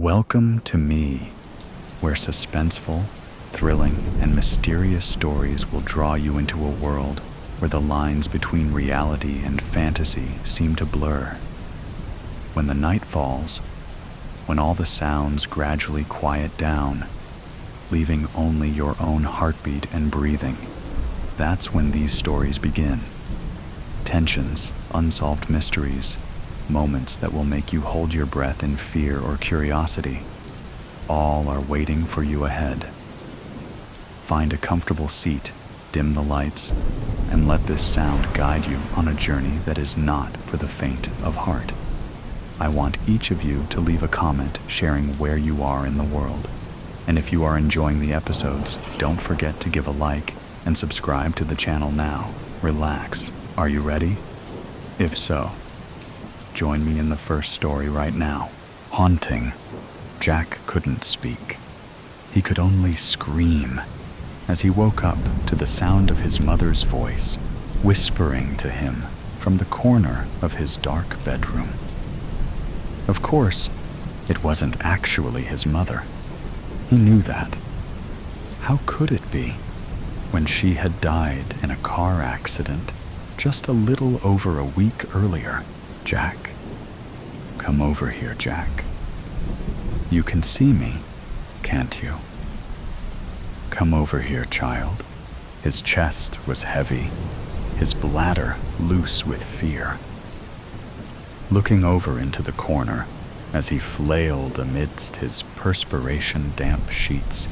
Welcome to me, where suspenseful, thrilling, and mysterious stories will draw you into a world where the lines between reality and fantasy seem to blur. When the night falls, when all the sounds gradually quiet down, leaving only your own heartbeat and breathing, that's when these stories begin. Tensions, unsolved mysteries, moments that will make you hold your breath in fear or curiosity, all are waiting for you ahead. Find a comfortable seat, dim the lights, and let this sound guide you on a journey that is not for the faint of heart. I want each of you to leave a comment sharing where you are in the world. And if you are enjoying the episodes, don't forget to give a like and subscribe to the channel now. Relax. Are you ready? If so, join me in the first story right now. Haunting. Jack couldn't speak. He could only scream as he woke up to the sound of his mother's voice, whispering to him from the corner of his dark bedroom. Of course, it wasn't actually his mother. He knew that. How could it be, when she had died in a car accident just a little over a week earlier? Jack. Come over here, Jack. You can see me, can't you? Come over here, child. His chest was heavy, his bladder loose with fear. Looking over into the corner, as he flailed amidst his perspiration-damp sheets,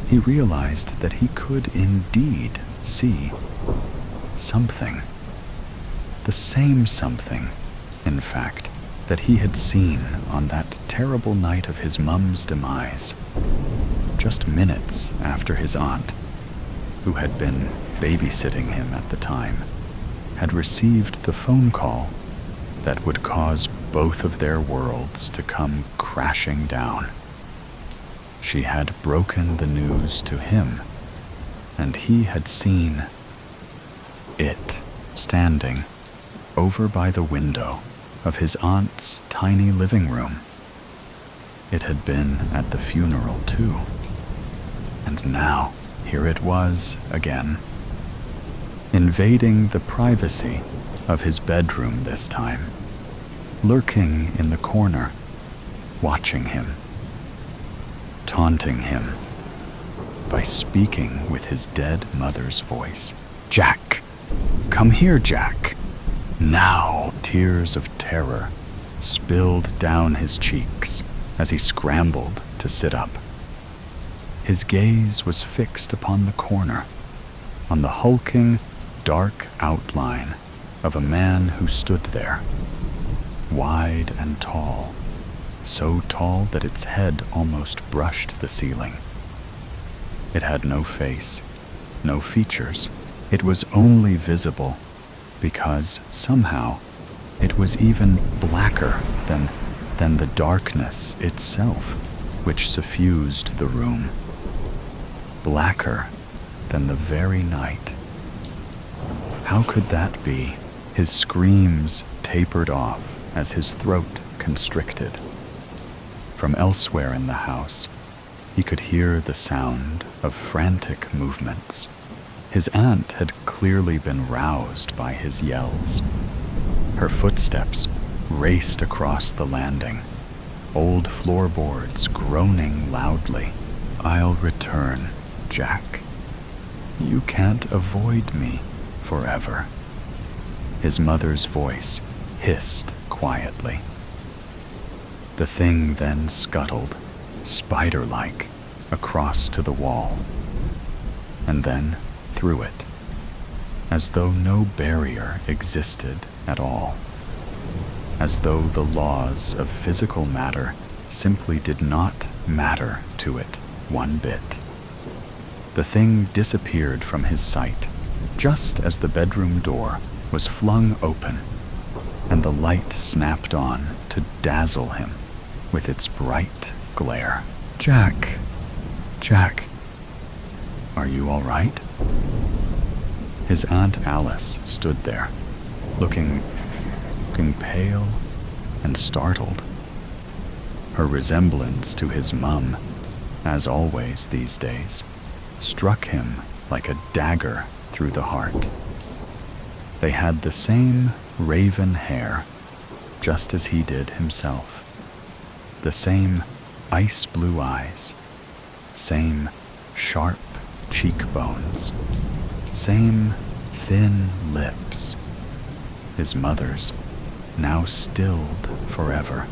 he realized that he could indeed see something. The same something, in fact, that he had seen on that terrible night of his mum's demise, just minutes after his aunt, who had been babysitting him at the time, had received the phone call that would cause both of their worlds to come crashing down. She had broken the news to him, and he had seen it standing over by the window of his aunt's tiny living room. It had been at the funeral too, and now here it was again, invading the privacy of his bedroom this time, lurking in the corner, watching him, taunting him by speaking with his dead mother's voice. Jack! Come here, Jack! Now, tears of terror spilled down his cheeks as he scrambled to sit up. His gaze was fixed upon the corner, on the hulking, dark outline of a man who stood there, wide and tall, so tall that its head almost brushed the ceiling. It had no face, no features. It was only visible because somehow it was even blacker than the darkness itself which suffused the room, blacker than the very night. How could that be? His screams tapered off as his throat constricted. From elsewhere in the house, he could hear the sound of frantic movements. His aunt had clearly been roused by his yells. Her footsteps raced across the landing, old floorboards groaning loudly. I'll return, Jack. You can't avoid me forever. His mother's voice hissed quietly. The thing then scuttled, spider-like, across to the wall, and then through it, as though no barrier existed at all, as though the laws of physical matter simply did not matter to it one bit. The thing disappeared from his sight just as the bedroom door was flung open and the light snapped on to dazzle him with its bright glare. Jack, Jack, are you all right? His Aunt Alice stood there, looking pale and startled. Her resemblance to his mum, as always these days, struck him like a dagger through the heart. They had the same raven hair, just as he did himself. The same ice blue eyes, same sharp cheekbones, same thin lips. His mother's, now stilled forever,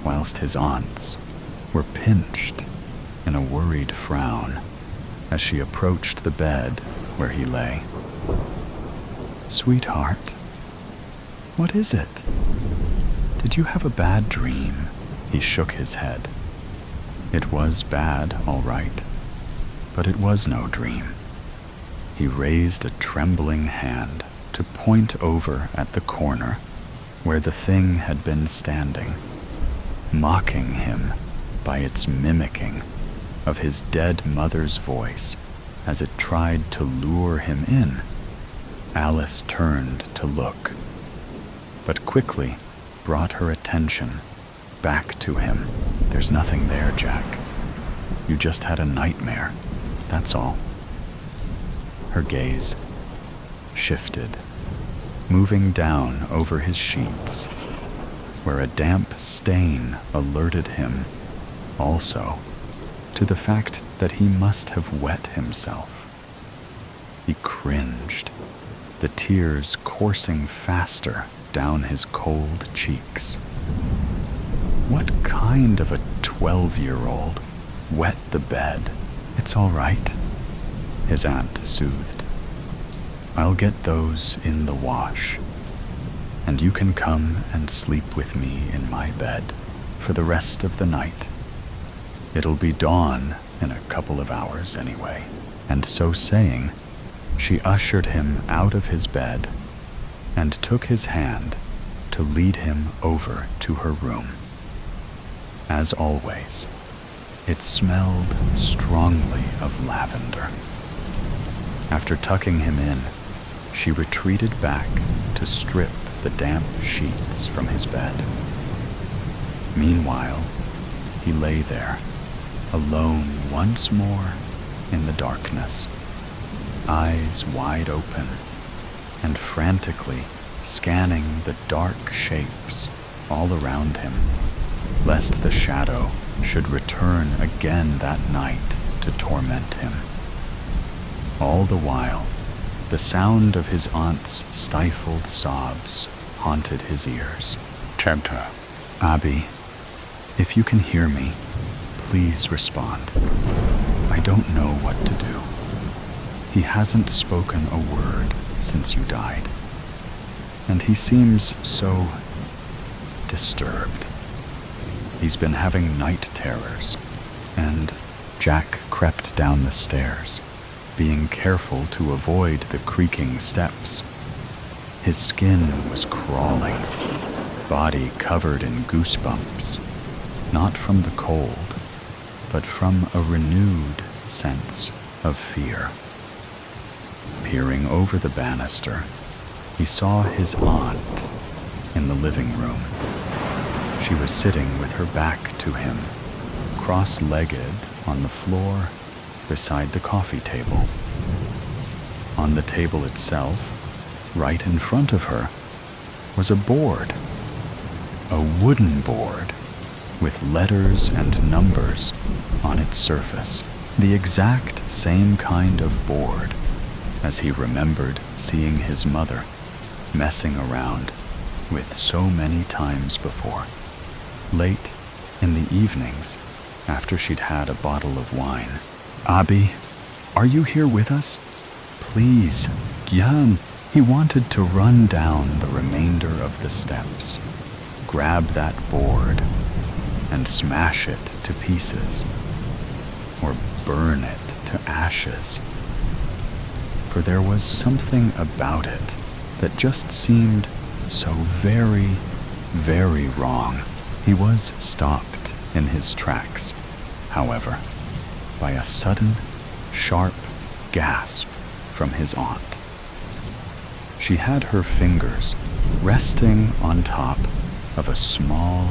whilst his aunt's were pinched in a worried frown as she approached the bed where he lay. "Sweetheart, what is it? Did you have a bad dream?" He shook his head. It was bad, all right, but it was no dream. He raised a trembling hand to point over at the corner where the thing had been standing, mocking him by its mimicking of his dead mother's voice as it tried to lure him in. Alice turned to look, but quickly brought her attention back to him. "There's nothing there, Jack. You just had a nightmare, that's all." Her gaze shifted, moving down over his sheets, where a damp stain alerted him also to the fact that he must have wet himself. He cringed, the tears coursing faster down his cold cheeks. What kind of a 12-year-old wet the bed? "It's all right," his aunt soothed. "I'll get those in the wash, and you can come and sleep with me in my bed for the rest of the night. It'll be dawn in a couple of hours anyway." And so saying, she ushered him out of his bed and took his hand to lead him over to her room. As always, it smelled strongly of lavender. After tucking him in, she retreated back to strip the damp sheets from his bed. Meanwhile, he lay there, alone once more in the darkness, eyes wide open, and frantically scanning the dark shapes all around him, lest the shadow should return again that night to torment him. All the while, the sound of his aunt's stifled sobs haunted his ears. "Chanta, Abby, if you can hear me, please respond. I don't know what to do. He hasn't spoken a word since you died, and he seems so disturbed. He's been having night terrors, and..." Jack crept down the stairs, being careful to avoid the creaking steps. His skin was crawling, body covered in goosebumps, not from the cold, but from a renewed sense of fear. Peering over the banister, he saw his aunt in the living room. She was sitting with her back to him, cross-legged on the floor beside the coffee table. On the table itself, right in front of her, was a board, a wooden board with letters and numbers on its surface, the exact same kind of board as he remembered seeing his mother messing around with so many times before. Late in the evenings, after she'd had a bottle of wine. "Abby, are you here with us? Please, Jan." He wanted to run down the remainder of the steps, grab that board, and smash it to pieces, or burn it to ashes. For there was something about it that just seemed so very, very wrong. He was stopped in his tracks, however, by a sudden, sharp gasp from his aunt. She had her fingers resting on top of a small,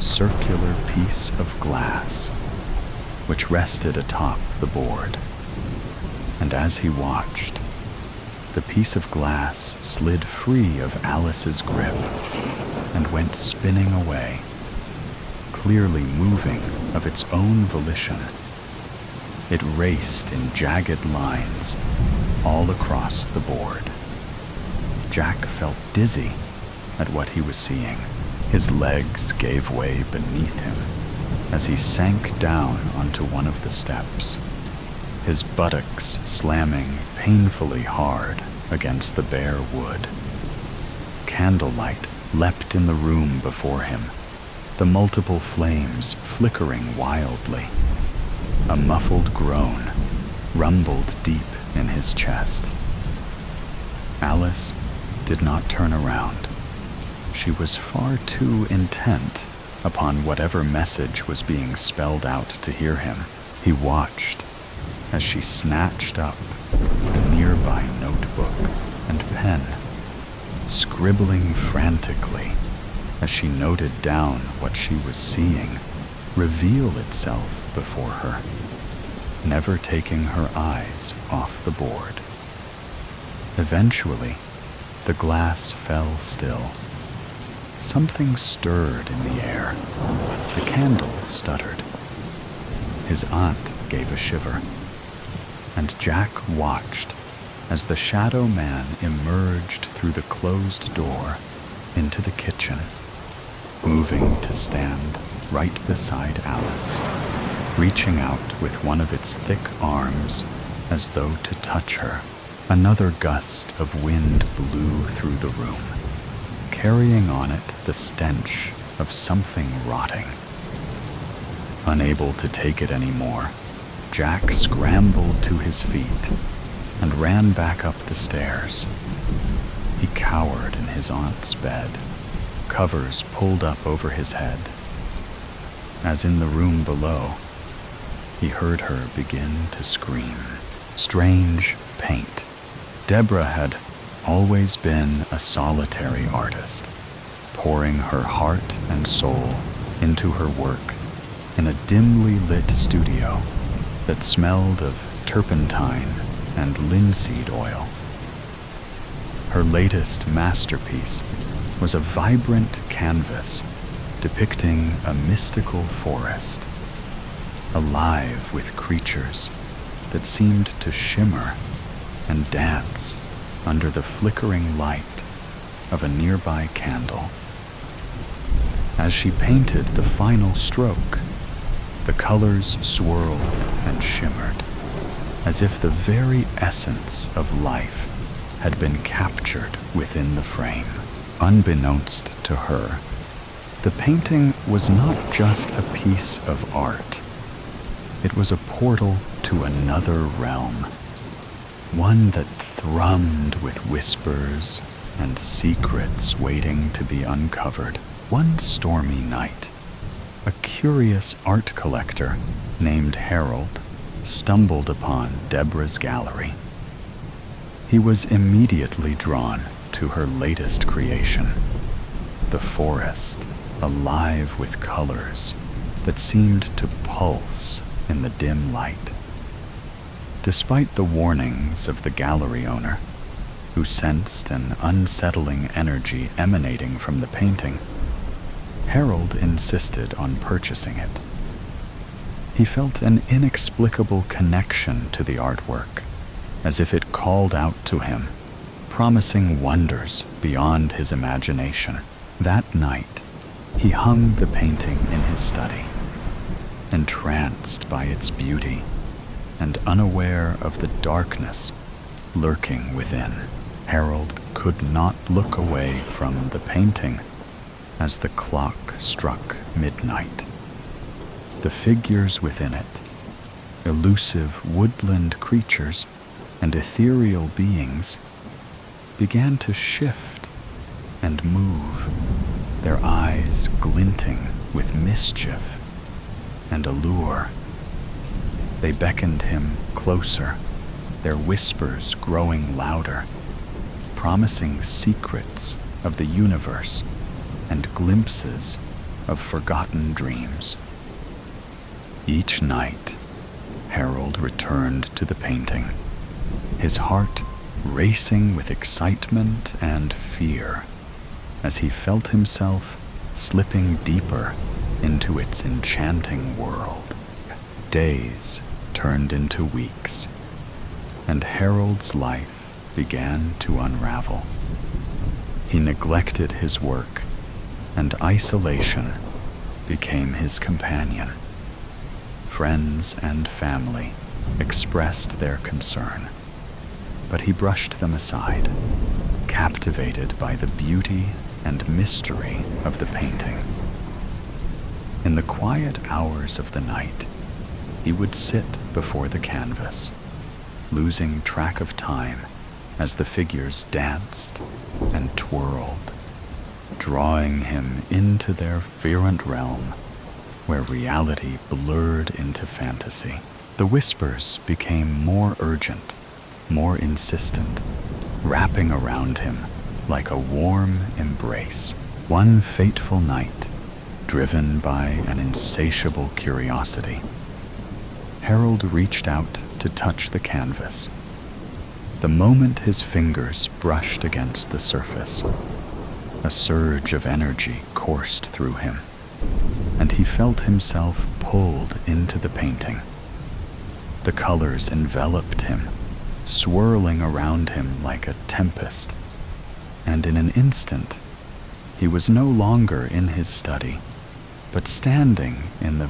circular piece of glass which rested atop the board. And as he watched, the piece of glass slid free of Alice's grip and went spinning away, clearly moving of its own volition. It raced in jagged lines all across the board. Jack felt dizzy at what he was seeing. His legs gave way beneath him as he sank down onto one of the steps, his buttocks slamming painfully hard against the bare wood. Candlelight leapt in the room before him, the multiple flames flickering wildly. A muffled groan rumbled deep in his chest. Alice did not turn around. She was far too intent upon whatever message was being spelled out to hear him. He watched as she snatched up a nearby notebook and pen, scribbling frantically as she noted down what she was seeing reveal itself before her, never taking her eyes off the board. Eventually, the glass fell still. Something stirred in the air. The candle stuttered. His aunt gave a shiver, and Jack watched as the shadow man emerged through the closed door into the kitchen, moving to stand right beside Alice, reaching out with one of its thick arms as though to touch her. Another gust of wind blew through the room, carrying on it the stench of something rotting. Unable to take it anymore, Jack scrambled to his feet and ran back up the stairs. He cowered in his aunt's bed, covers pulled up over his head. As in the room below, he heard her begin to scream. Strange paint. Deborah had always been a solitary artist, pouring her heart and soul into her work in a dimly lit studio that smelled of turpentine and linseed oil. Her latest masterpiece was a vibrant canvas depicting a mystical forest, alive with creatures that seemed to shimmer and dance under the flickering light of a nearby candle. As she painted the final stroke, the colors swirled and shimmered, as if the very essence of life had been captured within the frame. Unbeknownst to her, the painting was not just a piece of art. It was a portal to another realm, one that thrummed with whispers and secrets waiting to be uncovered. One stormy night, a curious art collector named Harold stumbled upon Deborah's gallery. He was immediately drawn to her latest creation, the forest, alive with colors that seemed to pulse in the dim light. Despite the warnings of the gallery owner, who sensed an unsettling energy emanating from the painting, Harold insisted on purchasing it. He felt an inexplicable connection to the artwork, as if it called out to him, promising wonders beyond his imagination. That night, he hung the painting in his study, entranced by its beauty and unaware of the darkness lurking within. Harold could not look away from the painting as the clock struck midnight. The figures within it, elusive woodland creatures and ethereal beings, began to shift and move, their eyes glinting with mischief and allure. They beckoned him closer, their whispers growing louder, promising secrets of the universe and glimpses of forgotten dreams. Each night, Harold returned to the painting, his heart racing with excitement and fear as he felt himself slipping deeper into its enchanting world. Days turned into weeks, and Harold's life began to unravel. He neglected his work, and isolation became his companion. Friends and family expressed their concern, but he brushed them aside, captivated by the beauty and mystery of the painting. In the quiet hours of the night, he would sit before the canvas, losing track of time as the figures danced and twirled, drawing him into their virulent realm where reality blurred into fantasy. The whispers became more urgent, more insistent, wrapping around him like a warm embrace. One fateful night, driven by an insatiable curiosity, Harold reached out to touch the canvas. The moment his fingers brushed against the surface, a surge of energy coursed through him, and he felt himself pulled into the painting. The colors enveloped him, swirling around him like a tempest, and in an instant, he was no longer in his study, but standing in the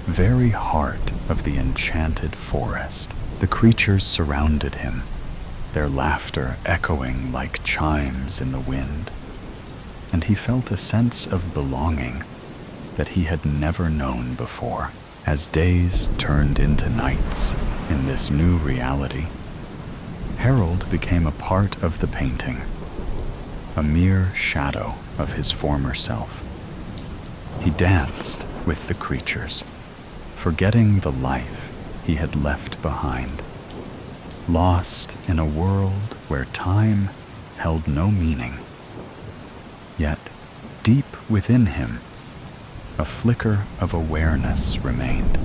very heart of the enchanted forest. The creatures surrounded him, their laughter echoing like chimes in the wind, and he felt a sense of belonging that he had never known before. As days turned into nights in this new reality, Harold became a part of the painting, a mere shadow of his former self. He danced with the creatures, forgetting the life he had left behind, lost in a world where time held no meaning. Yet, deep within him, a flicker of awareness remained,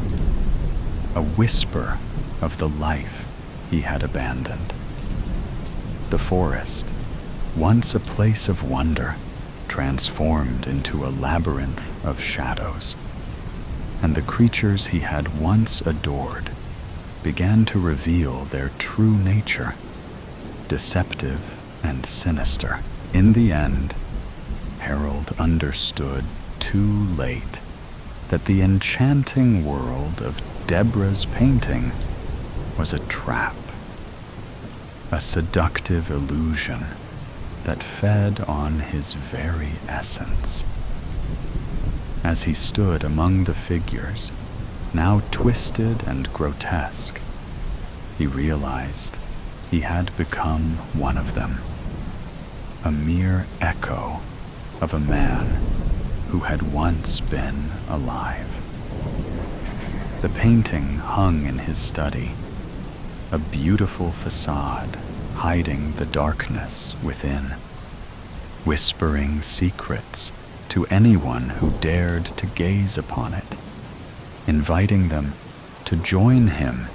a whisper of the life he had abandoned. The forest, once a place of wonder, transformed into a labyrinth of shadows, and the creatures he had once adored began to reveal their true nature, deceptive and sinister. In the end, Harold understood too late that the enchanting world of Deborah's painting was a trap, a seductive illusion that fed on his very essence. As he stood among the figures, now twisted and grotesque, he realized he had become one of them, a mere echo of a man who had once been alive. The painting hung in his study, a beautiful facade hiding the darkness within, whispering secrets to anyone who dared to gaze upon it, inviting them to join him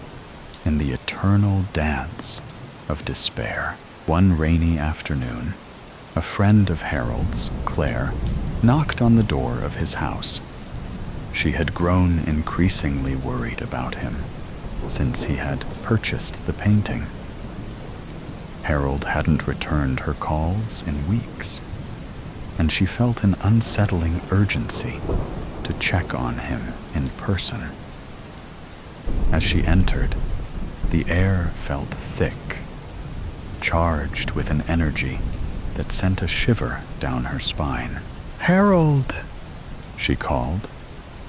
in the eternal dance of despair. One rainy afternoon, a friend of Harold's, Claire, knocked on the door of his house. She had grown increasingly worried about him since he had purchased the painting. Harold hadn't returned her calls in weeks, and she felt an unsettling urgency to check on him in person. As she entered, the air felt thick, charged with an energy that sent a shiver down her spine. "Harold!" she called,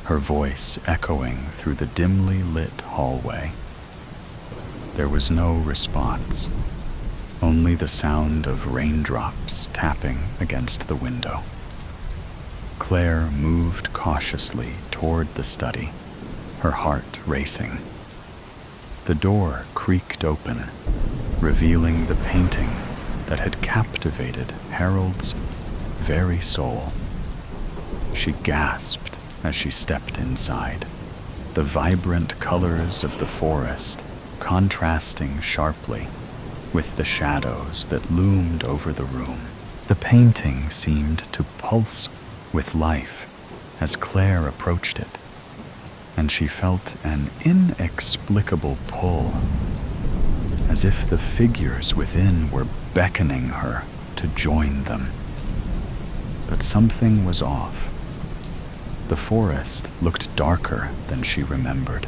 her voice echoing through the dimly lit hallway. There was no response, only the sound of raindrops tapping against the window. Claire moved cautiously toward the study, her heart racing. The door creaked open, revealing the painting that had captivated Harold's very soul. She gasped as she stepped inside, the vibrant colors of the forest contrasting sharply with the shadows that loomed over the room. The painting seemed to pulse with life as Claire approached it, and she felt an inexplicable pull, as if the figures within were beckoning her to join them. But something was off. The forest looked darker than she remembered,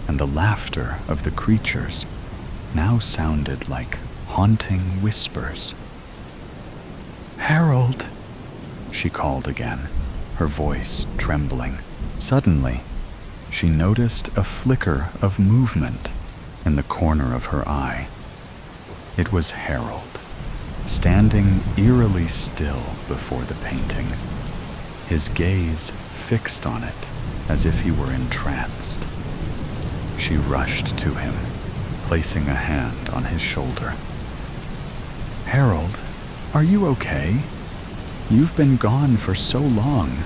and the laughter of the creatures now sounded like haunting whispers. "Harold!" she called again, her voice trembling. Suddenly, she noticed a flicker of movement in the corner of her eye. It was Harold, standing eerily still before the painting, his gaze fixed on it as if he were entranced. She rushed to him, placing a hand on his shoulder. "Harold, are you okay? You've been gone for so long.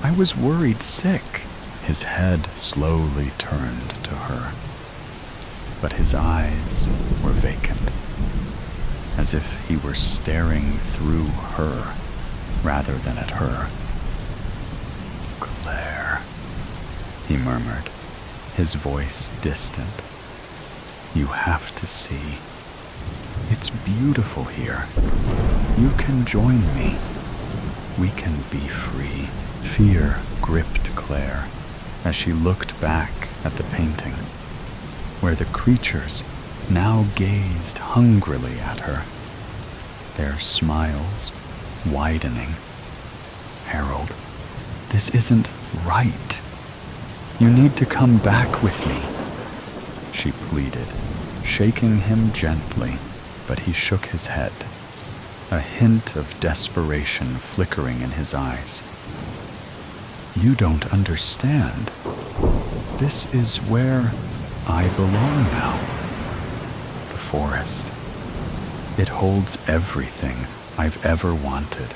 I was worried sick." His head slowly turned to her, but his eyes were vacant, as if he were staring through her rather than at her. "Claire," he murmured, his voice distant. "You have to see. It's beautiful here. You can join me. We can be free." Fear gripped Claire as she looked back at the painting, where the creatures now gazed hungrily at her, their smiles widening. "Harold, this isn't right. You need to come back with me," she pleaded, shaking him gently, but he shook his head, a hint of desperation flickering in his eyes. "You don't understand. This is where I belong now. The forest. It holds everything I've ever wanted.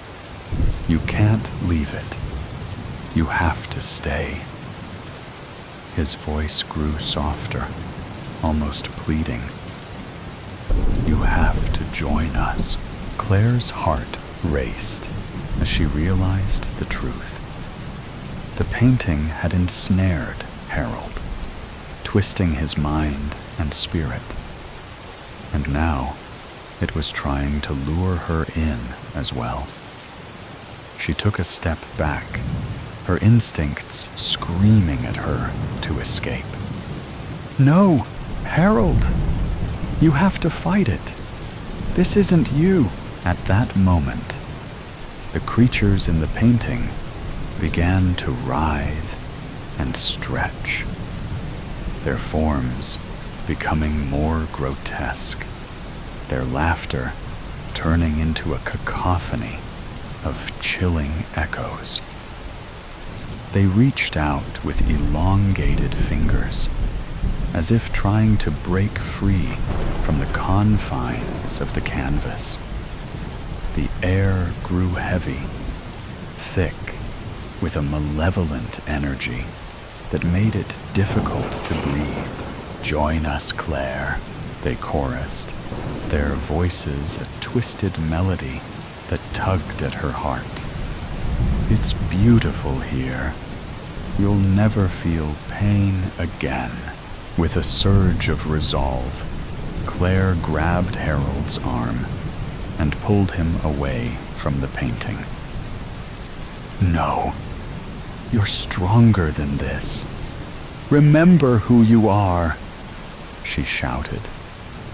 You can't leave it. You have to stay." His voice grew softer, almost pleading. "You have to join us." Claire's heart raced as she realized the truth. The painting had ensnared Harold, twisting his mind and spirit, and now it was trying to lure her in as well. She took a step back, her instincts screaming at her to escape. "No, Harold! You have to fight it. This isn't you." At that moment, the creatures in the painting began to writhe and stretch, their forms becoming more grotesque, their laughter turning into a cacophony of chilling echoes. They reached out with elongated fingers, as if trying to break free from the confines of the canvas. The air grew heavy, thick, with a malevolent energy that made it difficult to breathe. "Join us, Claire," they chorused, their voices a twisted melody that tugged at her heart. "It's beautiful here. You'll never feel pain again." With a surge of resolve, Claire grabbed Harold's arm and pulled him away from the painting. "No, you're stronger than this. Remember who you are," she shouted,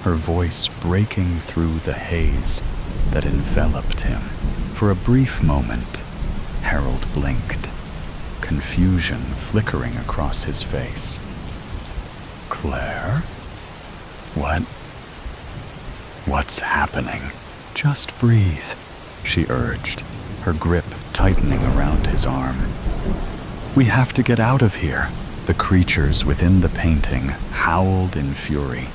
her voice breaking through the haze that enveloped him. For a brief moment, Harold blinked, confusion flickering across his face. "Claire? What's happening?" "Just breathe," she urged, her grip tightening around his arm. "We have to get out of here." The creatures within the painting howled in fury,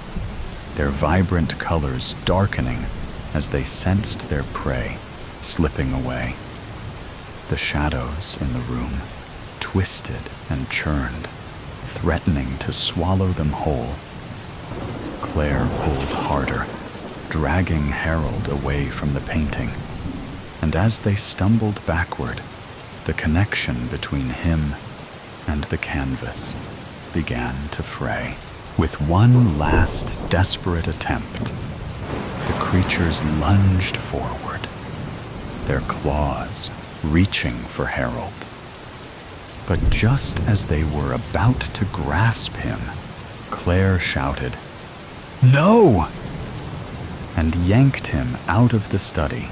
their vibrant colors darkening as they sensed their prey slipping away. The shadows in the room twisted and churned, threatening to swallow them whole. Claire pulled harder, dragging Harold away from the painting, and as they stumbled backward, the connection between him and the canvas began to fray. With one last desperate attempt, the creatures lunged forward, their claws reaching for Harold. But just as they were about to grasp him, Claire shouted, "No!" and yanked him out of the study,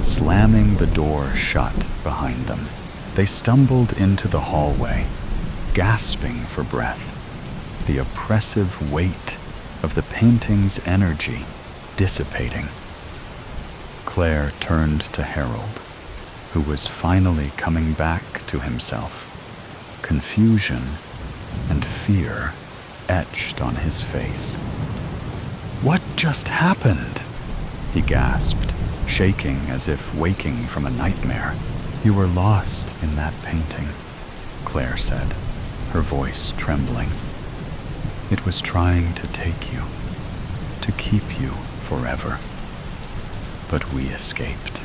slamming the door shut behind them. They stumbled into the hallway, gasping for breath, the oppressive weight of the painting's energy dissipating. Claire turned to Harold, who was finally coming back to himself, confusion and fear etched on his face. "What just happened?" he gasped, shaking as if waking from a nightmare. "You were lost in that painting," Claire said, her voice trembling. "It was trying to take you, to keep you forever. But we escaped.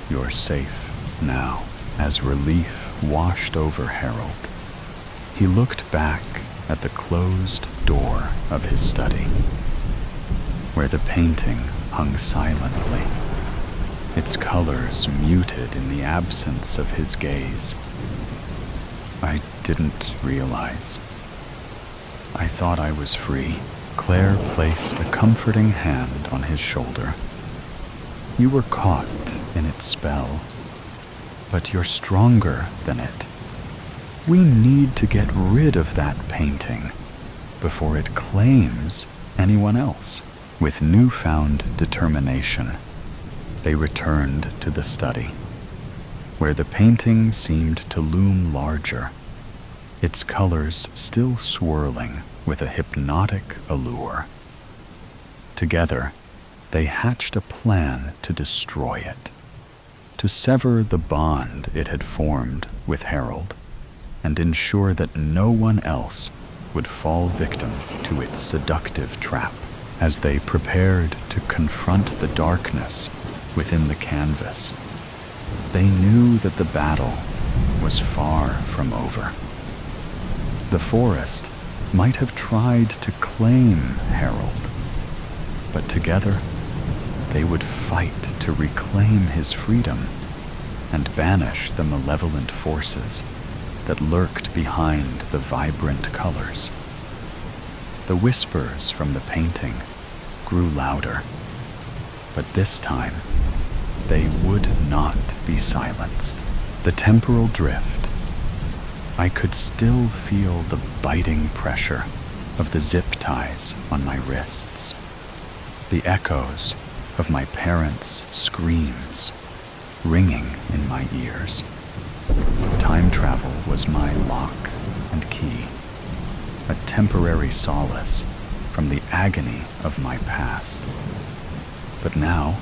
You're safe now." As relief washed over Harold, he looked back at the closed door of his study, where the painting hung silently, its colors muted in the absence of his gaze. "I didn't realize. I thought I was free." Claire placed a comforting hand on his shoulder. "You were caught in its spell, but you're stronger than it. We need to get rid of that painting before it claims anyone else." With newfound determination, they returned to the study, where the painting seemed to loom larger, its colors still swirling with a hypnotic allure. Together, they hatched a plan to destroy it, to sever the bond it had formed with Harold, and ensure that no one else would fall victim to its seductive trap. As they prepared to confront the darkness within the canvas, they knew that the battle was far from over. The forest might have tried to claim Harold, but together they would fight to reclaim his freedom and banish the malevolent forces that lurked behind the vibrant colors. The whispers from the painting grew louder, but this time they would not be silenced. The temporal drift. I could still feel the biting pressure of the zip ties on my wrists, the echoes of my parents' screams ringing in my ears. Time travel was my lock and key, a temporary solace from the agony of my past. But now,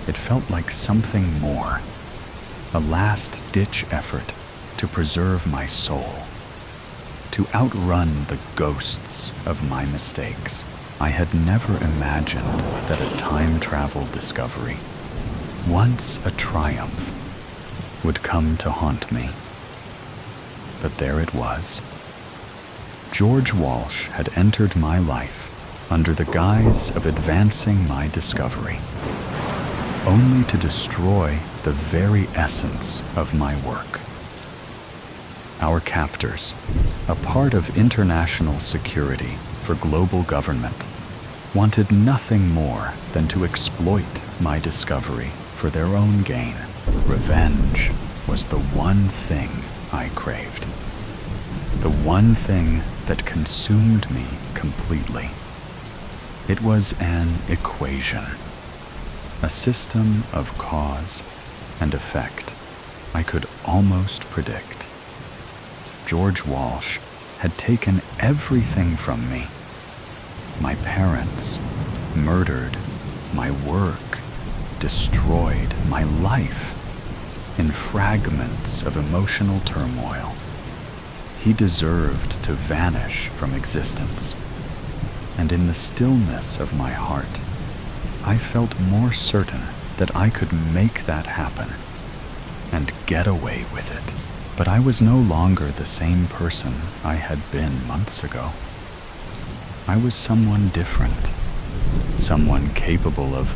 it felt like something more, a last-ditch effort to preserve my soul, to outrun the ghosts of my mistakes. I had never imagined that a time travel discovery, once a triumph, would come to haunt me. But there it was. George Walsh had entered my life under the guise of advancing my discovery, only to destroy the very essence of my work. Our captors, a part of international security for global government, wanted nothing more than to exploit my discovery for their own gain. Revenge was the one thing I craved, the one thing that consumed me completely. It was an equation, a system of cause and effect I could almost predict. George Walsh had taken everything from me. My parents, murdered my work, destroyed my life. in fragments of emotional turmoil. He deserved to vanish from existence. And in the stillness of my heart, I felt more certain that I could make that happen and get away with it. But I was no longer the same person I had been months ago. I was someone different, someone capable of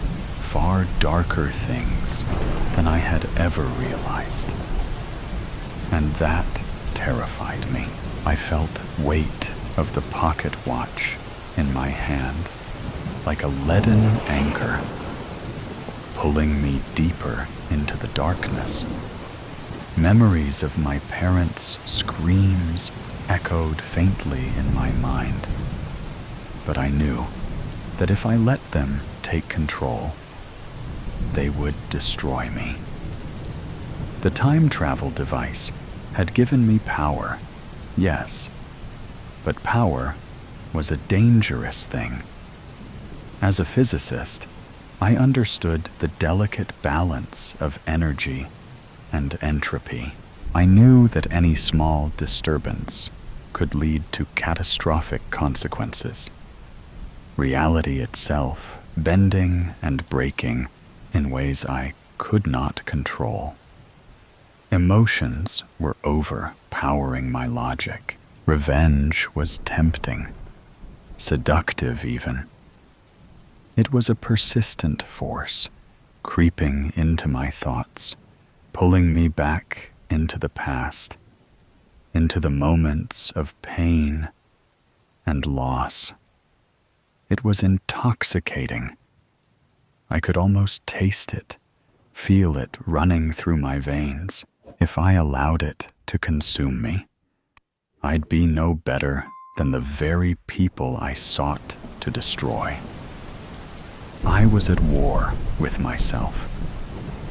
far darker things than I had ever realized. And that terrified me. I felt weight of the pocket watch in my hand, like a leaden anchor, pulling me deeper into the darkness. Memories of my parents' screams echoed faintly in my mind, but I knew that if I let them take control, they would destroy me. The time travel device had given me power, yes, but power was a dangerous thing. As a physicist, I understood the delicate balance of energy and entropy. I knew that any small disturbance could lead to catastrophic consequences. Reality itself bending and breaking in ways I could not control. Emotions were overpowering my logic. Revenge was tempting, seductive even. It was a persistent force, creeping into my thoughts, pulling me back into the past, into the moments of pain and loss. It was intoxicating. I could almost taste it, feel it running through my veins. If I allowed it to consume me, I'd be no better than the very people I sought to destroy. I was at war with myself,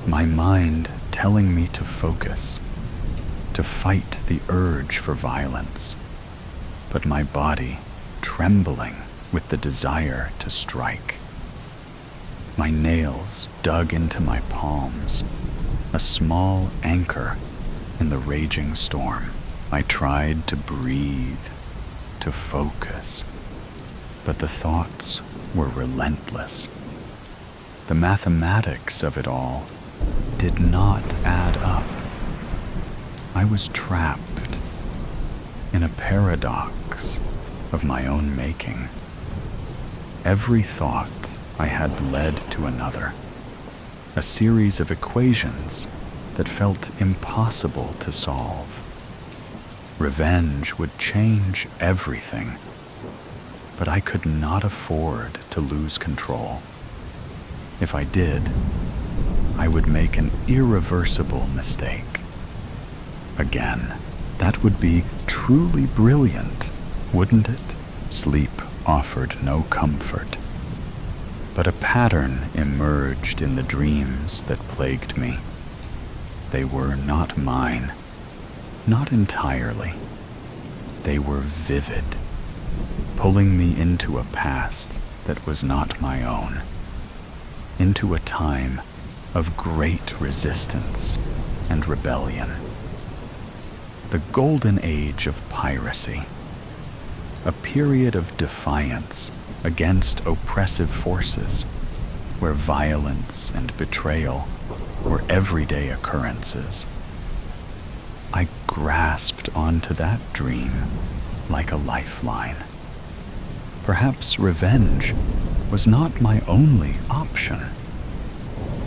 my mind telling me to focus, to fight the urge for violence, but my body trembling with the desire to strike. My nails dug into my palms, a small anchor in the raging storm. I tried to breathe, to focus, but the thoughts were relentless. The mathematics of it all did not add up. I was trapped in a paradox of my own making. Every thought I had led to another, a series of equations that felt impossible to solve. Revenge would change everything, but I could not afford to lose control. If I did, I would make an irreversible mistake. Again, that would be truly brilliant, wouldn't it? Sleep offered no comfort, but a pattern emerged in the dreams that plagued me. They were not mine, not entirely. They were vivid, pulling me into a past that was not my own, into a time of great resistance and rebellion. The golden age of piracy, a period of defiance against oppressive forces, where violence and betrayal were everyday occurrences. I grasped onto that dream like a lifeline. Perhaps revenge was not my only option.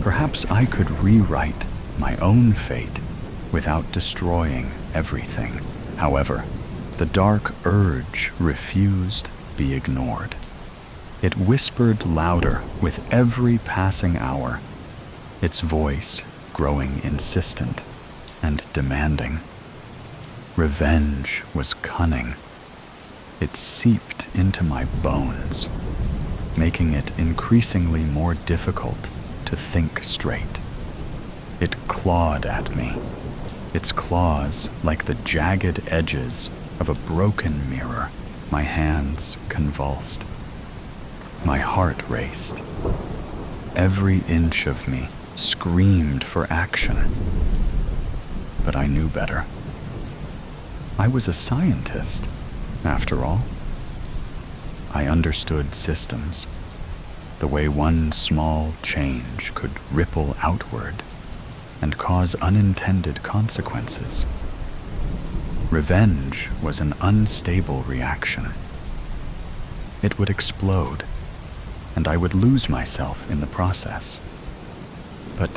Perhaps I could rewrite my own fate without destroying everything. However, the dark urge refused to be ignored. It whispered louder with every passing hour, its voice growing insistent and demanding. Revenge was cunning. It seeped into my bones, making it increasingly more difficult to think straight. It clawed at me, its claws like the jagged edges of a broken mirror. My hands convulsed. My heart raced. Every inch of me screamed for action, but I knew better. I was a scientist, after all. I understood systems, the way one small change could ripple outward and cause unintended consequences. Revenge was an unstable reaction. It would explode, and I would lose myself in the process. But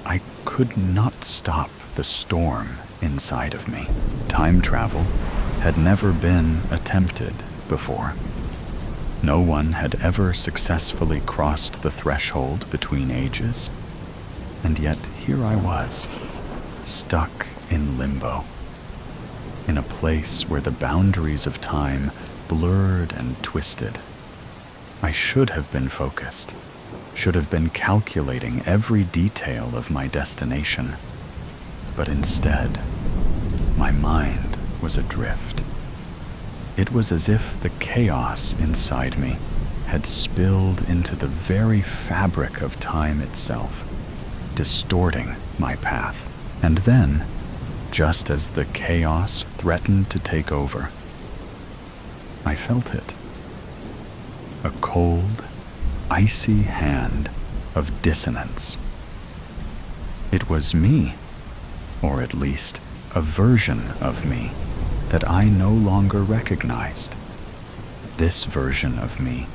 I could not stop the storm inside of me. Time travel had never been attempted before. No one had ever successfully crossed the threshold between ages, and yet here I was, stuck in limbo, in a place where the boundaries of time blurred and twisted. I should have been focused, should have been calculating every detail of my destination, but instead, my mind was adrift. It was as if the chaos inside me had spilled into the very fabric of time itself, distorting my path. And then, just as the chaos threatened to take over, I felt it. A cold, icy hand of dissonance. It was me, or at least a version of me, that I no longer recognized. This version of me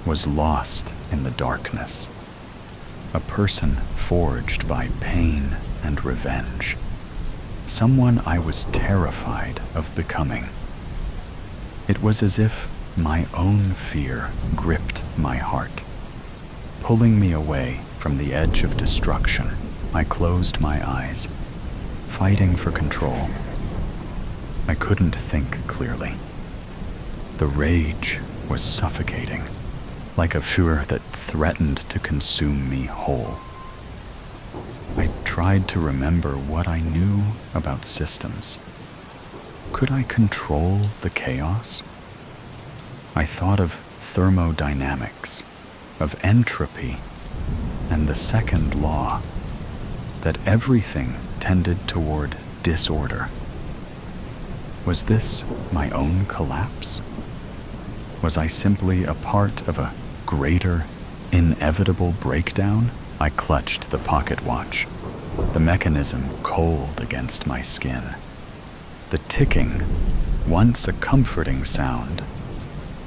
was lost in the darkness, a person forged by pain and revenge, someone I was terrified of becoming. It was as if my own fear gripped my heart, pulling me away from the edge of destruction. I closed my eyes, fighting for control. I couldn't think clearly. The rage was suffocating, like a fear that threatened to consume me whole. I tried to remember what I knew about systems. Could I control the chaos? I thought of thermodynamics, of entropy, and the second law, that everything tended toward disorder. Was this my own collapse? Was I simply a part of a greater, inevitable breakdown? I clutched the pocket watch, the mechanism cold against my skin. The ticking, once a comforting sound,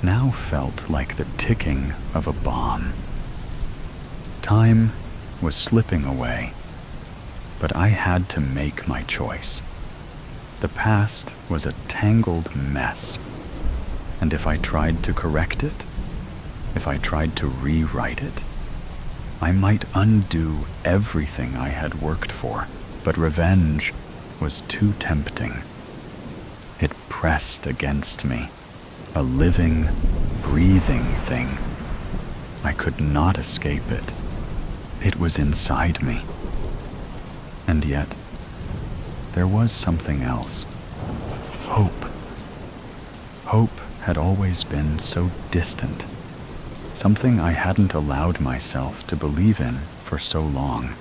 now felt like the ticking of a bomb. Time was slipping away, but I had to make my choice. The past was a tangled mess, and if I tried to correct it, if I tried to rewrite it, I might undo everything I had worked for. But revenge was too tempting. It pressed against me, a living, breathing thing. I could not escape it. It was inside me. And yet, there was something else. Hope. Hope had always been so distant, something I hadn't allowed myself to believe in for so long.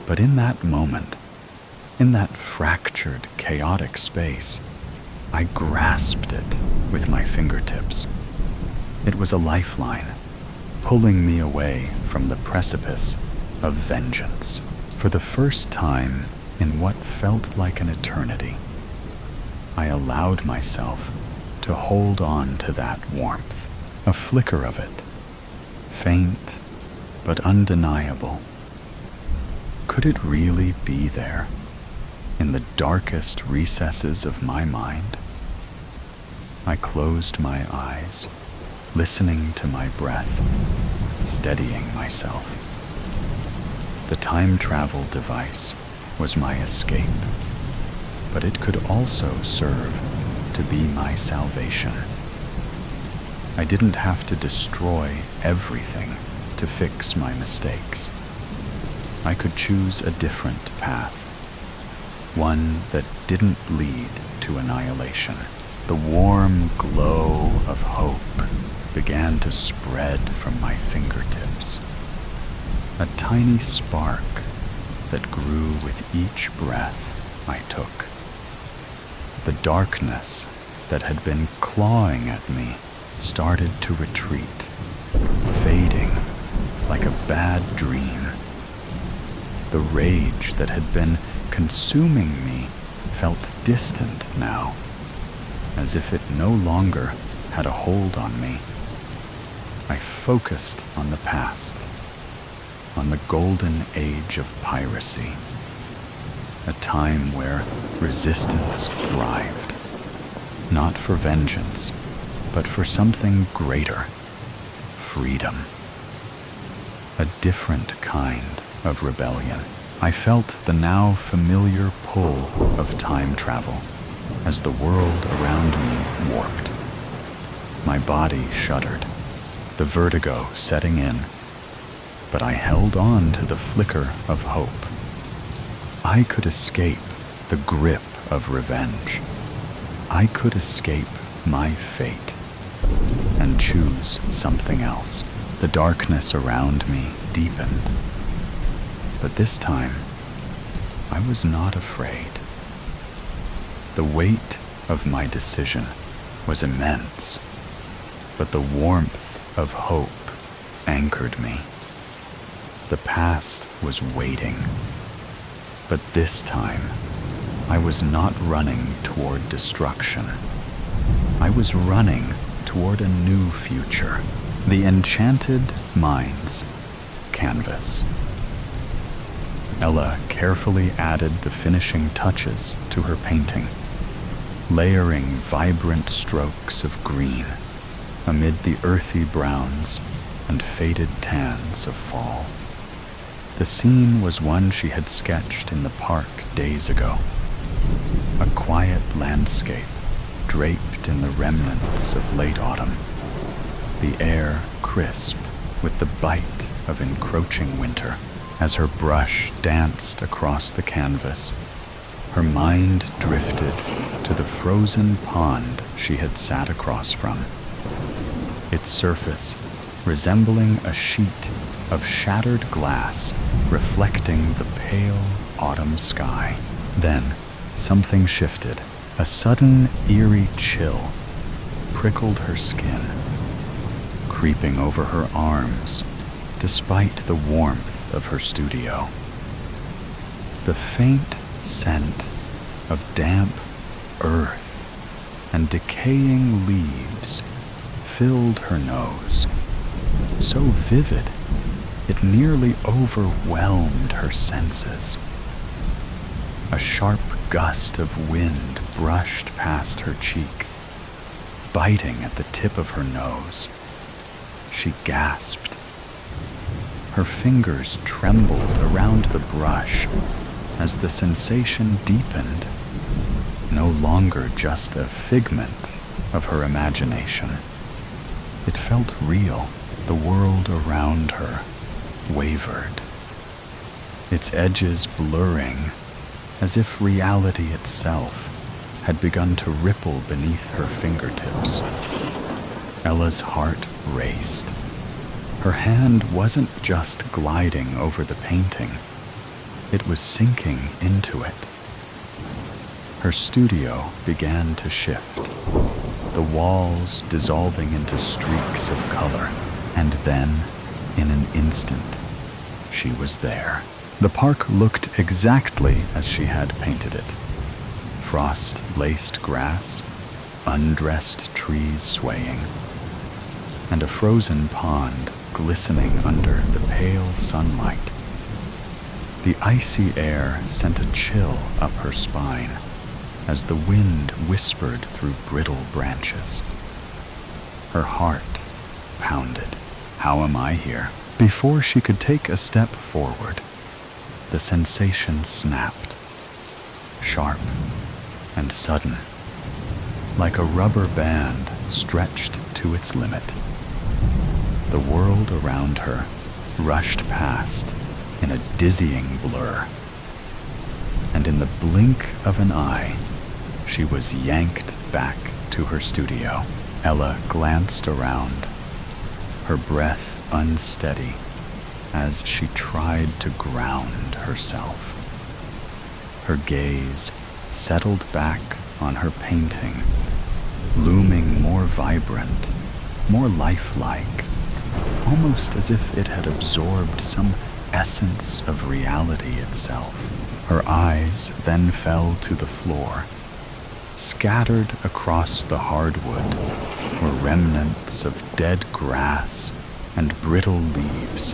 But in that moment, in that fractured, chaotic space, I grasped it with my fingertips. It was a lifeline, pulling me away from the precipice of vengeance. For the first time in what felt like an eternity, I allowed myself to hold on to that warmth, a flicker of it, faint but undeniable. Could it really be there, in the darkest recesses of my mind? I closed my eyes, listening to my breath, steadying myself. The time travel device was my escape, but it could also serve to be my salvation. I didn't have to destroy everything to fix my mistakes. I could choose a different path, one that didn't lead to annihilation. The warm glow of hope began to spread from my fingertips, a tiny spark that grew with each breath, I took. The darkness that had been clawing at me started to retreat, fading like a bad dream. The rage that had been consuming me felt distant now, as if it no longer had a hold on me. I focused on the past, on the golden age of piracy, a time where resistance thrived, not for vengeance, but for something greater, freedom. A different kind of rebellion. I felt the now familiar pull of time travel as the world around me warped. My body shuddered, the vertigo setting in, but I held on to the flicker of hope. I could escape the grip of revenge. I could escape my fate and choose something else. The darkness around me deepened, but this time I was not afraid. The weight of my decision was immense, but the warmth of hope anchored me. The past was waiting, but this time I was not running toward destruction. I was running toward a new future, the enchanted mind's canvas. Ella carefully added the finishing touches to her painting, layering vibrant strokes of green amid the earthy browns and faded tans of fall. The scene was one she had sketched in the park days ago, a quiet landscape draped in the remnants of late autumn, the air crisp with the bite of encroaching winter. As her brush danced across the canvas, her mind drifted to the frozen pond she had sat across from, its surface resembling a sheet of shattered glass reflecting the pale autumn sky. Then something shifted. A sudden eerie chill prickled her skin, creeping over her arms despite the warmth of her studio. The faint scent of damp earth and decaying leaves filled her nose, so vivid it nearly overwhelmed her senses. A sharp gust of wind brushed past her cheek, biting at the tip of her nose. She gasped. Her fingers trembled around the brush as the sensation deepened, no longer just a figment of her imagination. It felt real. The world around her wavered, its edges blurring as if reality itself had begun to ripple beneath her fingertips. Ella's heart raced. Her hand wasn't just gliding over the painting, it was sinking into it. Her studio began to shift, the walls dissolving into streaks of color, and then, in an instant, she was there. The park looked exactly as she had painted it. Frost-laced grass, undressed trees swaying, and a frozen pond glistening under the pale sunlight. The icy air sent a chill up her spine as the wind whispered through brittle branches. Her heart pounded. How am I here? Before she could take a step forward, the sensation snapped, sharp and sudden, like a rubber band stretched to its limit. The world around her rushed past in a dizzying blur, and in the blink of an eye, she was yanked back to her studio. Ella glanced around, her breath unsteady as she tried to ground herself. her gaze settled back on her painting, looming more vibrant, more lifelike, almost as if it had absorbed some essence of reality itself. Her eyes then fell to the floor. Scattered across the hardwood were remnants of dead grass and brittle leaves,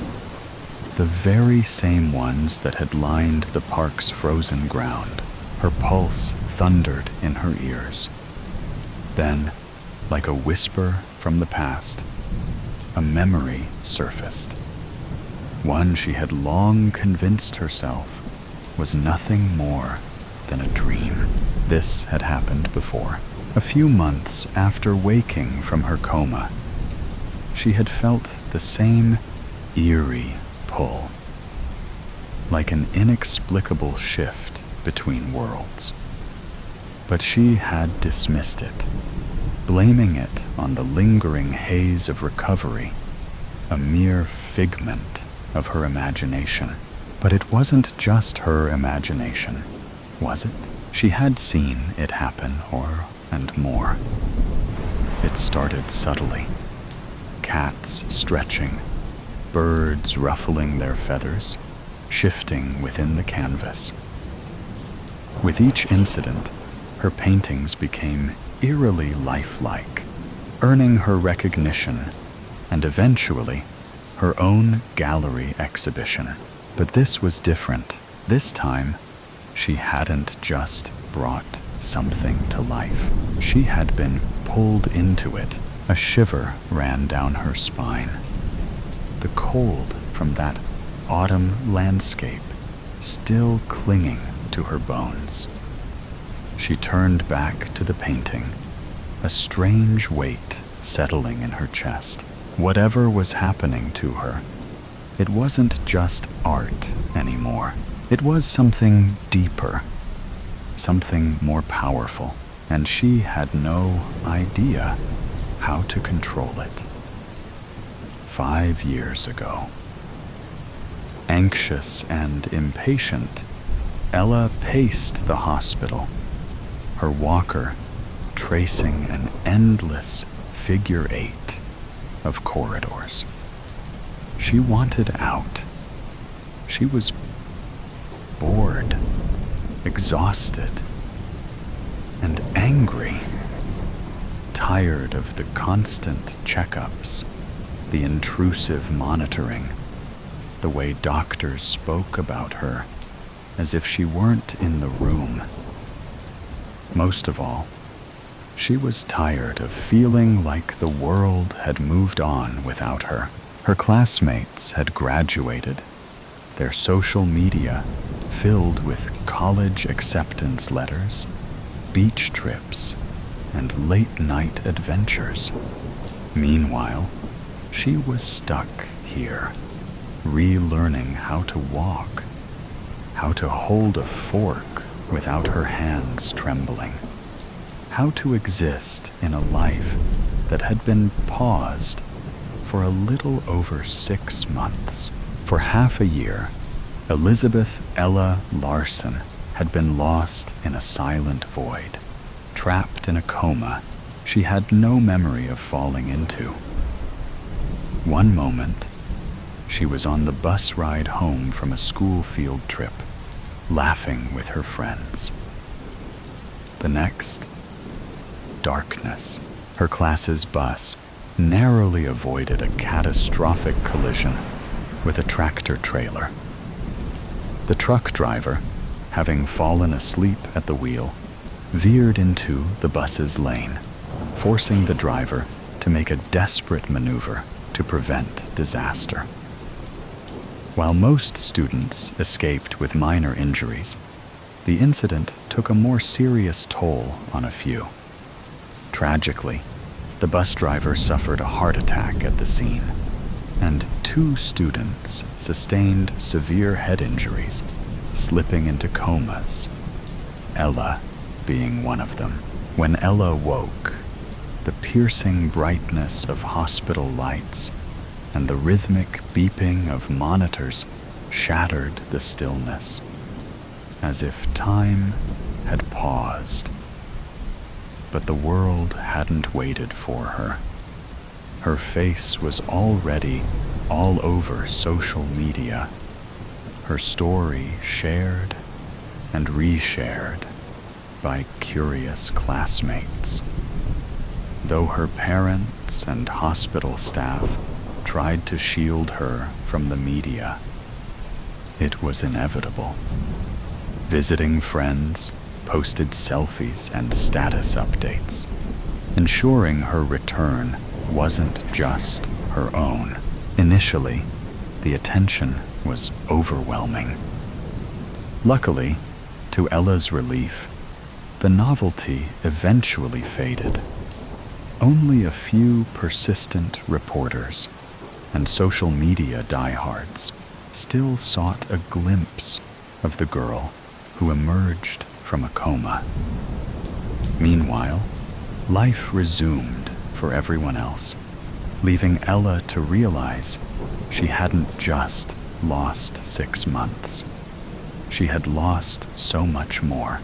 the very same ones that had lined the park's frozen ground. Her pulse thundered in her ears. Then, like a whisper from the past, a memory surfaced. One she had long convinced herself was nothing more than a dream. This had happened before. A few months after waking from her coma, she had felt the same eerie pull, like an inexplicable shift between worlds. But she had dismissed it, blaming it on the lingering haze of recovery, a mere figment of her imagination. But it wasn't just her imagination, was it? She had seen it happen, and more. It started subtly. Cats stretching, birds ruffling their feathers, shifting within the canvas. With each incident, her paintings became eerily lifelike, earning her recognition and eventually her own gallery exhibition. But this was different. This time, she hadn't just brought something to life. She had been pulled into it. A shiver ran down her spine. The cold from that autumn landscape still clinging to her bones. She turned back to the painting, a strange weight settling in her chest. Whatever was happening to her, it wasn't just art anymore. It was something deeper, something more powerful, and she had no idea how to control it. 5 years ago. Anxious and impatient, Ella paced the hospital, her walker tracing an endless figure 8 of corridors. She wanted out. She was bored, exhausted, and angry, tired of the constant checkups, the intrusive monitoring, the way doctors spoke about her as if she weren't in the room. Most of all, she was tired of feeling like the world had moved on without her. Her classmates had graduated, their social media filled with college acceptance letters, beach trips, and late-night adventures. Meanwhile, she was stuck here, relearning how to walk, how to hold a fork without her hands trembling, how to exist in a life that had been paused for a little over 6 months. For half a year, Elizabeth Ella Larson had been lost in a silent void, trapped in a coma she had no memory of falling into. One moment, she was on the bus ride home from a school field trip, laughing with her friends. The next, darkness. Her class's bus narrowly avoided a catastrophic collision with a tractor trailer. The truck driver, having fallen asleep at the wheel, veered into the bus's lane, forcing the driver to make a desperate maneuver to prevent disaster. While most students escaped with minor injuries, the incident took a more serious toll on a few. Tragically, the bus driver suffered a heart attack at the scene, and 2 students sustained severe head injuries, slipping into comas, Ella being one of them. When Ella woke, the piercing brightness of hospital lights and the rhythmic beeping of monitors shattered the stillness. as if time had paused. But the world hadn't waited for her. Her face was already all over social media, her story shared and reshared by curious classmates. Though her parents and hospital staff tried to shield her from the media, it was inevitable. Visiting friends posted selfies and status updates, ensuring her return wasn't just her own. Initially, the attention was overwhelming. Luckily, to Ella's relief, the novelty eventually faded. Only a few persistent reporters and social media diehards still sought a glimpse of the girl who emerged from a coma. Meanwhile, life resumed for everyone else, leaving Ella to realize she hadn't just lost 6 months. She had lost so much more.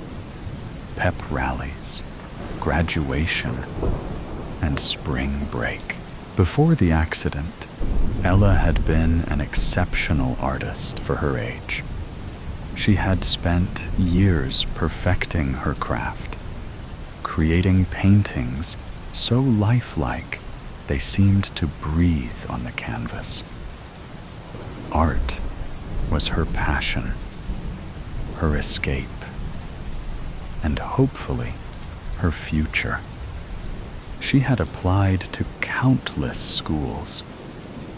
Pep rallies, graduation, and spring break. Before the accident, Ella had been an exceptional artist for her age. She had spent years perfecting her craft, creating paintings so lifelike they seemed to breathe on the canvas. Art was her passion, her escape, and hopefully her future. She had applied to countless schools,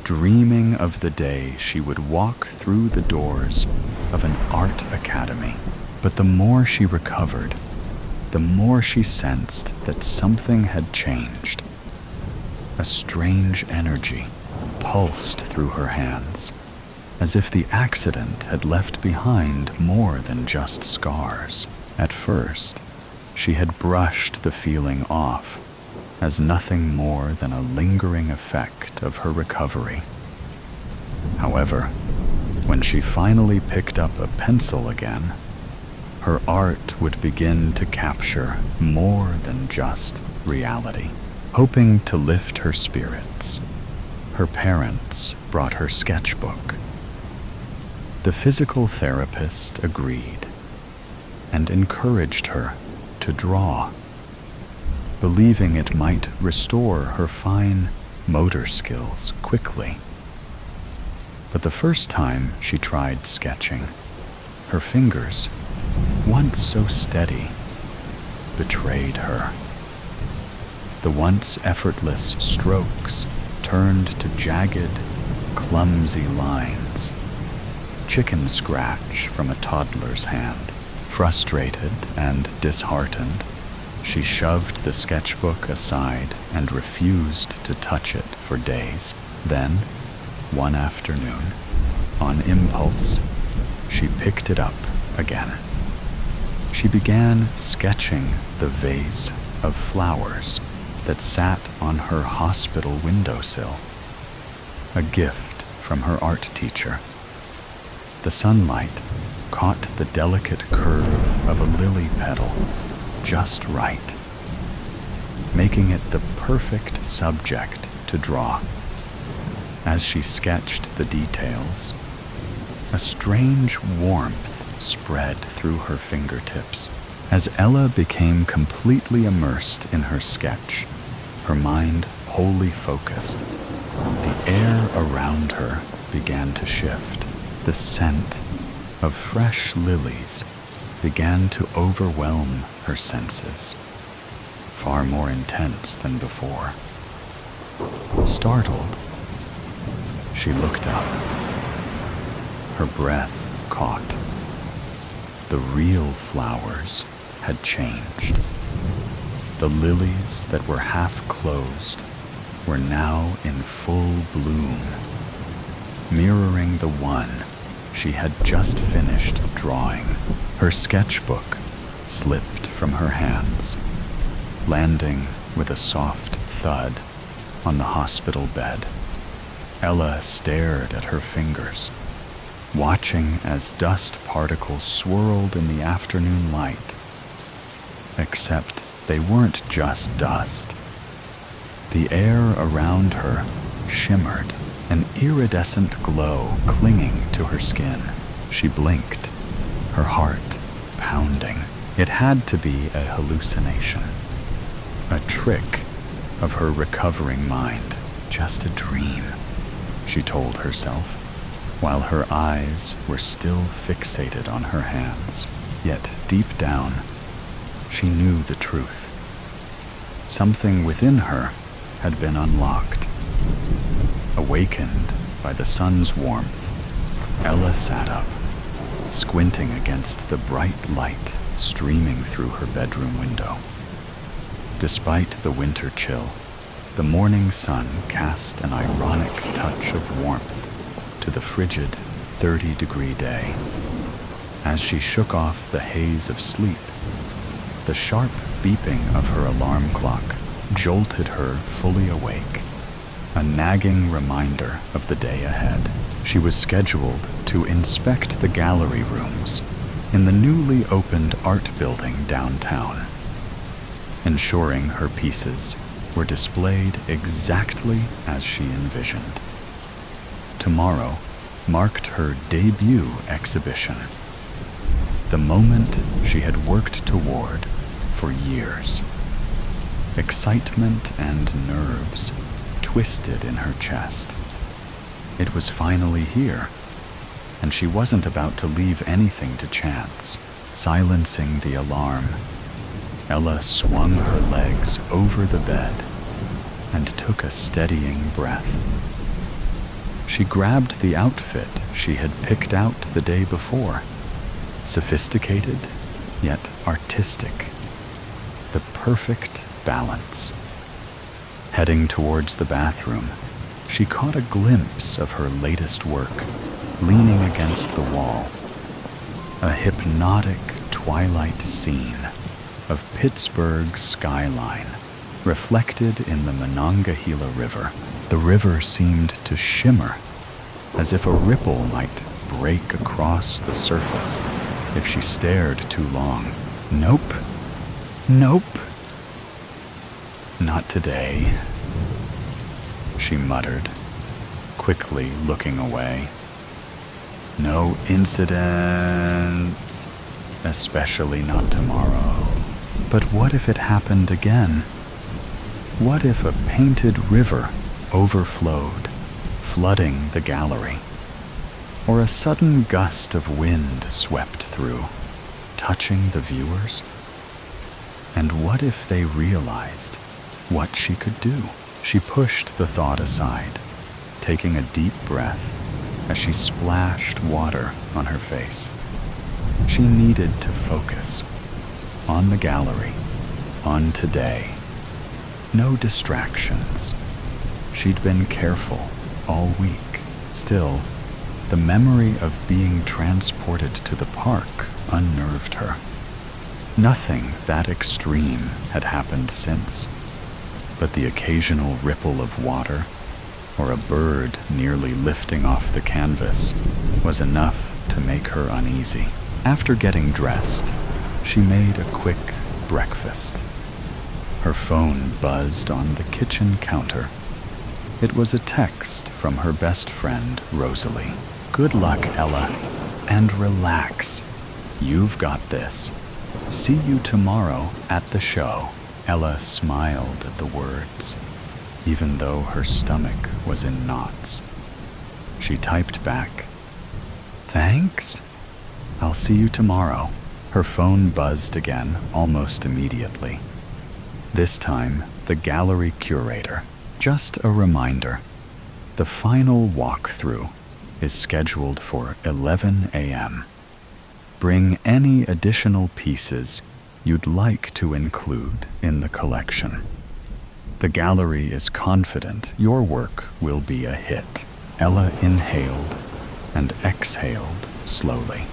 dreaming of the day she would walk through the doors of an art academy. But the more she recovered, the more she sensed that something had changed. A strange energy pulsed through her hands, as if the accident had left behind more than just scars. At first, she had brushed the feeling off as nothing more than a lingering effect of her recovery. However, when she finally picked up a pencil again, her art would begin to capture more than just reality. Hoping to lift her spirits, her parents brought her sketchbook. The physical therapist agreed and encouraged her to draw, believing it might restore her fine motor skills quickly. But the first time she tried sketching, her fingers, once so steady, betrayed her. The once effortless strokes turned to jagged, clumsy lines, chicken scratch from a toddler's hand. Frustrated and disheartened, she shoved the sketchbook aside and refused to touch it for days. Then, one afternoon, on impulse, she picked it up again. She began sketching the vase of flowers that sat on her hospital windowsill, a gift from her art teacher. The sunlight caught the delicate curve of a lily petal just right, making it the perfect subject to draw. As she sketched the details, a strange warmth spread through her fingertips. As Ella became completely immersed in her sketch, her mind wholly focused, the air around her began to shift. The scent of fresh lilies began to overwhelm her senses, far more intense than before. Startled, she looked up. Her breath caught. The real flowers had changed. The lilies that were half closed were now in full bloom, mirroring the one she had just finished drawing. Her sketchbook slipped from her hands, landing with a soft thud on the hospital bed. Ella stared at her fingers, watching as dust particles swirled in the afternoon light. Except they weren't just dust. The air around her shimmered, an iridescent glow clinging to her skin. She blinked, her heart pounding. It had to be a hallucination, a trick of her recovering mind, just a dream, she told herself, while her eyes were still fixated on her hands. Yet deep down, she knew the truth. Something within her had been unlocked. Awakened by the sun's warmth, Ella sat up, squinting against the bright light streaming through her bedroom window. Despite the winter chill, the morning sun cast an ironic touch of warmth to the frigid 30-degree day. As she shook off the haze of sleep, the sharp beeping of her alarm clock jolted her fully awake, a nagging reminder of the day ahead. She was scheduled to inspect the gallery rooms in the newly opened art building downtown, ensuring her pieces were displayed exactly as she envisioned. Tomorrow marked her debut exhibition, the moment she had worked toward for years. Excitement and nerves twisted in her chest. It was finally here, and she wasn't about to leave anything to chance. Silencing the alarm, Ella swung her legs over the bed and took a steadying breath. She grabbed the outfit she had picked out the day before, sophisticated yet artistic, the perfect balance. Heading towards the bathroom, she caught a glimpse of her latest work, leaning against the wall. A hypnotic twilight scene of Pittsburgh's skyline, reflected in the Monongahela River. The river seemed to shimmer, as if a ripple might break across the surface if she stared too long. Nope. Nope. Not today, she muttered, quickly looking away. No incident, especially not tomorrow. But what if it happened again? What if a painted river overflowed, flooding the gallery? Or a sudden gust of wind swept through, touching the viewers? And what if they realized what she could do? She pushed the thought aside, taking a deep breath as she splashed water on her face. She needed to focus on the gallery, on today. No distractions. She'd been careful all week. Still, the memory of being transported to the park unnerved her. Nothing that extreme had happened since, but the occasional ripple of water or a bird nearly lifting off the canvas was enough to make her uneasy. After getting dressed, she made a quick breakfast. Her phone buzzed on the kitchen counter. It was a text from her best friend, Rosalie. Good luck, Ella, and relax. You've got this. See you tomorrow at the show. Ella smiled at the words, even though her stomach was in knots. She typed back, "Thanks. I'll see you tomorrow." Her phone buzzed again almost immediately. This time, the gallery curator. Just a reminder, the final walkthrough is scheduled for 11 a.m. Bring any additional pieces you'd like to include in the collection. The gallery is confident your work will be a hit. Ella inhaled and exhaled slowly.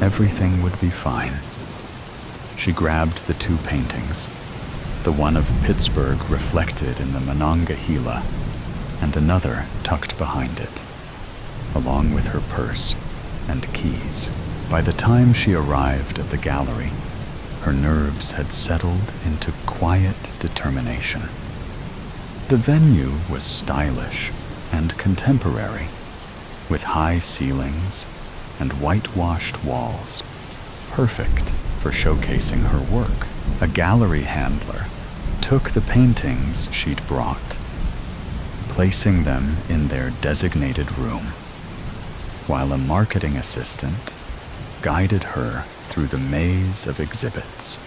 Everything would be fine. She grabbed the two paintings, the one of Pittsburgh reflected in the Monongahela, and another tucked behind it. along with her purse and keys. By the time she arrived at the gallery, her nerves had settled into quiet determination. The venue was stylish and contemporary, with high ceilings and whitewashed walls, perfect for showcasing her work. A gallery handler took the paintings she'd brought, placing them in their designated room, while a marketing assistant guided her through the maze of exhibits.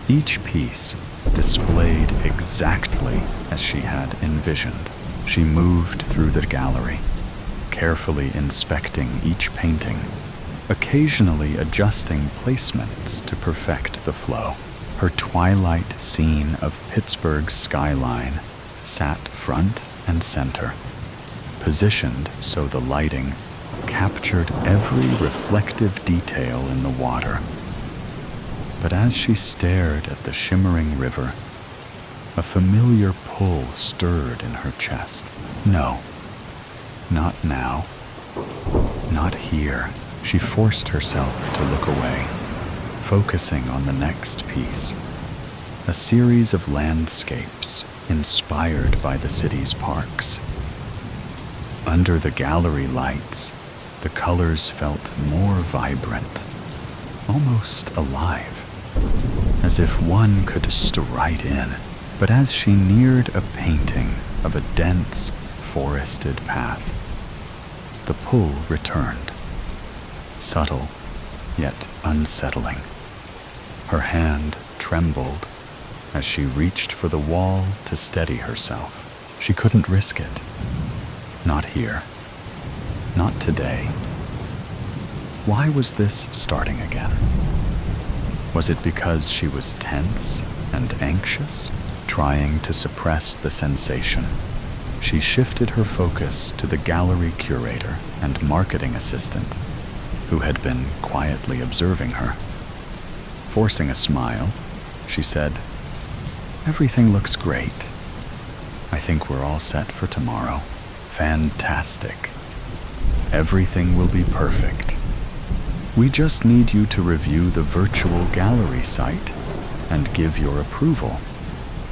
Each piece displayed exactly as she had envisioned. She moved through the gallery, carefully inspecting each painting, occasionally adjusting placements to perfect the flow. Her twilight scene of Pittsburgh's skyline sat front and center, positioned so the lighting captured every reflective detail in the water. But as she stared at the shimmering river, a familiar pull stirred in her chest. No, not now. Not here. She forced herself to look away, focusing on the next piece. A series of landscapes inspired by the city's parks. Under the gallery lights, the colors felt more vibrant, almost alive, as if one could stride in. But as she neared a painting of a dense, forested path, the pull returned, subtle yet unsettling. Her hand trembled as she reached for the wall to steady herself. She couldn't risk it. Not here. Not today. Why was this starting again? Was it because she was tense and anxious, trying to suppress the sensation? She shifted her focus to the gallery curator and marketing assistant, who had been quietly observing her. Forcing a smile, she said, "Everything looks great. I think we're all set for tomorrow. Fantastic. Everything will be perfect. We just need you to review the virtual gallery site and give your approval,"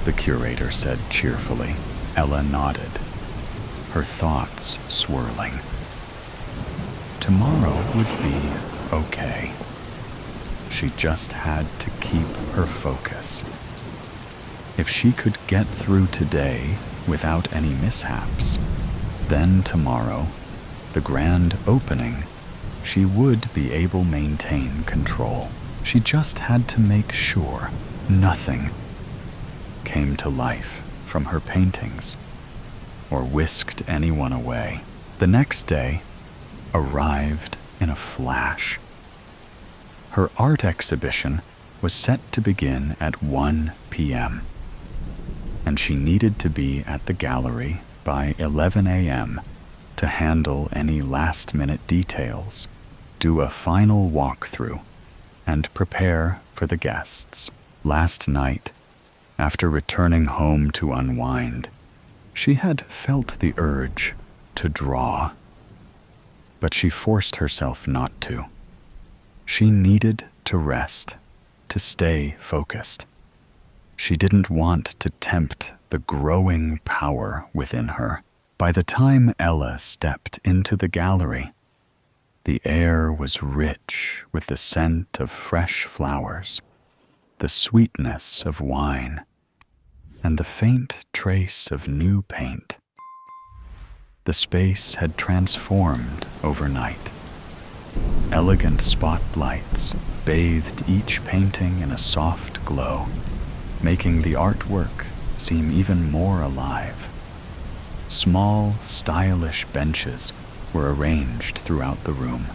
the curator said cheerfully. Ella nodded, her thoughts swirling. Tomorrow would be okay. She just had to keep her focus. If she could get through today without any mishaps, then tomorrow, the grand opening, she would be able to maintain control. She just had to make sure nothing came to life from her paintings or whisked anyone away. The next day arrived in a flash. Her art exhibition was set to begin at 1 p.m., and she needed to be at the gallery by 11 a.m. to handle any last-minute details, do a final walkthrough, and prepare for the guests. Last night, after returning home to unwind, she had felt the urge to draw, but she forced herself not to. She needed to rest, to stay focused. She didn't want to tempt the growing power within her. By the time Ella stepped into the gallery, the air was rich with the scent of fresh flowers, the sweetness of wine, and the faint trace of new paint. The space had transformed overnight. Elegant spotlights bathed each painting in a soft glow, making the artwork seem even more alive. Small, stylish benches were arranged throughout the room,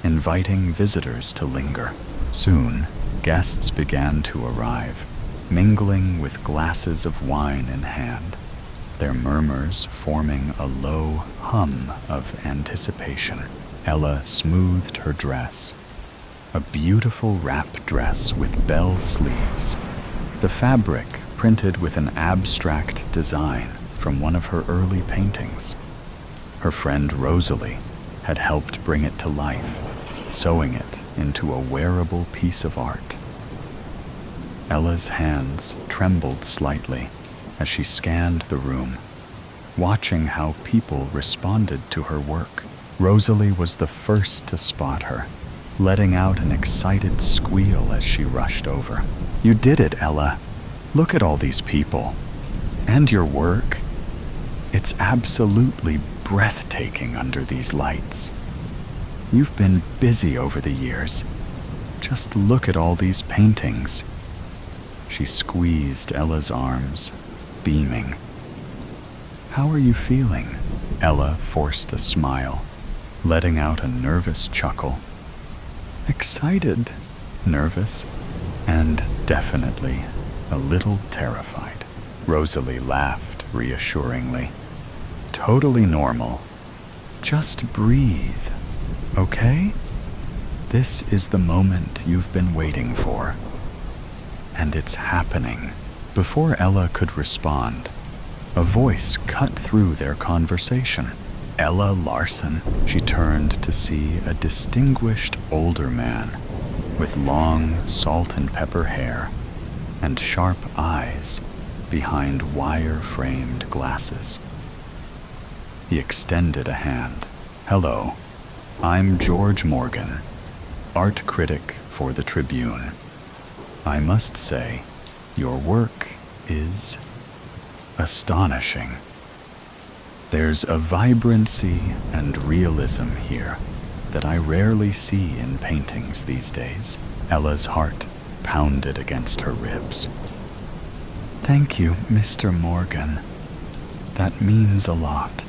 inviting visitors to linger. Soon, guests began to arrive, mingling with glasses of wine in hand, their murmurs forming a low hum of anticipation. Ella smoothed her dress, a beautiful wrap dress with bell sleeves, the fabric printed with an abstract design from one of her early paintings. Her friend Rosalie had helped bring it to life, sewing it into a wearable piece of art. Ella's hands trembled slightly as she scanned the room, watching how people responded to her work. Rosalie was the first to spot her, letting out an excited squeal as she rushed over. "You did it, Ella. Look at all these people. And your work. It's absolutely breathtaking under these lights. You've been busy over the years. Just look at all these paintings." She squeezed Ella's arms, beaming. "How are you feeling?" Ella forced a smile, letting out a nervous chuckle. "Excited, nervous, and definitely a little terrified." Rosalie laughed reassuringly. "Totally normal. Just breathe, okay? This is the moment you've been waiting for. And it's happening." Before Ella could respond, a voice cut through their conversation. Ella Larson. She turned to see a distinguished older man with long salt and pepper hair and sharp eyes behind wire-framed glasses. He extended a hand. "Hello, I'm George Morgan, art critic for the Tribune. I must say, your work is astonishing. There's a vibrancy and realism here that I rarely see in paintings these days." Ella's heart pounded against her ribs. "Thank you, Mr. Morgan. That means a lot."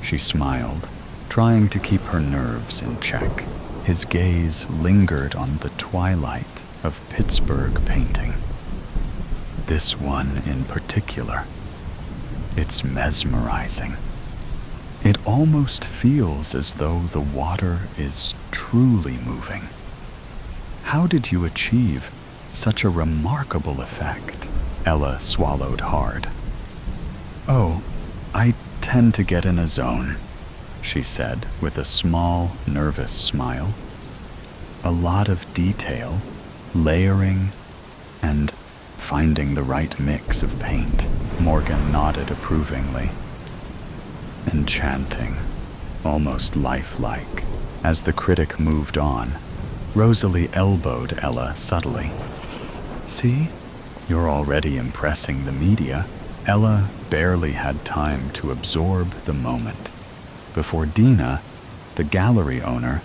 She smiled, trying to keep her nerves in check. His gaze lingered on the twilight of Pittsburgh painting. This one in particular. It's mesmerizing. It almost feels as though the water is truly moving. How did you achieve such a remarkable effect? Ella swallowed hard. "Oh, I tend to get in a zone," she said with a small, nervous smile. "A lot of detail, layering, and finding the right mix of paint." Morgan nodded approvingly. "Enchanting, almost lifelike." As the critic moved on, Rosalie elbowed Ella subtly. "See? You're already impressing the media." Ella barely had time to absorb the moment before Dina, the gallery owner,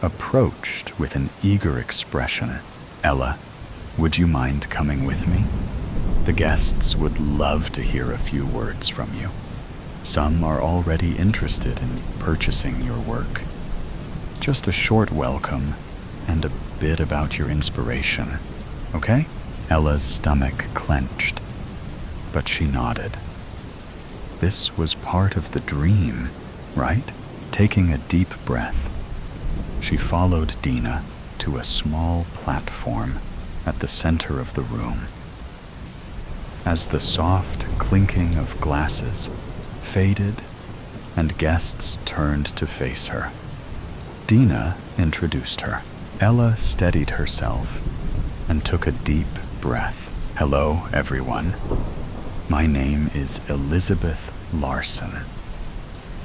approached with an eager expression. "Ella, would you mind coming with me? The guests would love to hear a few words from you. Some are already interested in purchasing your work. Just a short welcome and a bit about your inspiration, okay?" Ella's stomach clenched, but she nodded. This was part of the dream, right? Taking a deep breath, she followed Dina to a small platform at the center of the room. As the soft clinking of glasses faded and guests turned to face her, Dina introduced her. Ella steadied herself and took a deep breath. "Hello, everyone. My name is Elizabeth Larson,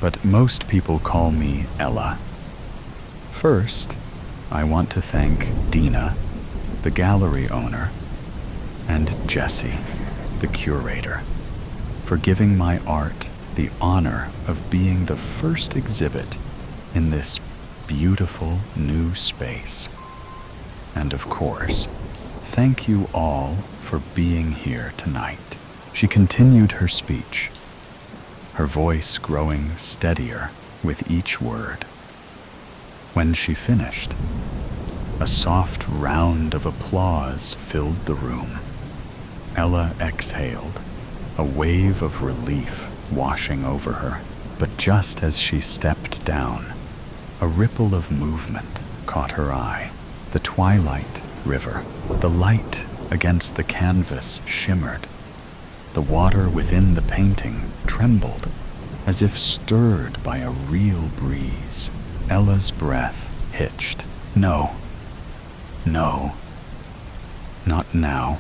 but most people call me Ella. First, I want to thank Dina, the gallery owner, and Jessie, the curator, for giving my art the honor of being the first exhibit in this beautiful new space. And of course, thank you all for being here tonight." She continued her speech, her voice growing steadier with each word. When she finished, a soft round of applause filled the room. Ella exhaled, a wave of relief washing over her. But just as she stepped down, a ripple of movement caught her eye. The twilight river, the light against the canvas shimmered. The water within the painting trembled as if stirred by a real breeze. Ella's breath hitched. No. No. Not now.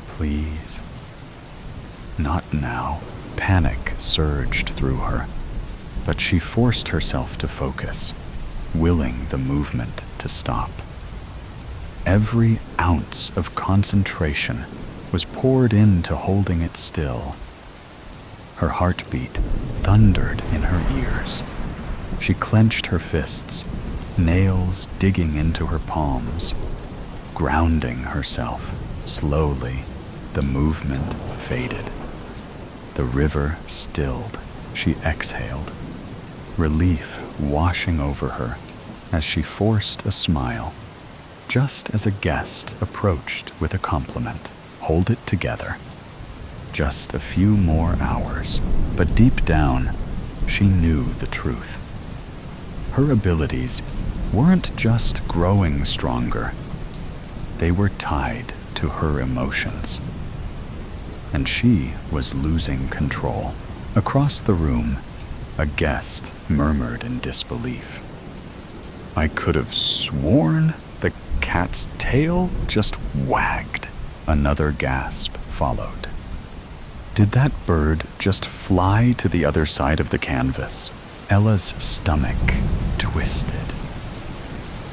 Please. Not now. Panic surged through her, but she forced herself to focus, willing the movement to stop. Every ounce of concentration was poured into holding it still. Her heartbeat thundered in her ears. She clenched her fists, nails digging into her palms, grounding herself. Slowly, the movement faded. The river stilled. She exhaled, relief washing over her as she forced a smile, just as a guest approached with a compliment. Hold it together. Just a few more hours, but deep down, she knew the truth. Her abilities weren't just growing stronger, they were tied to her emotions. And she was losing control. Across the room, a guest murmured in disbelief. I could have sworn the cat's tail just wagged. Another gasp followed. Did that bird just fly to the other side of the canvas? Ella's stomach twisted.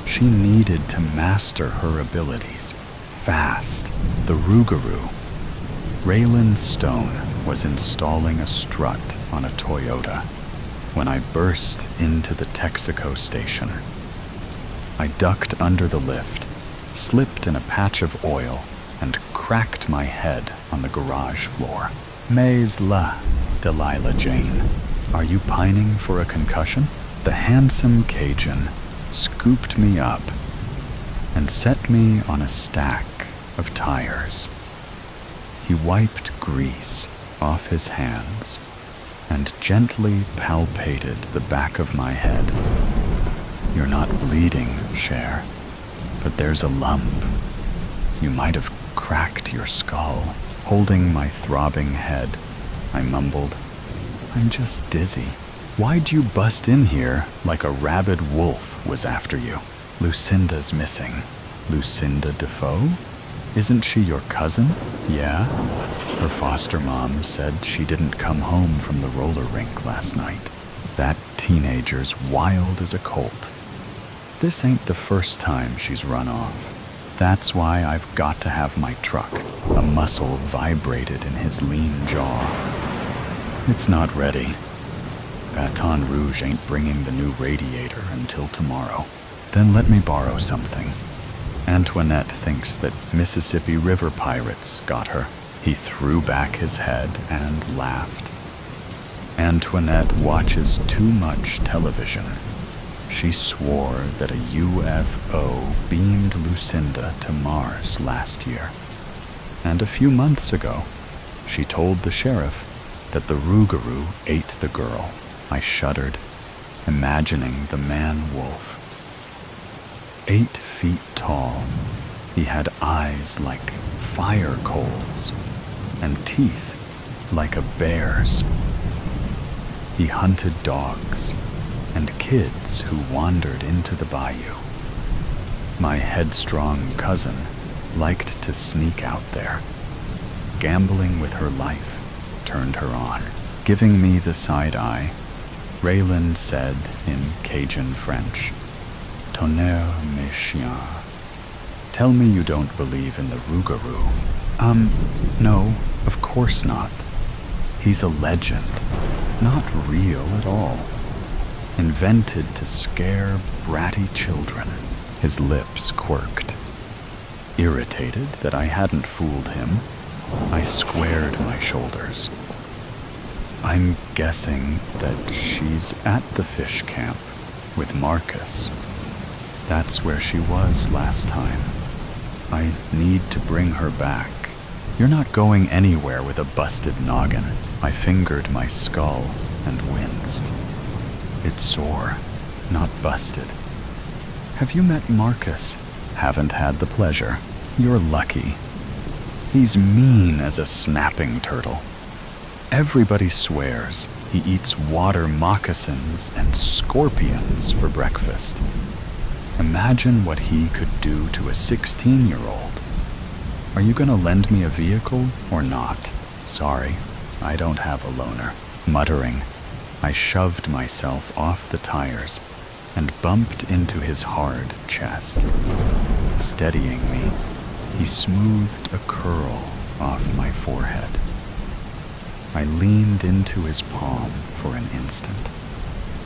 She needed to master her abilities fast. The Rougarou. Raylan Stone was installing a strut on a Toyota when I burst into the Texaco station. I ducked under the lift, slipped in a patch of oil, and cracked my head on the garage floor. Mais la, Delilah Jane. Are you pining for a concussion? The handsome Cajun scooped me up and set me on a stack of tires. He wiped grease off his hands and gently palpated the back of my head. You're not bleeding, Cher, but there's a lump. You might have cracked your skull. Holding my throbbing head, I mumbled, I'm just dizzy. Why'd you bust in here like a rabid wolf was after you? Lucinda's missing. Lucinda Defoe? Isn't she your cousin? Yeah? Her foster mom said she didn't come home from the roller rink last night. That teenager's wild as a colt. This ain't the first time she's run off. That's why I've got to have my truck. A muscle vibrated in his lean jaw. It's not ready. Baton Rouge ain't bringing the new radiator until tomorrow. Then let me borrow something. Antoinette thinks that Mississippi River pirates got her. He threw back his head and laughed. Antoinette watches too much television. She swore that a UFO beamed Lucinda to Mars last year. And a few months ago, she told the sheriff that the Rougarou ate the girl. I shuddered, imagining the man-wolf. 8 feet tall, he had eyes like fire coals and teeth like a bear's. He hunted dogs and kids who wandered into the bayou. My headstrong cousin liked to sneak out there. Gambling with her life turned her on. Giving me the side eye, Raylan said in Cajun French, Tonnerre mes chiens. Tell me you don't believe in the Rougarou. No, of course not. He's a legend, not real at all. Invented to scare bratty children. His lips quirked. Irritated that I hadn't fooled him, I squared my shoulders. I'm guessing that she's at the fish camp with Marcus. That's where she was last time. I need to bring her back. You're not going anywhere with a busted noggin. I fingered my skull and winced. It's sore, not busted. Have you met Marcus? Haven't had the pleasure. You're lucky. He's mean as a snapping turtle. Everybody swears he eats water moccasins and scorpions for breakfast. Imagine what he could do to a 16-year-old. Are you gonna lend me a vehicle or not? Sorry, I don't have a loaner. Muttering, I shoved myself off the tires and bumped into his hard chest. Steadying me, he smoothed a curl off my forehead. I leaned into his palm for an instant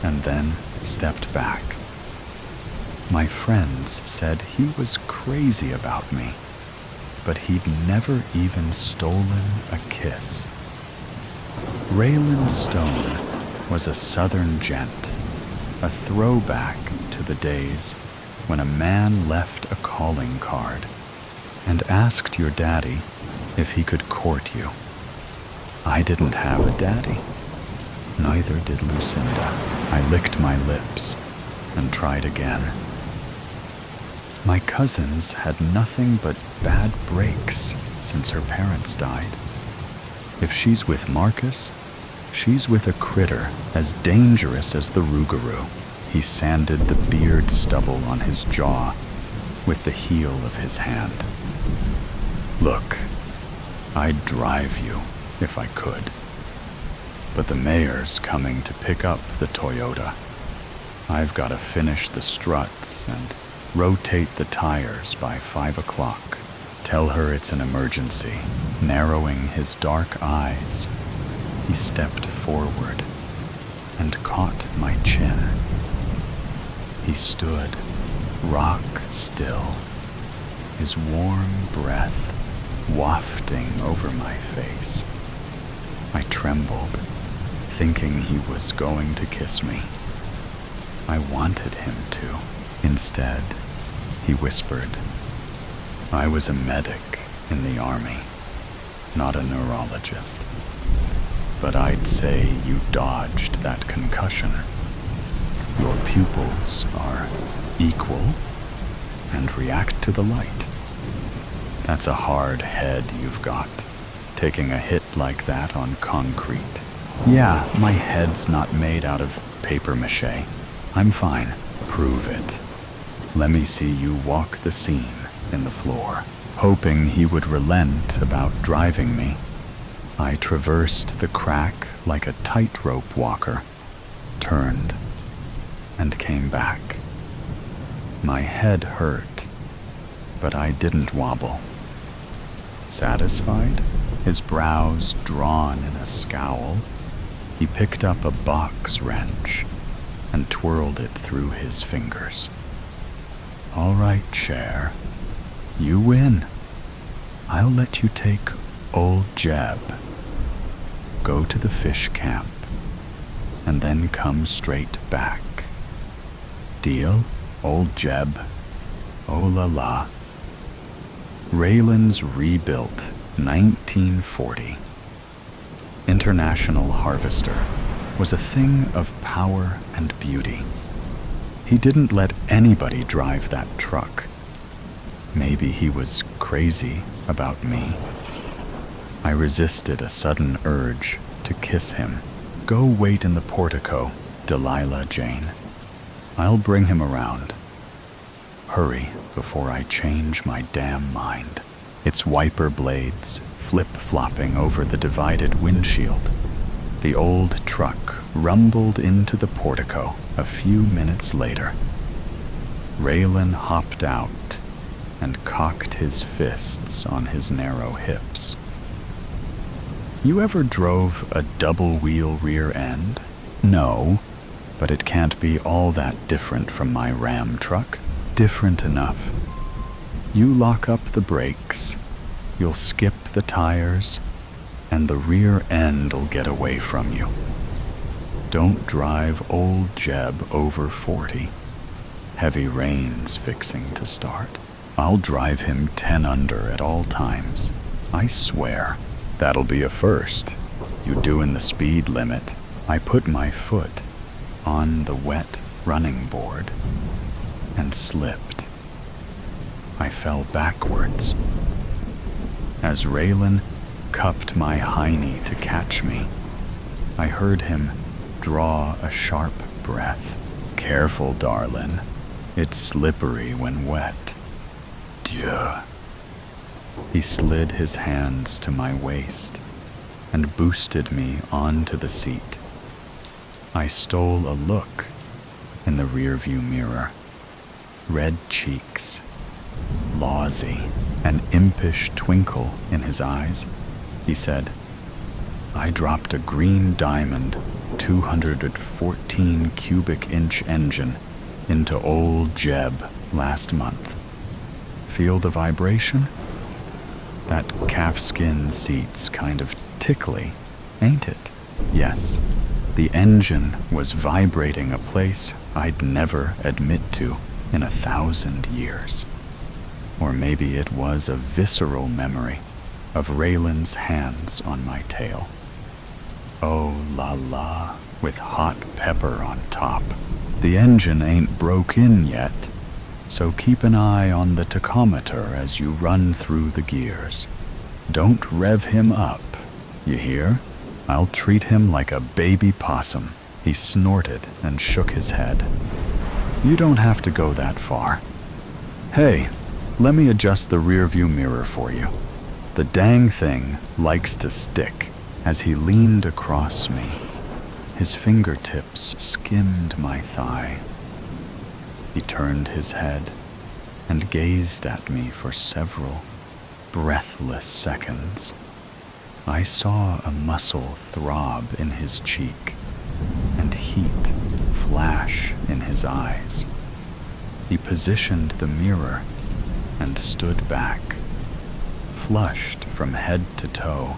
and then stepped back. My friends said he was crazy about me, but he'd never even stolen a kiss. Raylan Stone was a Southern gent, a throwback to the days when a man left a calling card and asked your daddy if he could court you. I didn't have a daddy. Neither did Lucinda. I licked my lips and tried again. My cousins had nothing but bad breaks since her parents died. If she's with Marcus, she's with a critter as dangerous as the Rougarou. He sanded the beard stubble on his jaw with the heel of his hand. Look, I'd drive you if I could. But the mayor's coming to pick up the Toyota. I've got to finish the struts and rotate the tires by 5 o'clock. Tell her it's an emergency. Narrowing his dark eyes, he stepped forward and caught my chin. He stood rock still, his warm breath wafting over my face. I trembled, thinking he was going to kiss me. I wanted him to. Instead, he whispered, I was a medic in the army, not a neurologist. But I'd say you dodged that concussion. Your pupils are equal and react to the light. That's a hard head you've got, taking a hit like that on concrete. Yeah, my head's not made out of paper mache. I'm fine. Prove it. Let me see you walk the seam in the floor. Hoping he would relent about driving me, I traversed the crack like a tightrope walker, turned, and came back. My head hurt, but I didn't wobble. Satisfied, his brows drawn in a scowl, he picked up a box wrench and twirled it through his fingers. All right, Cher, you win. I'll let you take old Jeb, go to the fish camp, and then come straight back. Deal, old Jeb? Oh la la. Raylan's rebuilt 1940 International Harvester was a thing of power and beauty. He didn't let anybody drive that truck. Maybe he was crazy about me. I resisted a sudden urge to kiss him. Go wait in the portico, Delilah Jane. I'll bring him around. Hurry before I change my damn mind. Its wiper blades flip-flopping over the divided windshield. The old truck rumbled into the portico a few minutes later. Raylan hopped out and cocked his fists on his narrow hips. You ever drove a double-wheel rear end? No, but it can't be all that different from my Ram truck. Different enough. You lock up the brakes, you'll skip the tires, and the rear end'll get away from you. Don't drive old Jeb over 40. Heavy rain's fixing to start. I'll drive him 10 under at all times. I swear. That'll be a first. You doing the speed limit. I put my foot on the wet running board and slipped. I fell backwards. As Raylan cupped my hiney to catch me. I heard him draw a sharp breath. "Careful, darlin'. It's slippery when wet." Dieu. He slid his hands to my waist and boosted me onto the seat. I stole a look in the rearview mirror. Red cheeks, lawsy, an impish twinkle in his eyes. He said, "I dropped a green diamond 214 cubic inch engine into old Jeb last month. Feel the vibration? That calfskin seat's kind of tickly, ain't it?" Yes, the engine was vibrating a place I'd never admit to in 1,000 years. Or maybe it was a visceral memory of Raylan's hands on my tail. Oh la la, with hot pepper on top. The engine ain't broke in yet, so keep an eye on the tachometer as you run through the gears. Don't rev him up, you hear? I'll treat him like a baby possum. He snorted and shook his head. You don't have to go that far. Hey, let me adjust the rearview mirror for you. The dang thing likes to stick. As he leaned across me, his fingertips skimmed my thigh. He turned his head and gazed at me for several breathless seconds. I saw a muscle throb in his cheek and heat flash in his eyes. He positioned the mirror and stood back, flushed from head to toe.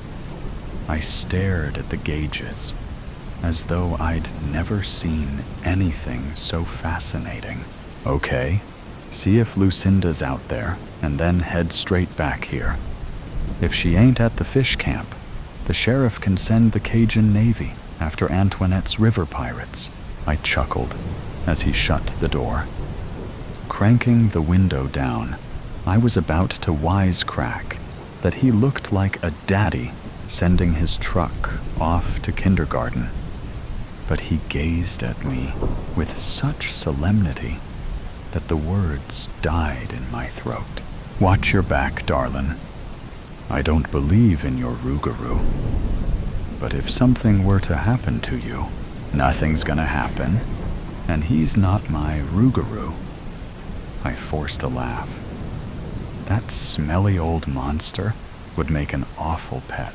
I stared at the gauges as though I'd never seen anything so fascinating. Okay, see if Lucinda's out there, and then head straight back here. If she ain't at the fish camp, the sheriff can send the Cajun Navy after Antoinette's river pirates. I chuckled as he shut the door. Cranking the window down, I was about to wisecrack that he looked like a daddy sending his truck off to kindergarten. But he gazed at me with such solemnity that the words died in my throat. Watch your back, darlin'. I don't believe in your rougarou. But if something were to happen to you, nothing's gonna happen, and he's not my rougarou. I forced a laugh. That smelly old monster would make an awful pet.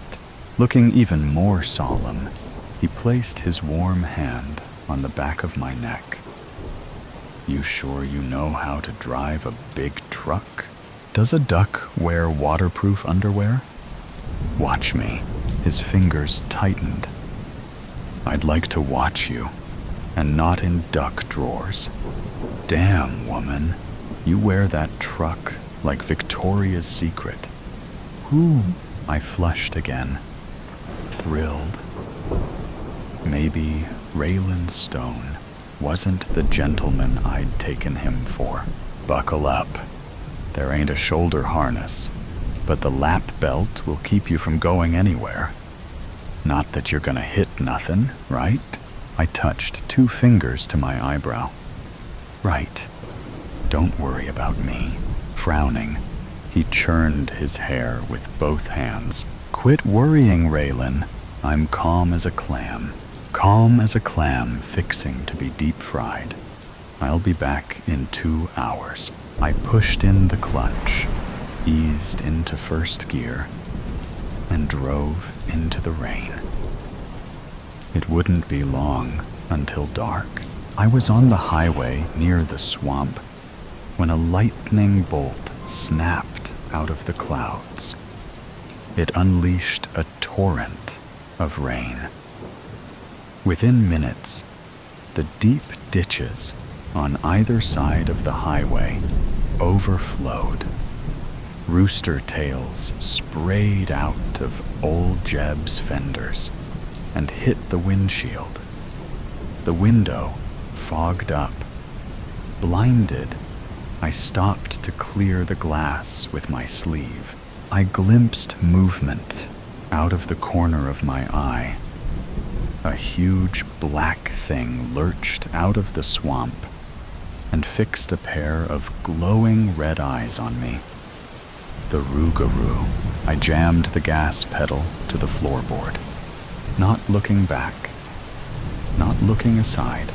Looking even more solemn, he placed his warm hand on the back of my neck. You sure you know how to drive a big truck? Does a duck wear waterproof underwear? Watch me. His fingers tightened. I'd like to watch you, and not in duck drawers. Damn, woman, you wear that truck like Victoria's Secret. Who? I flushed again, thrilled. Maybe Raylan Stone wasn't the gentleman I'd taken him for. Buckle up. There ain't a shoulder harness, but the lap belt will keep you from going anywhere. Not that you're gonna hit nothing, right? I touched 2 fingers to my eyebrow. Right. Don't worry about me. Frowning, he churned his hair with both hands. Quit worrying, Raylan. I'm calm as a clam. Calm as a clam fixing to be deep fried. I'll be back in 2 hours. I pushed in the clutch, eased into first gear, and drove into the rain. It wouldn't be long until dark. I was on the highway near the swamp when a lightning bolt snapped out of the clouds. It unleashed a torrent of rain. Within minutes, the deep ditches on either side of the highway overflowed. Rooster tails sprayed out of old Jeb's fenders and hit the windshield. The window fogged up. Blinded, I stopped to clear the glass with my sleeve. I glimpsed movement Out of the corner of my eye, a huge black thing lurched out of the swamp and fixed a pair of glowing red eyes on me. The Rougarou. I jammed the gas pedal to the floorboard, not looking back, not looking aside,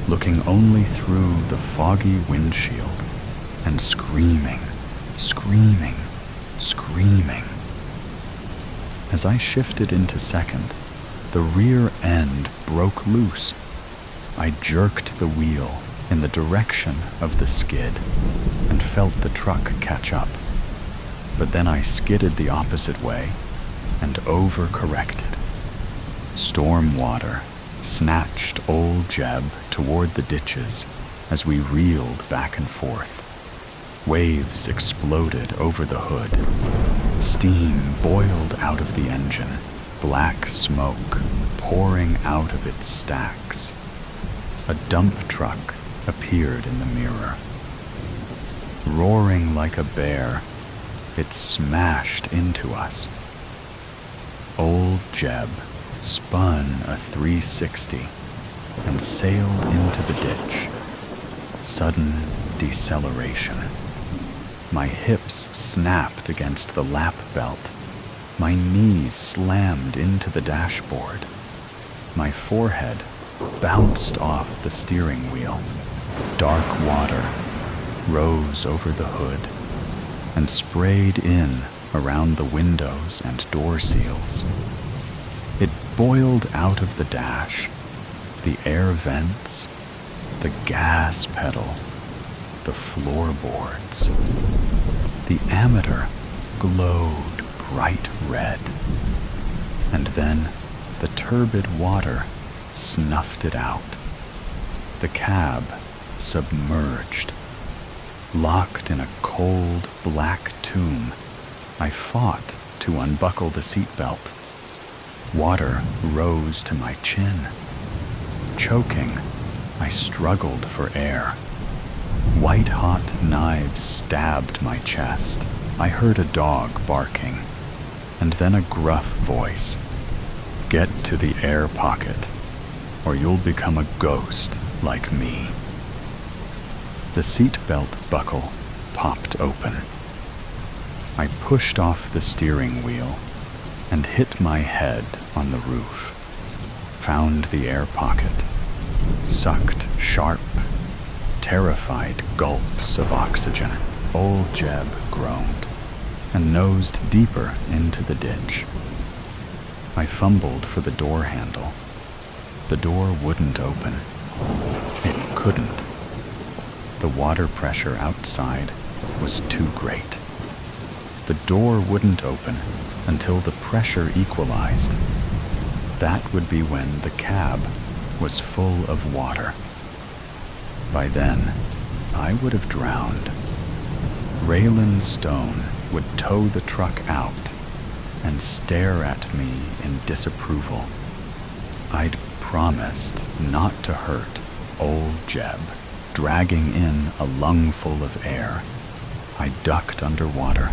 looking only through the foggy windshield and screaming, screaming, screaming. As I shifted into second, the rear end broke loose. I jerked the wheel in the direction of the skid and felt the truck catch up. But then I skidded the opposite way and overcorrected. Storm water snatched old Jeb toward the ditches as we reeled back and forth. Waves exploded over the hood. Steam boiled out of the engine, black smoke pouring out of its stacks. A dump truck appeared in the mirror. Roaring like a bear, it smashed into us. Old Jeb spun a 360 and sailed into the ditch. Sudden deceleration. My hips snapped against the lap belt. My knees slammed into the dashboard. My forehead bounced off the steering wheel. Dark water rose over the hood and sprayed in around the windows and door seals. It boiled out of the dash, the air vents, the gas pedal, the floorboards. The ammeter glowed bright red, and then the turbid water snuffed it out. The cab submerged. Locked in a cold, black tomb, I fought to unbuckle the seatbelt. Water rose to my chin. Choking, I struggled for air. White-hot knives stabbed my chest. I heard a dog barking, and then a gruff voice. "Get to the air pocket, or you'll become a ghost like me." The seatbelt buckle popped open. I pushed off the steering wheel and hit my head on the roof. Found the air pocket, sucked sharp, terrified gulps of oxygen. Old Jeb groaned and nosed deeper into the ditch. I fumbled for the door handle. The door wouldn't open. It couldn't. The water pressure outside was too great. The door wouldn't open until the pressure equalized. That would be when the cab was full of water. By then, I would have drowned. Raylan Stone would tow the truck out and stare at me in disapproval. I'd promised not to hurt old Jeb. Dragging in a lungful of air, I ducked underwater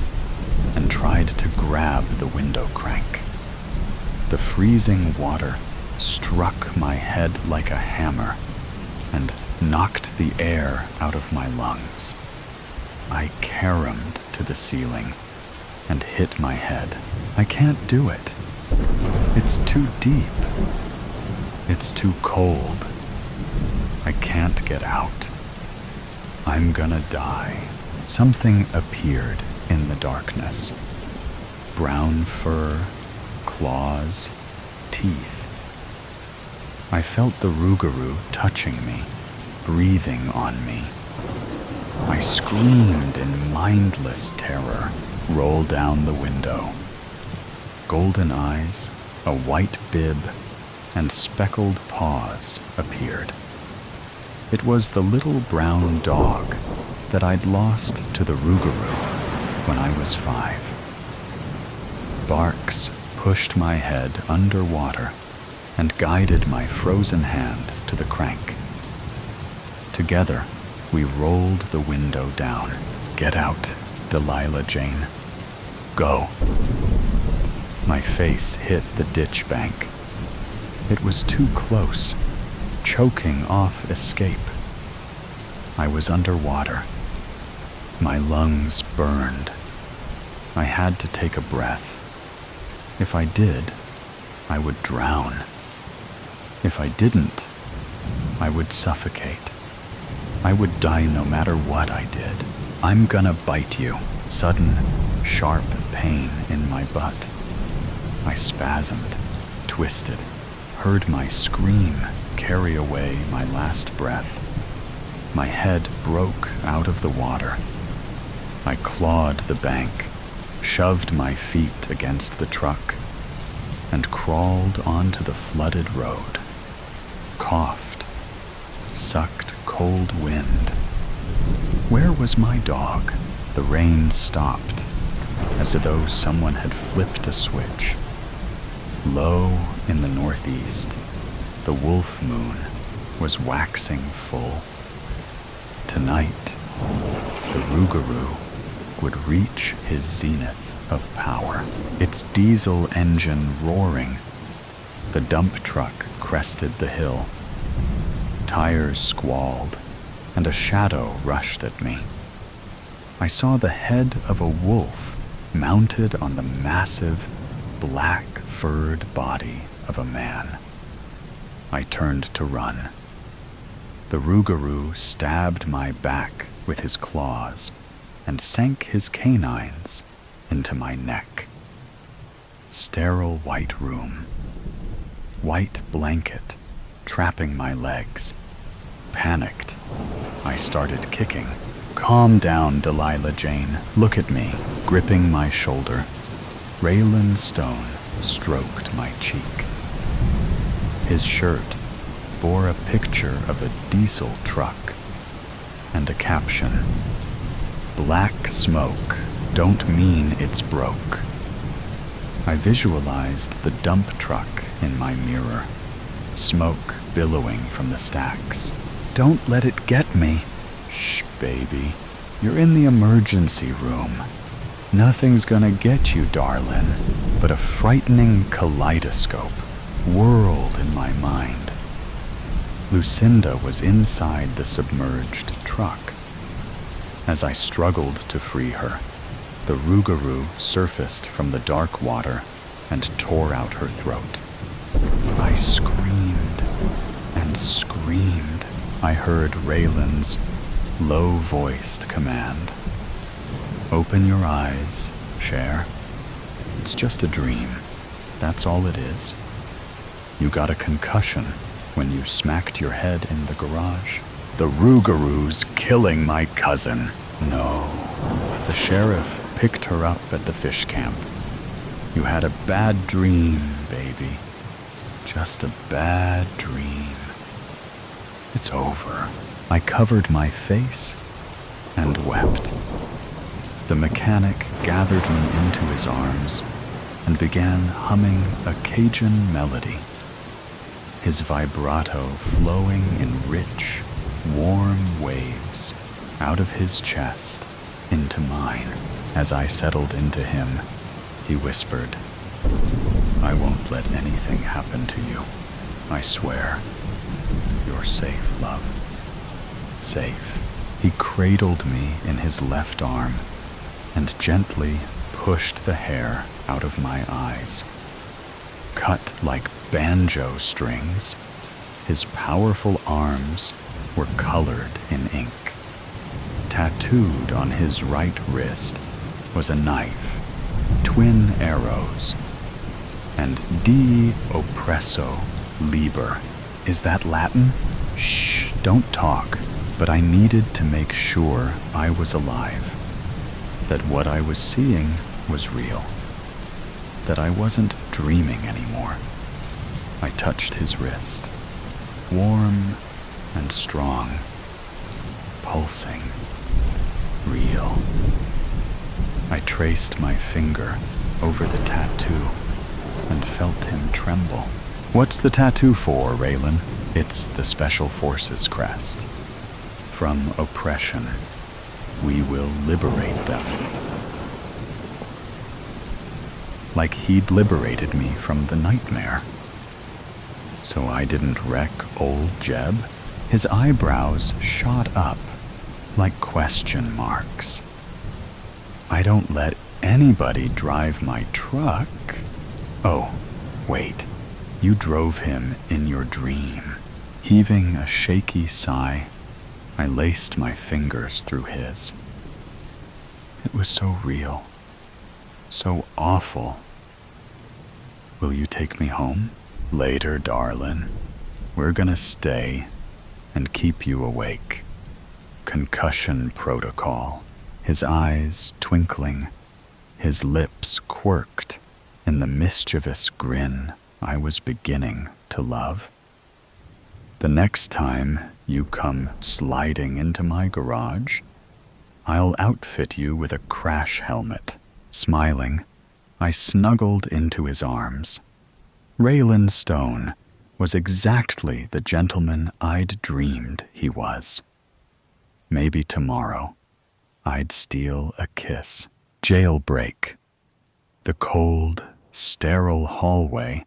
and tried to grab the window crank. The freezing water struck my head like a hammer and knocked the air out of my lungs. I caromed to the ceiling and hit my head. I can't do it. It's too deep. It's too cold. I can't get out. I'm gonna die. Something appeared in the darkness. Brown fur, claws, teeth. I felt the Rougarou touching me, breathing on me. I screamed in mindless terror. Roll down the window. Golden eyes, a white bib, and speckled paws appeared. It was the little brown dog that I'd lost to the Rougarou when I was 5. Barks pushed my head underwater and guided my frozen hand to the crank. Together, we rolled the window down. Get out, Delilah Jane. Go. My face hit the ditch bank. It was too close, choking off escape. I was underwater. My lungs burned. I had to take a breath. If I did, I would drown. If I didn't, I would suffocate. I would die no matter what I did. I'm gonna bite you. Sudden, sharp pain in my butt. I spasmed, twisted, heard my scream carry away my last breath. My head broke out of the water. I clawed the bank, shoved my feet against the truck, and crawled onto the flooded road. Coughed, sucked cold wind. Where was my dog? The rain stopped, as though someone had flipped a switch. Low in the northeast, the wolf moon was waxing full. Tonight, the Rougarou would reach his zenith of power, its diesel engine roaring. The dump truck crested the hill. Tires squalled, and a shadow rushed at me. I saw the head of a wolf mounted on the massive, black-furred body of a man. I turned to run. The Rougarou stabbed my back with his claws and sank his canines into my neck. Sterile white room. White blanket trapping my legs. Panicked, I started kicking. Calm down, Delilah Jane. Look at me, gripping my shoulder. Raylan Stone stroked my cheek. His shirt bore a picture of a diesel truck and a caption, "Black smoke, don't mean it's broke." I visualized the dump truck in my mirror, smoke billowing from the stacks. Don't let it get me. Shh, baby. You're in the emergency room. Nothing's gonna get you, darling, but a frightening kaleidoscope whirled in my mind. Lucinda was inside the submerged truck. As I struggled to free her, the Rougarou surfaced from the dark water and tore out her throat. I screamed and screamed. I heard Raylan's low-voiced command. Open your eyes, Cher. It's just a dream. That's all it is. You got a concussion when you smacked your head in the garage. The Rougarou's killing my cousin. No. The sheriff picked her up at the fish camp. You had a bad dream, baby. Just a bad dream. It's over. I covered my face and wept. The mechanic gathered me into his arms and began humming a Cajun melody, his vibrato flowing in rich, warm waves out of his chest into mine. As I settled into him, he whispered, "I won't let anything happen to you. I swear. You're safe, love. Safe." He cradled me in his left arm and gently pushed the hair out of my eyes. Cut like banjo strings, his powerful arms were colored in ink. Tattooed on his right wrist was a knife, twin arrows, and De Oppresso Liber. Is that Latin? Shh, don't talk. But I needed to make sure I was alive, that what I was seeing was real, that I wasn't dreaming anymore. I touched his wrist, warm and strong, pulsing, real. I traced my finger over the tattoo and felt him tremble. What's the tattoo for, Raylan? It's the Special Forces crest. From oppression, we will liberate them. like he'd liberated me from the nightmare. So I didn't wreck old Jeb? His eyebrows shot up like question marks. I don't let anybody drive my truck. Oh, wait, you drove him in your dream. Heaving a shaky sigh, I laced my fingers through his. It was so real, so awful. Will you take me home? Later, darling. We're gonna stay and keep you awake. Concussion protocol. His eyes twinkling, his lips quirked in the mischievous grin I was beginning to love. The next time you come sliding into my garage, I'll outfit you with a crash helmet. Smiling, I snuggled into his arms. Raylan Stone was exactly the gentleman I'd dreamed he was. Maybe tomorrow I'd steal a kiss. Jailbreak. The cold, sterile hallway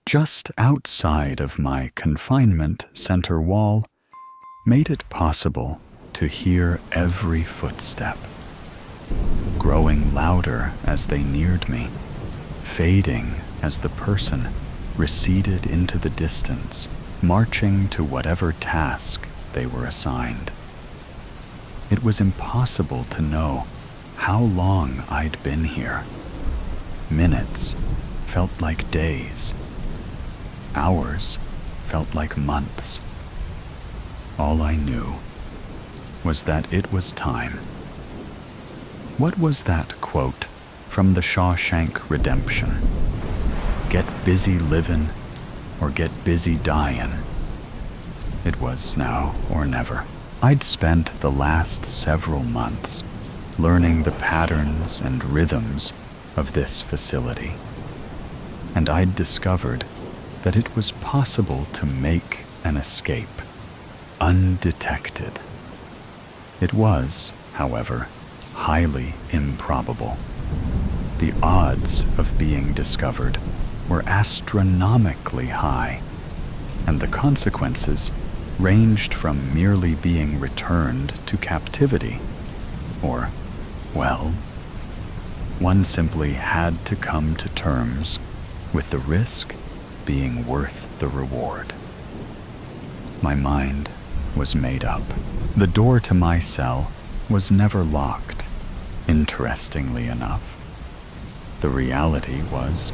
just outside of my confinement center wall made it possible to hear every footstep, growing louder as they neared me, fading as the person receded into the distance, marching to whatever task they were assigned. It was impossible to know how long I'd been here. Minutes felt like days. Hours felt like months. All I knew was that it was time. What was that quote from the Shawshank Redemption? Get busy livin' or get busy dyin'. It was now or never. I'd spent the last several months learning the patterns and rhythms of this facility, and I'd discovered that it was possible to make an escape undetected. It was, however, highly improbable. The odds of being discovered were astronomically high, and the consequences ranged from merely being returned to captivity, or, well, one simply had to come to terms with the risk being worth the reward. My mind was made up. The door to my cell was never locked, interestingly enough. The reality was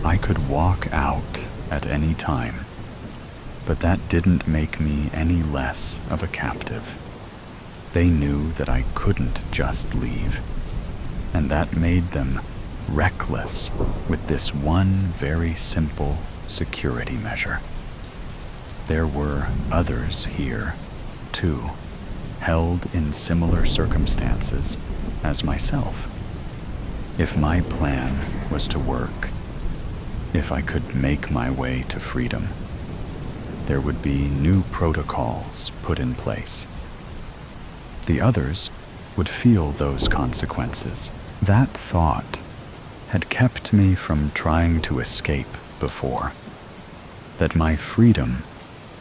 I could walk out at any time, but that didn't make me any less of a captive. They knew that I couldn't just leave, and that made them reckless with this one very simple security measure. There were others here, too, held in similar circumstances as myself. If my plan was to work, if I could make my way to freedom, there would be new protocols put in place. The others would feel those consequences. That thought had kept me from trying to escape before, that my freedom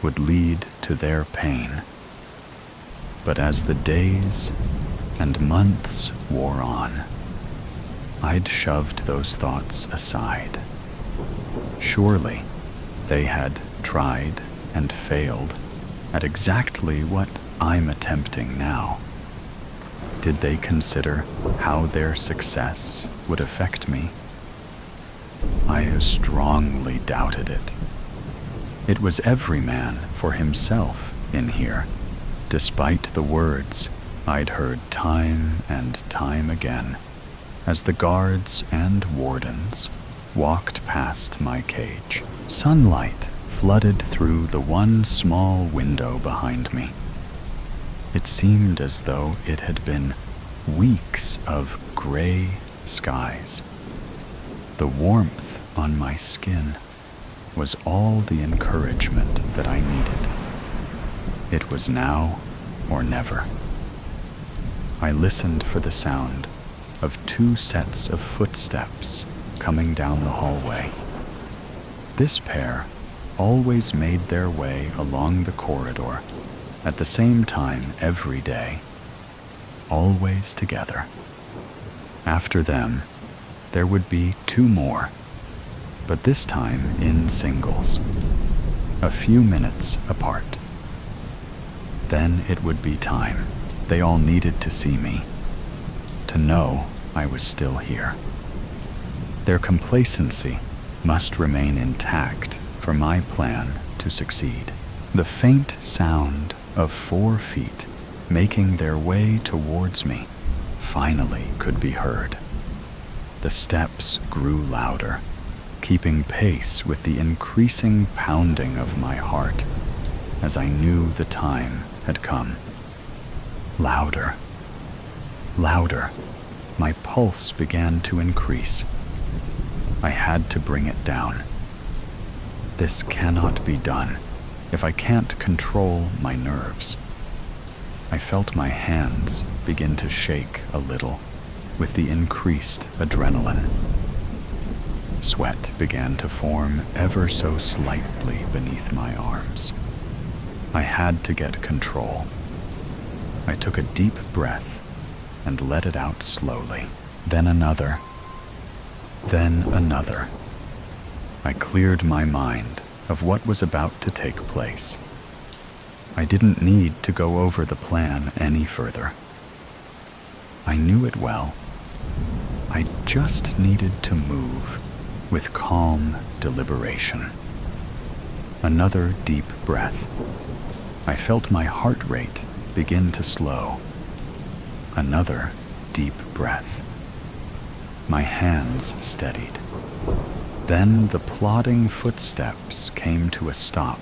would lead to their pain. But as the days and months wore on, I'd shoved those thoughts aside. Surely they had tried and failed at exactly what I'm attempting now. Did they consider how their success would affect me? I strongly doubted it. It was every man for himself in here, despite the words I'd heard time and time again as the guards and wardens walked past my cage. Sunlight flooded through the one small window behind me. It seemed as though it had been weeks of gray skies. The warmth on my skin was all the encouragement that I needed. It was now or never. I listened for the sound of 2 sets of footsteps coming down the hallway. This pair always made their way along the corridor at the same time every day, always together. After them, there would be 2 more, but this time in singles, a few minutes apart. Then it would be time. They all needed to see me, to know I was still here. Their complacency must remain intact for my plan to succeed. The faint sound of 4 feet making their way towards me finally could be heard. The steps grew louder, keeping pace with the increasing pounding of my heart as I knew the time had come. Louder, louder. My pulse began to increase. I had to bring it down. This cannot be done if I can't control my nerves. I felt my hands begin to shake a little with the increased adrenaline. Sweat began to form ever so slightly beneath my arms. I had to get control. I took a deep breath and let it out slowly. Then another. Then another. I cleared my mind of what was about to take place. I didn't need to go over the plan any further. I knew it well. I just needed to move with calm deliberation. Another deep breath. I felt my heart rate begin to slow. Another deep breath. My hands steadied. Then the plodding footsteps came to a stop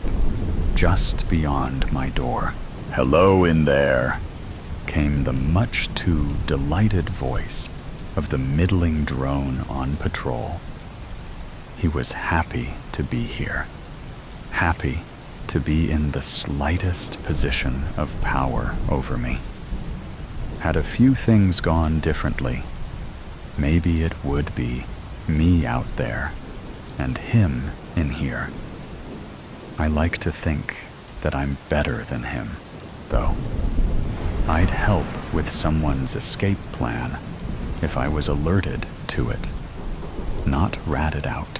just beyond my door. "Hello in there," came the much too delighted voice of the middling drone on patrol. He was happy to be here, happy to be in the slightest position of power over me. Had a few things gone differently, maybe it would be me out there and him in here. I like to think that I'm better than him, though. I'd help with someone's escape plan if I was alerted to it, not ratted out.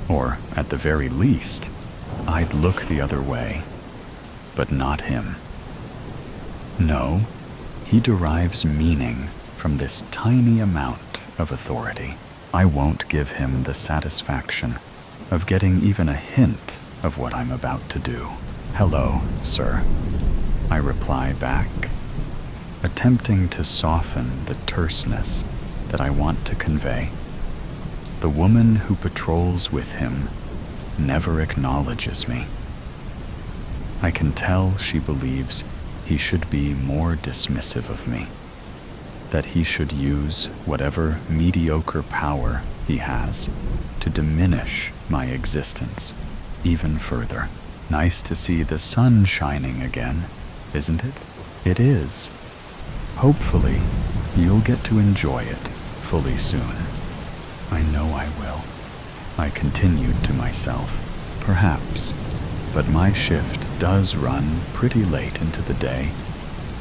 Or, at the very least, I'd look the other way, but not him. No, he derives meaning from this tiny amount of authority. I won't give him the satisfaction of getting even a hint of what I'm about to do. "Hello, sir," I reply back, attempting to soften the terseness that I want to convey. The woman who patrols with him never acknowledges me. I can tell she believes he should be more dismissive of me, that he should use whatever mediocre power he has to diminish my existence even further. Nice to see the sun shining again, isn't it? It is. Hopefully, you'll get to enjoy it fully soon. I know I will. I continued to myself. Perhaps, but my shift does run pretty late into the day,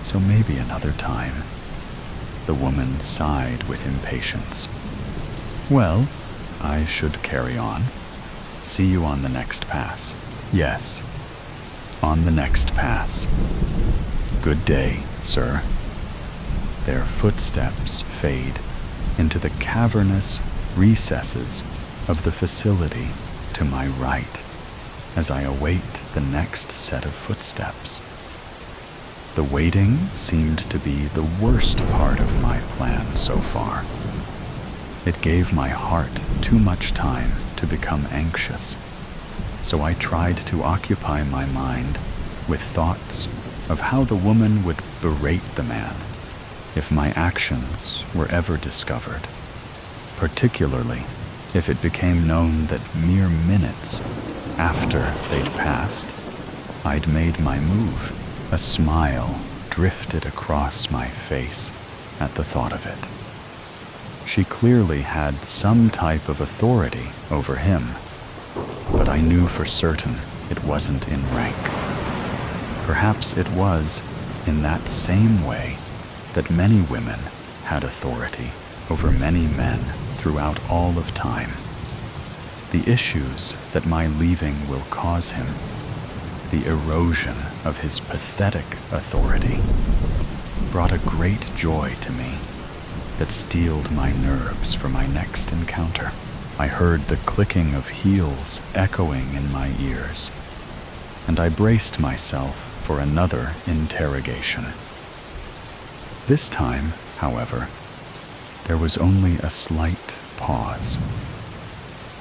so maybe another time. The woman sighed with impatience. Well, I should carry on. See you on the next pass. Yes, on the next pass. Good day, sir. Their footsteps fade into the cavernous recesses of the facility to my right as I await the next set of footsteps. The waiting seemed to be the worst part of my plan so far. It gave my heart too much time to become anxious, so I tried to occupy my mind with thoughts of how the woman would berate the man if my actions were ever discovered, particularly if it became known that mere minutes after they'd passed, I'd made my move. A smile drifted across my face at the thought of it. She clearly had some type of authority over him, but I knew for certain it wasn't in rank. Perhaps it was in that same way that many women had authority over many men throughout all of time. The issues that my leaving will cause him, the erosion of his pathetic authority, brought a great joy to me that steeled my nerves for my next encounter. I heard the clicking of heels echoing in my ears, and I braced myself for another interrogation. This time, however, there was only a slight pause,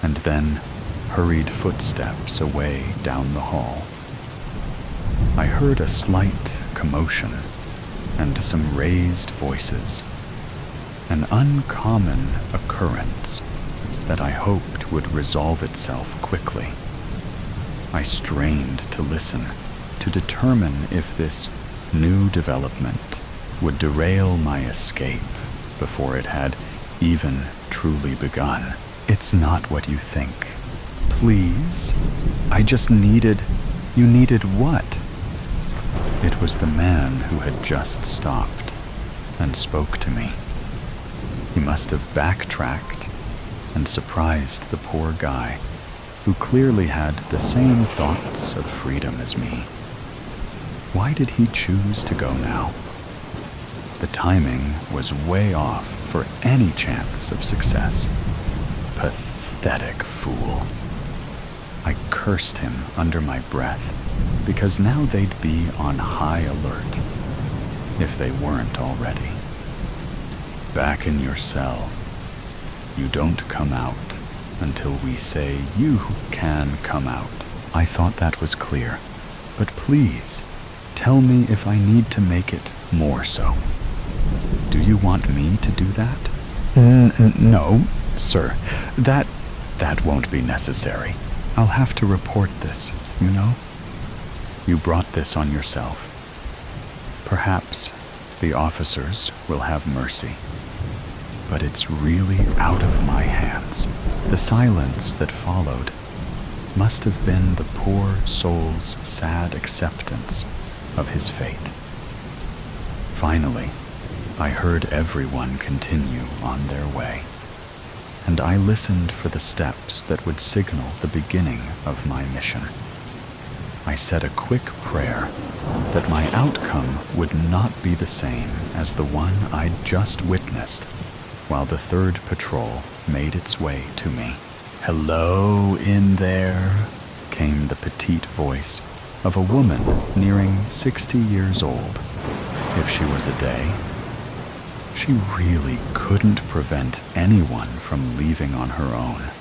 and then hurried footsteps away down the hall. I heard a slight commotion and some raised voices, an uncommon occurrence that I hoped would resolve itself quickly. I strained to listen, to determine if this new development would derail my escape before it had even truly begun. It's not what you think. Please? I just needed... You needed what? It was the man who had just stopped and spoke to me. He must have backtracked and surprised the poor guy, who clearly had the same thoughts of freedom as me. Why did he choose to go now? The timing was way off for any chance of success. Pathetic fool. I cursed him under my breath, because now they'd be on high alert, if they weren't already. Back in your cell. You don't come out until we say you can come out. I thought that was clear, but please, tell me if I need to make it more so. Do you want me to do that? No, sir. That won't be necessary. I'll have to report this, you know? You brought this on yourself. Perhaps the officers will have mercy. But it's really out of my hands. The silence that followed must have been the poor soul's sad acceptance of his fate. Finally, I heard everyone continue on their way, and I listened for the steps that would signal the beginning of my mission. I said a quick prayer that my outcome would not be the same as the one I'd just witnessed while the third patrol made its way to me. "Hello in there," came the petite voice of a woman nearing 60 years old, if she was a day. She really couldn't prevent anyone from leaving on her own.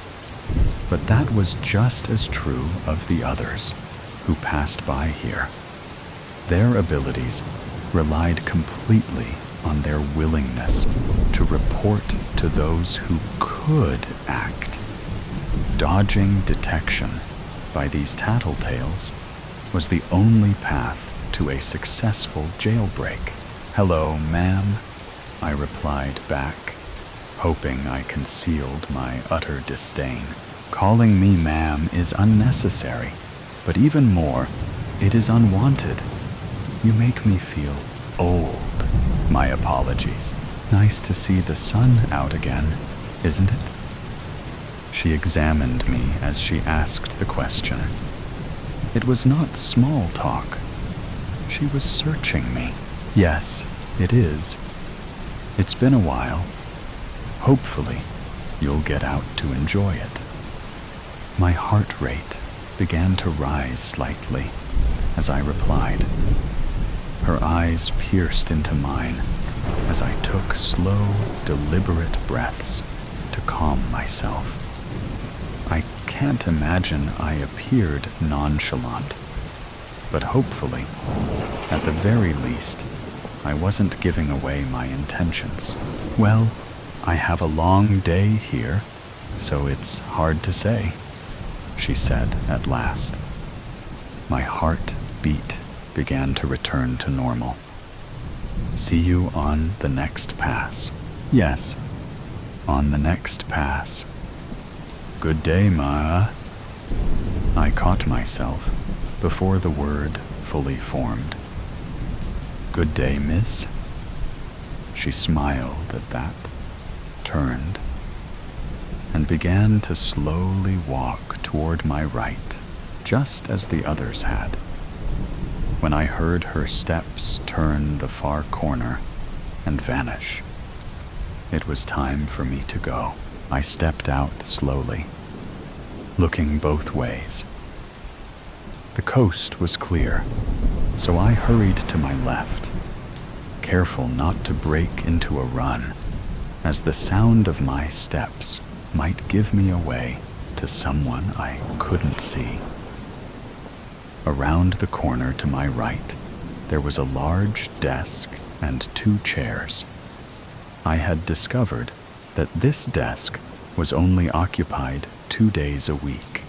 But that was just as true of the others who passed by here. Their abilities relied completely on their willingness to report to those who could act. Dodging detection by these tattletales was the only path to a successful jailbreak. "Hello, ma'am," I replied back, hoping I concealed my utter disdain. Calling me ma'am is unnecessary, but even more, it is unwanted. You make me feel old. My apologies. Nice to see the sun out again, isn't it? She examined me as she asked the question. It was not small talk. She was searching me. Yes, it is. It's been a while. Hopefully, you'll get out to enjoy it. My heart rate began to rise slightly as I replied. Her eyes pierced into mine as I took slow, deliberate breaths to calm myself. I can't imagine I appeared nonchalant, but hopefully, at the very least, I wasn't giving away my intentions. "Well, I have a long day here, so it's hard to say," she said at last. My heart beat began to return to normal. "See you on the next pass." "Yes." on the next pass. "Good day, Ma." I caught myself before the word fully formed. "Good day, miss." She smiled at that, turned, and began to slowly walk toward my right, just as the others had. When I heard her steps turn the far corner and vanish, it was time for me to go. I stepped out slowly, looking both ways. The coast was clear, so I hurried to my left, careful not to break into a run, as the sound of my steps might give me away to someone I couldn't see. Around the corner to my right, there was a large desk and 2 chairs. I had discovered that this desk was only occupied 2 days a week.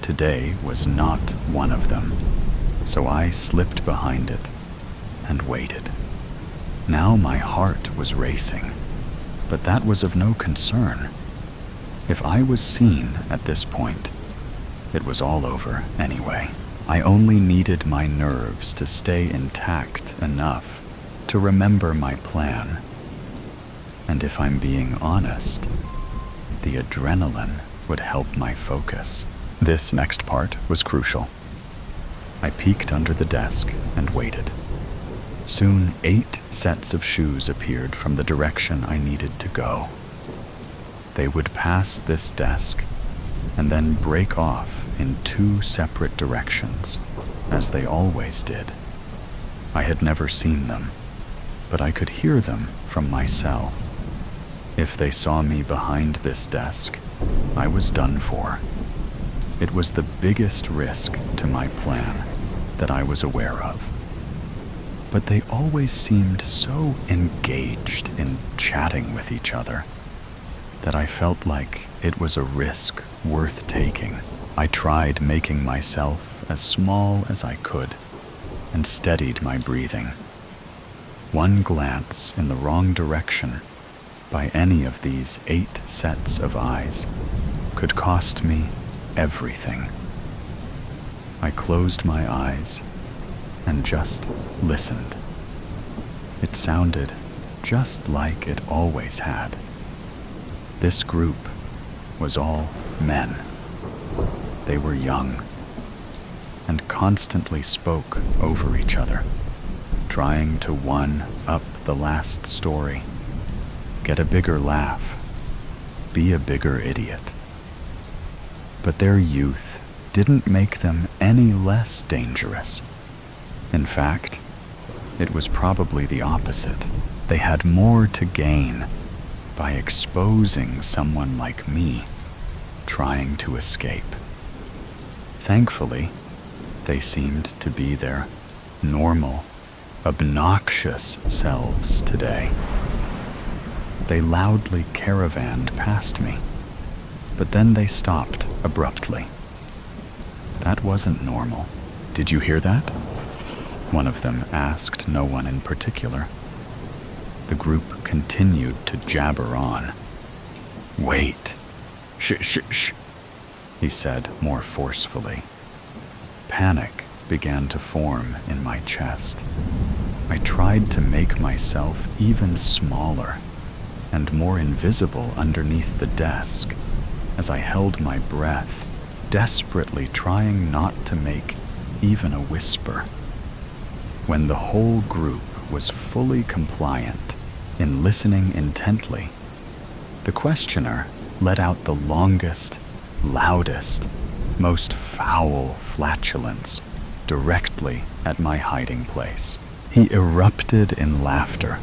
Today was not one of them, so I slipped behind it and waited. Now my heart was racing, but that was of no concern. If I was seen at this point, it was all over anyway. I only needed my nerves to stay intact enough to remember my plan. And if I'm being honest, the adrenaline would help my focus. This next part was crucial. I peeked under the desk and waited. Soon 8 sets of shoes appeared from the direction I needed to go. They would pass this desk and then break off in 2 separate directions, as they always did. I had never seen them, but I could hear them from my cell. If they saw me behind this desk, I was done for. It was the biggest risk to my plan that I was aware of. But they always seemed so engaged in chatting with each other that I felt like it was a risk worth taking. I tried making myself as small as I could and steadied my breathing. One glance in the wrong direction by any of these 8 sets of eyes could cost me everything. I closed my eyes and just listened. It sounded just like it always had. This group was all men. They were young and constantly spoke over each other, trying to one-up the last story, get a bigger laugh, be a bigger idiot. But their youth didn't make them any less dangerous. In fact, it was probably the opposite. They had more to gain by exposing someone like me trying to escape. Thankfully, they seemed to be their normal, obnoxious selves today. They loudly caravanned past me, but then they stopped abruptly. That wasn't normal. "Did you hear that?" one of them asked no one in particular. The group continued to jabber on. "Wait. Shh, he said more forcefully. Panic began to form in my chest. I tried to make myself even smaller and more invisible underneath the desk as I held my breath, desperately trying not to make even a whisper. When the whole group was fully compliant in listening intently, the questioner let out the longest, loudest, most foul flatulence directly at my hiding place. He erupted in laughter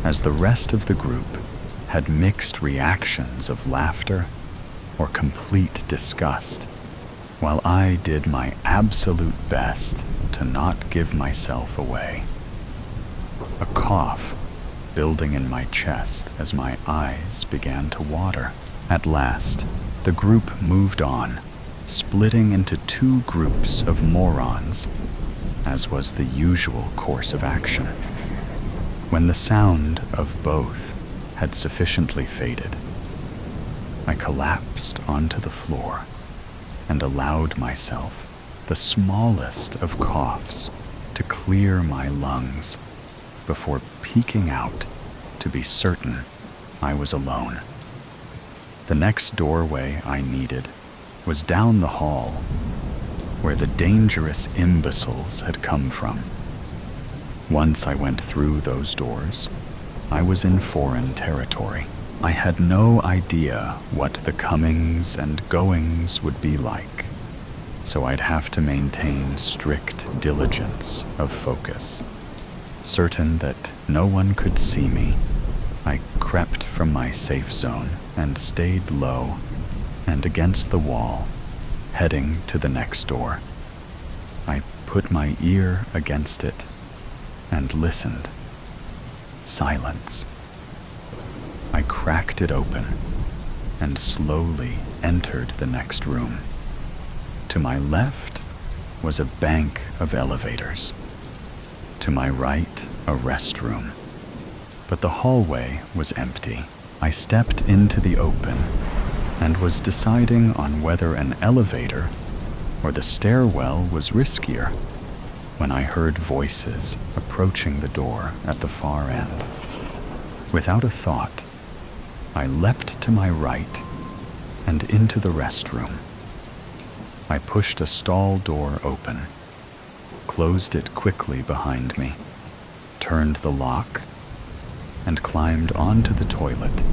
as the rest of the group had mixed reactions of laughter or complete disgust, while I did my absolute best to not give myself away. A cough building in my chest as my eyes began to water. At last, the group moved on, splitting into 2 groups of morons, as was the usual course of action. When the sound of both had sufficiently faded. I collapsed onto the floor and allowed myself the smallest of coughs to clear my lungs before peeking out to be certain I was alone. The next doorway I needed was down the hall, where the dangerous imbeciles had come from. Once I went through those doors, I was in foreign territory. I had no idea what the comings and goings would be like, so I'd have to maintain strict diligence of focus. Certain that no one could see me, I crept from my safe zone and stayed low and against the wall, heading to the next door. I put my ear against it and listened. Silence. I cracked it open and slowly entered the next room. To my left was a bank of elevators. To my right, a restroom. But the hallway was empty. I stepped into the open and was deciding on whether an elevator or the stairwell was riskier when I heard voices approaching the door at the far end. Without a thought, I leapt to my right and into the restroom. I pushed a stall door open, closed it quickly behind me, turned the lock, and climbed onto the toilet,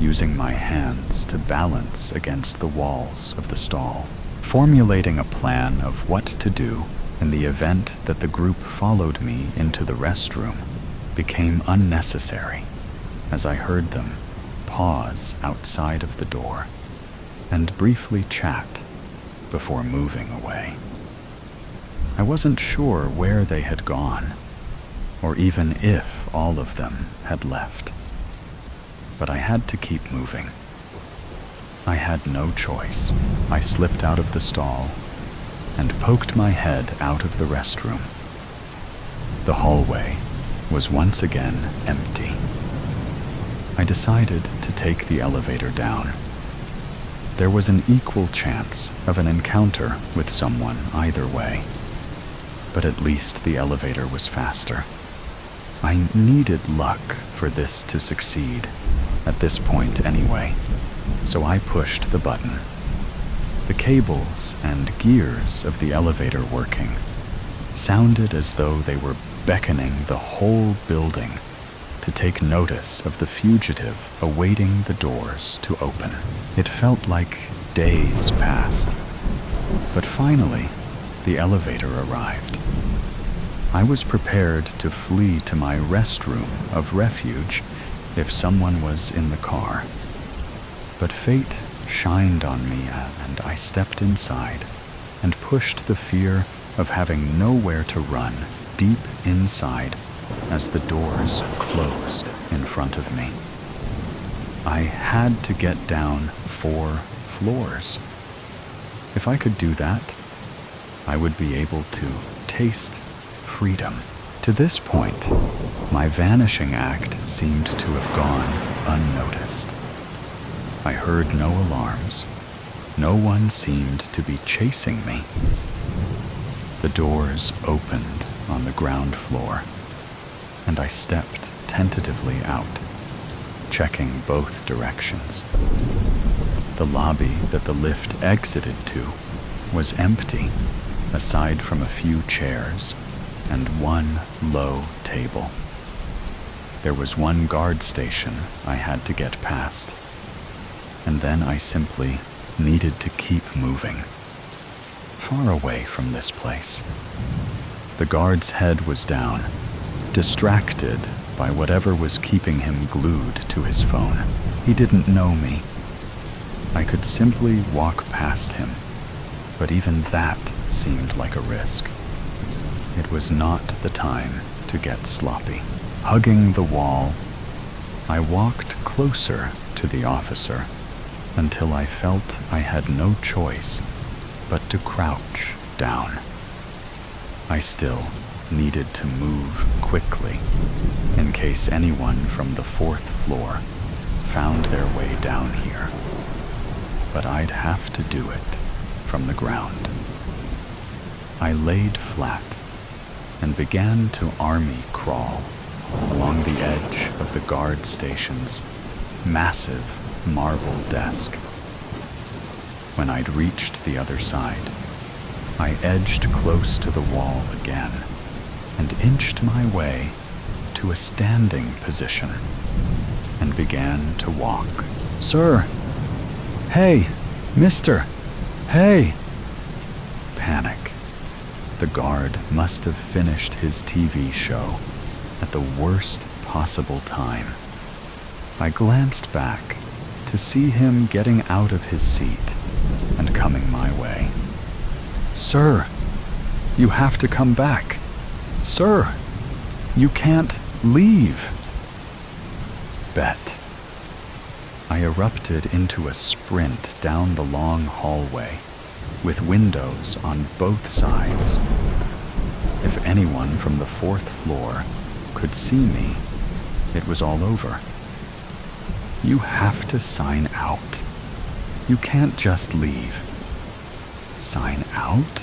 using my hands to balance against the walls of the stall, formulating a plan of what to do in the event that the group followed me into the restroom became unnecessary, as I heard them pause outside of the door and briefly chat before moving away. I wasn't sure where they had gone, or even if all of them had left. But I had to keep moving. I had no choice. I slipped out of the stall and poked my head out of the restroom. The hallway was once again empty. I decided to take the elevator down. There was an equal chance of an encounter with someone either way, but at least the elevator was faster. I needed luck for this to succeed, at this point anyway, so I pushed the button. The cables and gears of the elevator working sounded as though they were beckoning the whole building to take notice of the fugitive awaiting the doors to open. It felt like days passed, but finally, the elevator arrived. I was prepared to flee to my restroom of refuge if someone was in the car. But fate shined on me and I stepped inside and pushed the fear of having nowhere to run deep inside as the doors closed in front of me. I had to get down 4 floors. If I could do that, I would be able to taste freedom. To this point, my vanishing act seemed to have gone unnoticed. I heard no alarms. No one seemed to be chasing me. The doors opened on the ground floor, and I stepped tentatively out, checking both directions. The lobby that the lift exited to was empty, aside from a few chairs and one low table. There was one guard station I had to get past, and then I simply needed to keep moving, far away from this place. The guard's head was down, distracted by whatever was keeping him glued to his phone. He didn't know me. I could simply walk past him, but even that seemed like a risk. It was not the time to get sloppy. Hugging the wall, I walked closer to the officer until I felt I had no choice but to crouch down. I still needed to move quickly in case anyone from the 4th floor found their way down here, but I'd have to do it from the ground. I laid flat and began to army crawl along the edge of the guard station's massive marble desk. When I'd reached the other side, I edged close to the wall again and inched my way to a standing position and began to walk. "Sir! Hey! Mister! Hey!" Panic. The guard must have finished his TV show at the worst possible time. I glanced back to see him getting out of his seat and coming my way. "Sir, you have to come back. Sir, you can't leave." Bet. I erupted into a sprint down the long hallway with windows on both sides. If anyone from the 4th floor could see me, it was all over. "You have to sign out. You can't just leave." Sign out?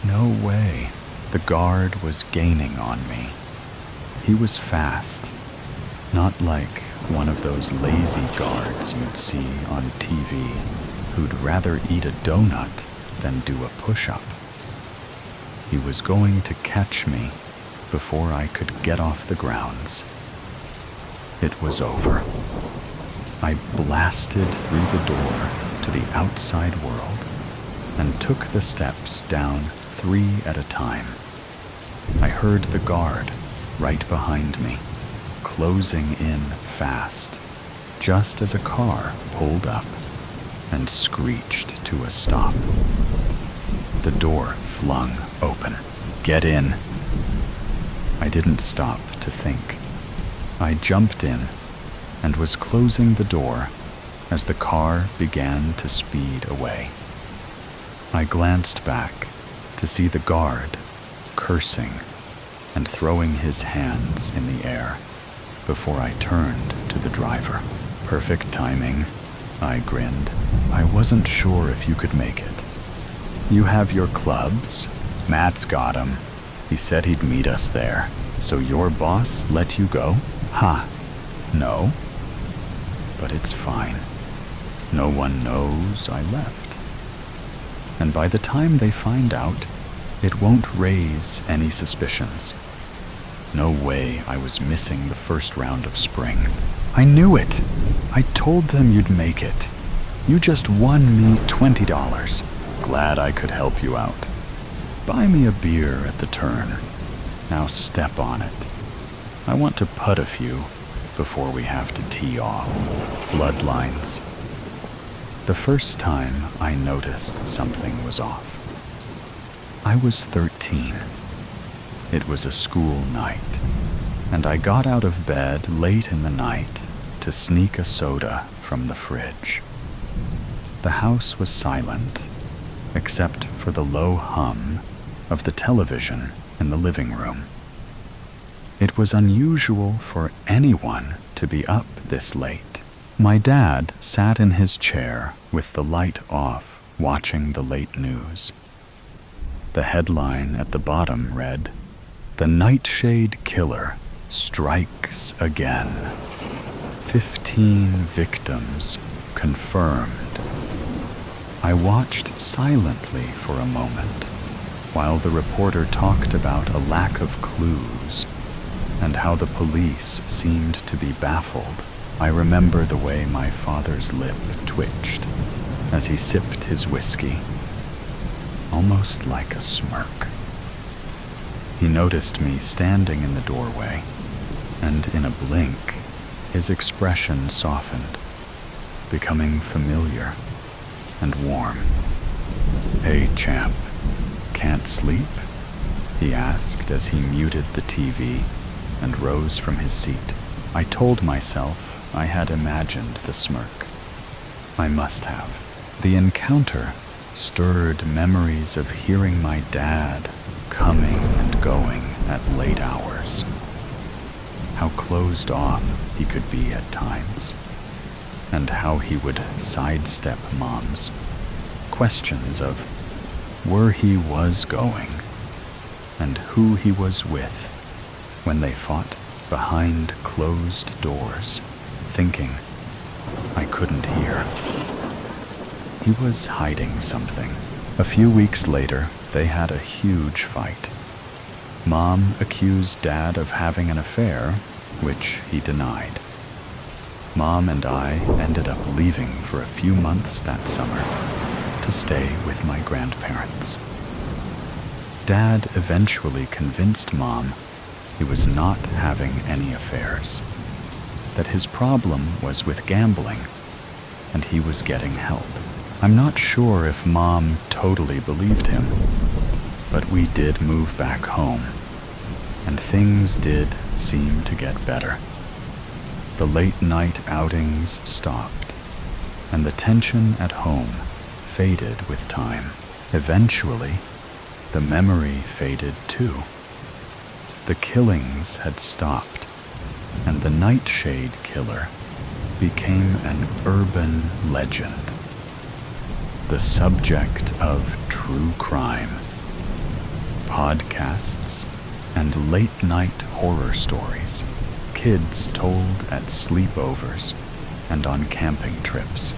No way. The guard was gaining on me. He was fast, not like one of those lazy guards you'd see on TV who'd rather eat a donut than do a push-up. He was going to catch me before I could get off the grounds. It was over. I blasted through the door to the outside world and took the steps down 3 at a time. I heard the guard right behind me, closing in fast, just as a car pulled up and screeched to a stop. The door flung open. "Get in." I didn't stop to think. I jumped in and was closing the door as the car began to speed away. I glanced back to see the guard cursing and throwing his hands in the air before I turned to the driver. "Perfect timing," I grinned. "I wasn't sure if you could make it. You have your clubs? Matt's got 'em. He said he'd meet us there. So your boss let you go?" "Ha, no. But it's fine. No one knows I left. And by the time they find out, it won't raise any suspicions. No way I was missing the first round of spring. I knew it. I told them you'd make it. You just won me $20. Glad I could help you out. Buy me a beer at the turn. Now step on it. I want to putt a few before we have to tee off. Bloodlines." The first time I noticed something was off. I was 13. It was a school night, and I got out of bed late in the night to sneak a soda from the fridge. The house was silent, except for the low hum of the television in the living room. It was unusual for anyone to be up this late. My dad sat in his chair with the light off, watching the late news. The headline at the bottom read, "The Nightshade Killer Strikes Again. 15 victims confirmed." I watched silently for a moment while the reporter talked about a lack of clues and how the police seemed to be baffled. I remember the way my father's lip twitched as he sipped his whiskey, almost like a smirk. He noticed me standing in the doorway, and in a blink, his expression softened, becoming familiar and warm. "Hey, champ, can't sleep?" he asked as he muted the TV and rose from his seat. I told myself I had imagined the smirk. I must have. The encounter stirred memories of hearing my dad coming and going at late hours. How closed off he could be at times. and how he would sidestep Mom's. Questions of where he was going and who he was with when they fought behind closed doors, thinking I couldn't hear. He was hiding something. A few weeks later, they had a huge fight. Mom accused Dad of having an affair, which he denied. Mom and I ended up leaving for a few months that summer to stay with my grandparents. Dad eventually convinced Mom he was not having any affairs, that his problem was with gambling, and he was getting help. I'm not sure if Mom totally believed him, but we did move back home, and things did seem to get better. The late-night outings stopped, and the tension at home faded with time. Eventually, the memory faded too. The killings had stopped, and the Nightshade Killer became an urban legend, the subject of true crime, podcasts, and late-night horror stories kids told at sleepovers and on camping trips.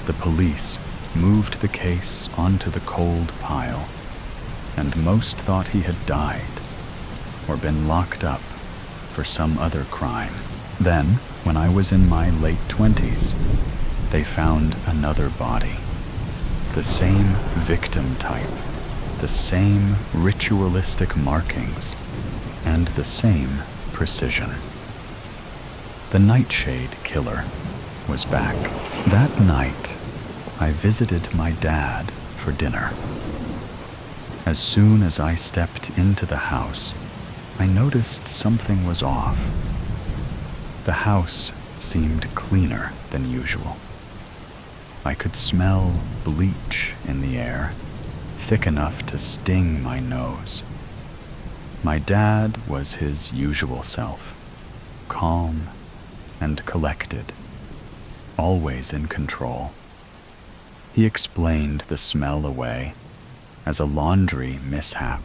The police moved the case onto the cold pile, and most thought he had died or been locked up for some other crime. Then, when I was in my late 20s, they found another body. The same victim type, the same ritualistic markings, and the same precision. The Nightshade Killer was back. That night, I visited my dad for dinner. As soon as I stepped into the house, I noticed something was off. The house seemed cleaner than usual. I could smell bleach in the air, thick enough to sting my nose. My dad was his usual self, calm and collected, always in control. He explained the smell away as a laundry mishap.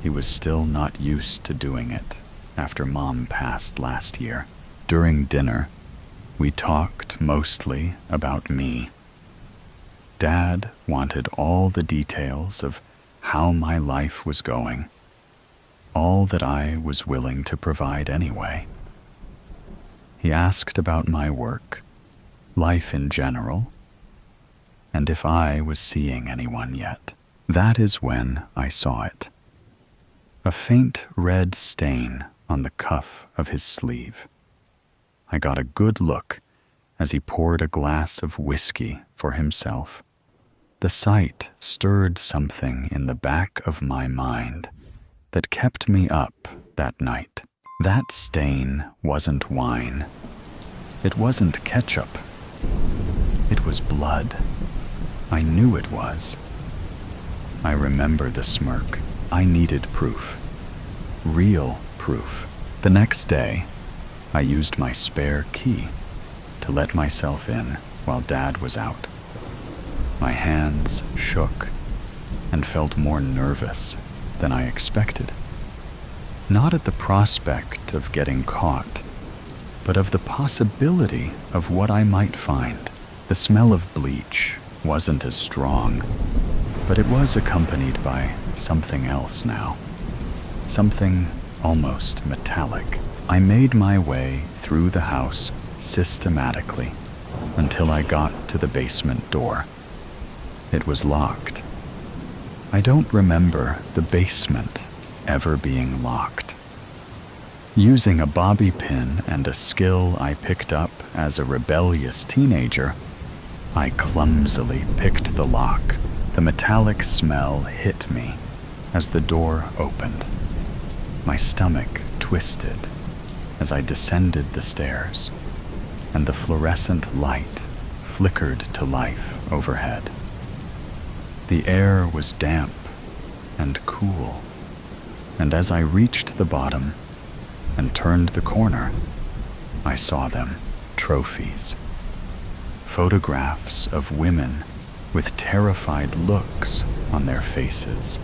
He was still not used to doing it after Mom passed last year. During dinner, we talked mostly about me. Dad wanted all the details of how my life was going, all that I was willing to provide anyway. He asked about my work, life in general, and if I was seeing anyone yet. That is when I saw it. A faint red stain on the cuff of his sleeve. I got a good look as he poured a glass of whiskey for himself. The sight stirred something in the back of my mind that kept me up that night. That stain wasn't wine. It wasn't ketchup. It was blood. I knew it was. I remember the smirk. I needed proof. Real proof. The next day, I used my spare key to let myself in while Dad was out. My hands shook and felt more nervous than I expected. Not at the prospect of getting caught, but of the possibility of what I might find. The smell of bleach wasn't as strong, but it was accompanied by something else now. Something almost metallic. I made my way through the house systematically until I got to the basement door. It was locked. I don't remember the basement ever being locked. Using a bobby pin and a skill I picked up as a rebellious teenager, I clumsily picked the lock. The metallic smell hit me as the door opened. My stomach twisted as I descended the stairs, and the fluorescent light flickered to life overhead. The air was damp and cool, and as I reached the bottom and turned the corner, I saw them. trophies. Photographs of women with terrified looks on their faces,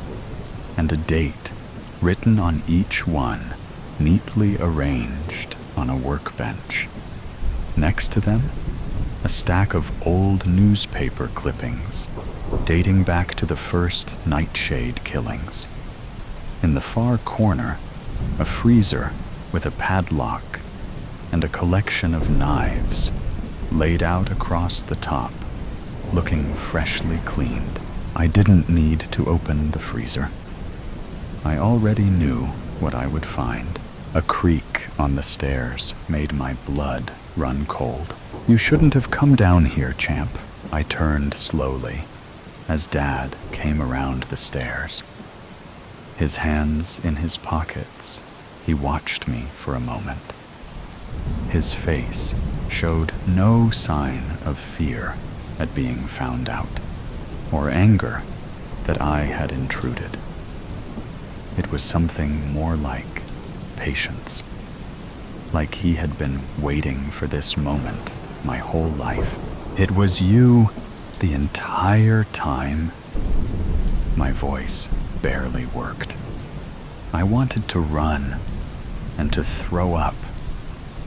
and a date written on each one, neatly arranged on a workbench. Next to them, a stack of old newspaper clippings dating back to the first nightshade killings. In the far corner, a freezer with a padlock and a collection of knives laid out across the top, looking freshly cleaned. I didn't need to open the freezer. I already knew what I would find. A creak on the stairs made my blood run cold. "You shouldn't have come down here, champ." I turned slowly as Dad came around the stairs. His hands in his pockets, he watched me for a moment. His face showed no sign of fear at being found out, or anger that I had intruded. It was something more like patience, like he had been waiting for this moment my whole life. "It was you the entire time." My voice barely worked. I wanted to run and to throw up,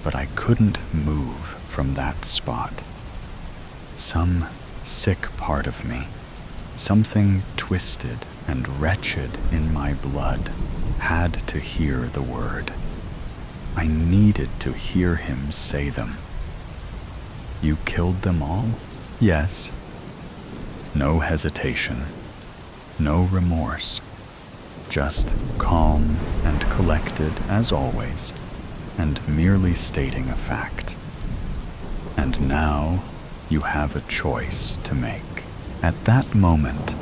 but I couldn't move from that spot. Some sick part of me, something twisted and wretched in my blood, had to hear the word. I needed to hear him say them. "You killed them all?" "Yes." No hesitation, no remorse, just calm and collected as always, and merely stating a fact. "And now you have a choice to make." At that moment,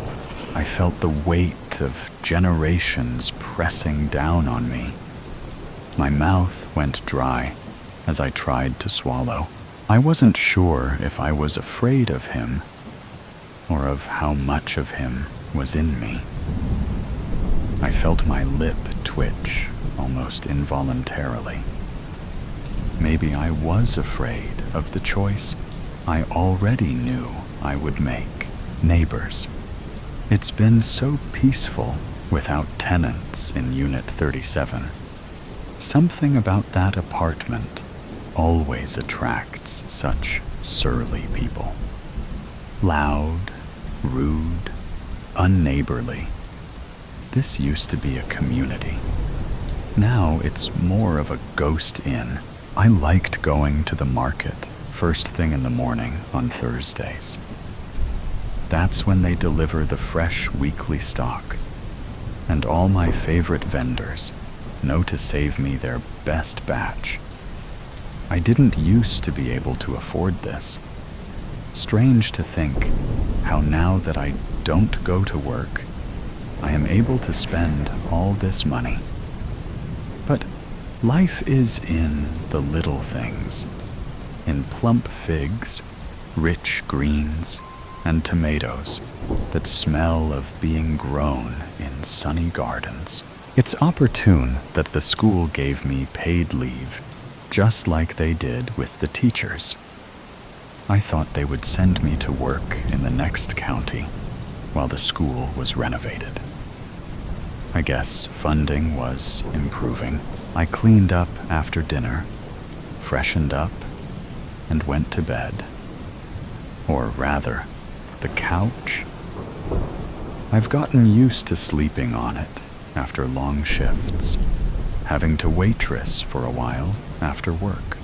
I felt the weight of generations pressing down on me. My mouth went dry as I tried to swallow. I wasn't sure if I was afraid of him or of how much of him was in me. I felt my lip twitch almost involuntarily. Maybe I was afraid of the choice I already knew I would make. Neighbors. It's been so peaceful without tenants in Unit 37. Something about that apartment always attracts such surly people. Loud, rude, unneighborly. This used to be a community. Now it's more of a ghost inn. I liked going to the market first thing in the morning on Thursdays. That's when they deliver the fresh weekly stock, and all my favorite vendors know to save me their best batch. I didn't used to be able to afford this. Strange to think how now that I don't go to work, I am able to spend all this money. But life is in the little things, in plump figs, rich greens, and tomatoes that smell of being grown in sunny gardens. It's opportune that the school gave me paid leave, just like they did with the teachers. I thought they would send me to work in the next county while the school was renovated. I guess funding was improving. I cleaned up after dinner, freshened up, and went to bed. Or rather, the couch. I've gotten used to sleeping on it after long shifts, having to waitress for a while after work.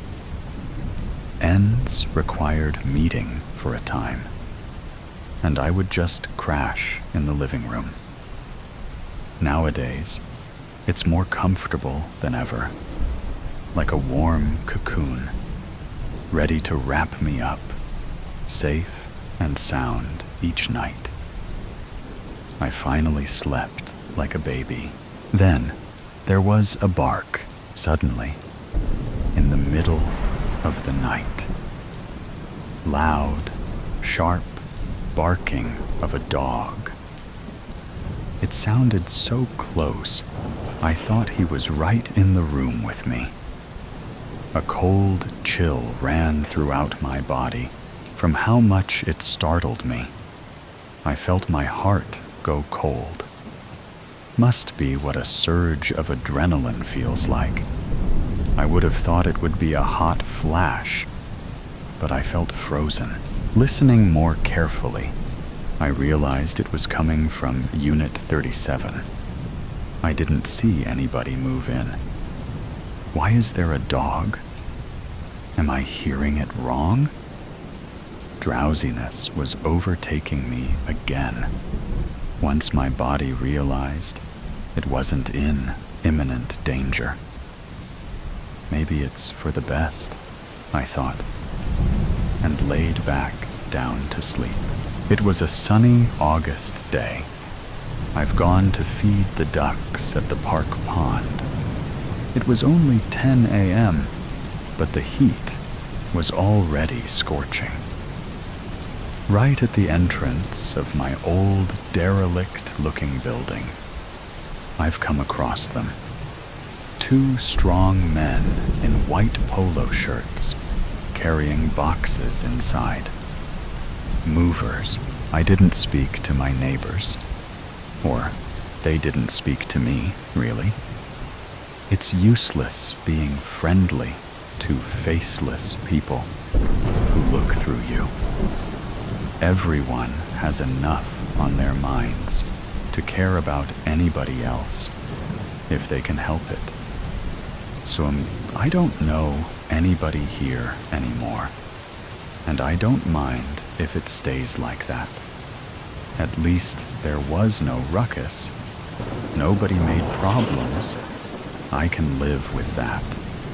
Ends required meeting for a time, and I would just crash in the living room. Nowadays, it's more comfortable than ever, like a warm cocoon, ready to wrap me up, safe and sound each night. I finally slept like a baby. Then there was a bark, suddenly, in the middle of the night. Loud, sharp barking of a dog. It sounded so close, I thought he was right in the room with me. A cold chill ran throughout my body from how much it startled me. I felt my heart go cold. Must be what a surge of adrenaline feels like. I would have thought it would be a hot flash, but I felt frozen. Listening more carefully, I realized it was coming from Unit 37. I didn't see anybody move in. Why is there a dog? Am I hearing it wrong? Drowsiness was overtaking me again. Once my body realized it wasn't in imminent danger. Maybe it's for the best, I thought, and laid back down to sleep. It was a sunny August day. I've gone to feed the ducks at the park pond. It was only 10 a.m., but the heat was already scorching. Right at the entrance of my old, derelict-looking building, I've come across them. 2 strong men in white polo shirts, carrying boxes inside. Movers. I didn't speak to my neighbors. Or they didn't speak to me, really. It's useless being friendly to faceless people who look through you. Everyone has enough on their minds to care about anybody else if they can help it. So I don't know anybody here anymore, and I don't mind if it stays like that. At least there was no ruckus. Nobody made problems. I can live with that.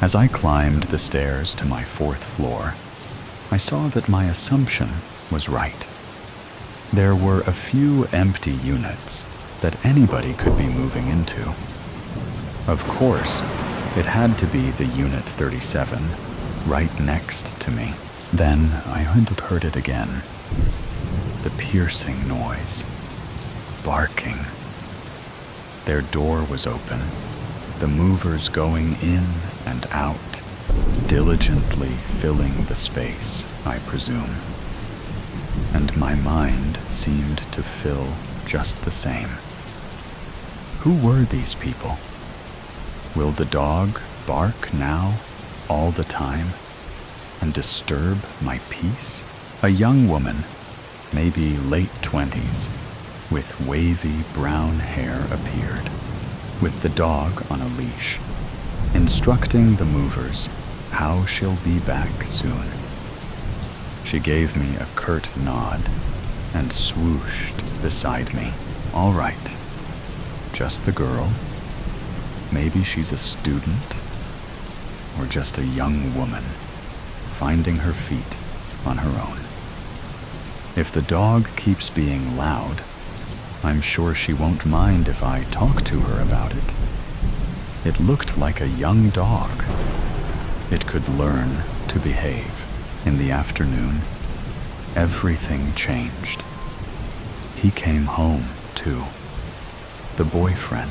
As I climbed the stairs to my 4th floor, I saw that my assumption was right. There were a few empty units that anybody could be moving into. Of course, it had to be the Unit 37 right next to me. Then I heard it again. The piercing noise. Barking. Their door was open. The movers going in and out, diligently filling the space, I presume. And my mind seemed to fill just the same. Who were these people? Will the dog bark now, all the time, and disturb my peace? A young woman, maybe late 20s, with wavy brown hair appeared, with the dog on a leash, instructing the movers how she'll be back soon. She gave me a curt nod and swooshed beside me. All right, just the girl. Maybe she's a student, or just a young woman finding her feet on her own. If the dog keeps being loud, I'm sure she won't mind if I talk to her about it. It looked like a young dog. It could learn to behave. In the afternoon, everything changed. He came home, too. The boyfriend.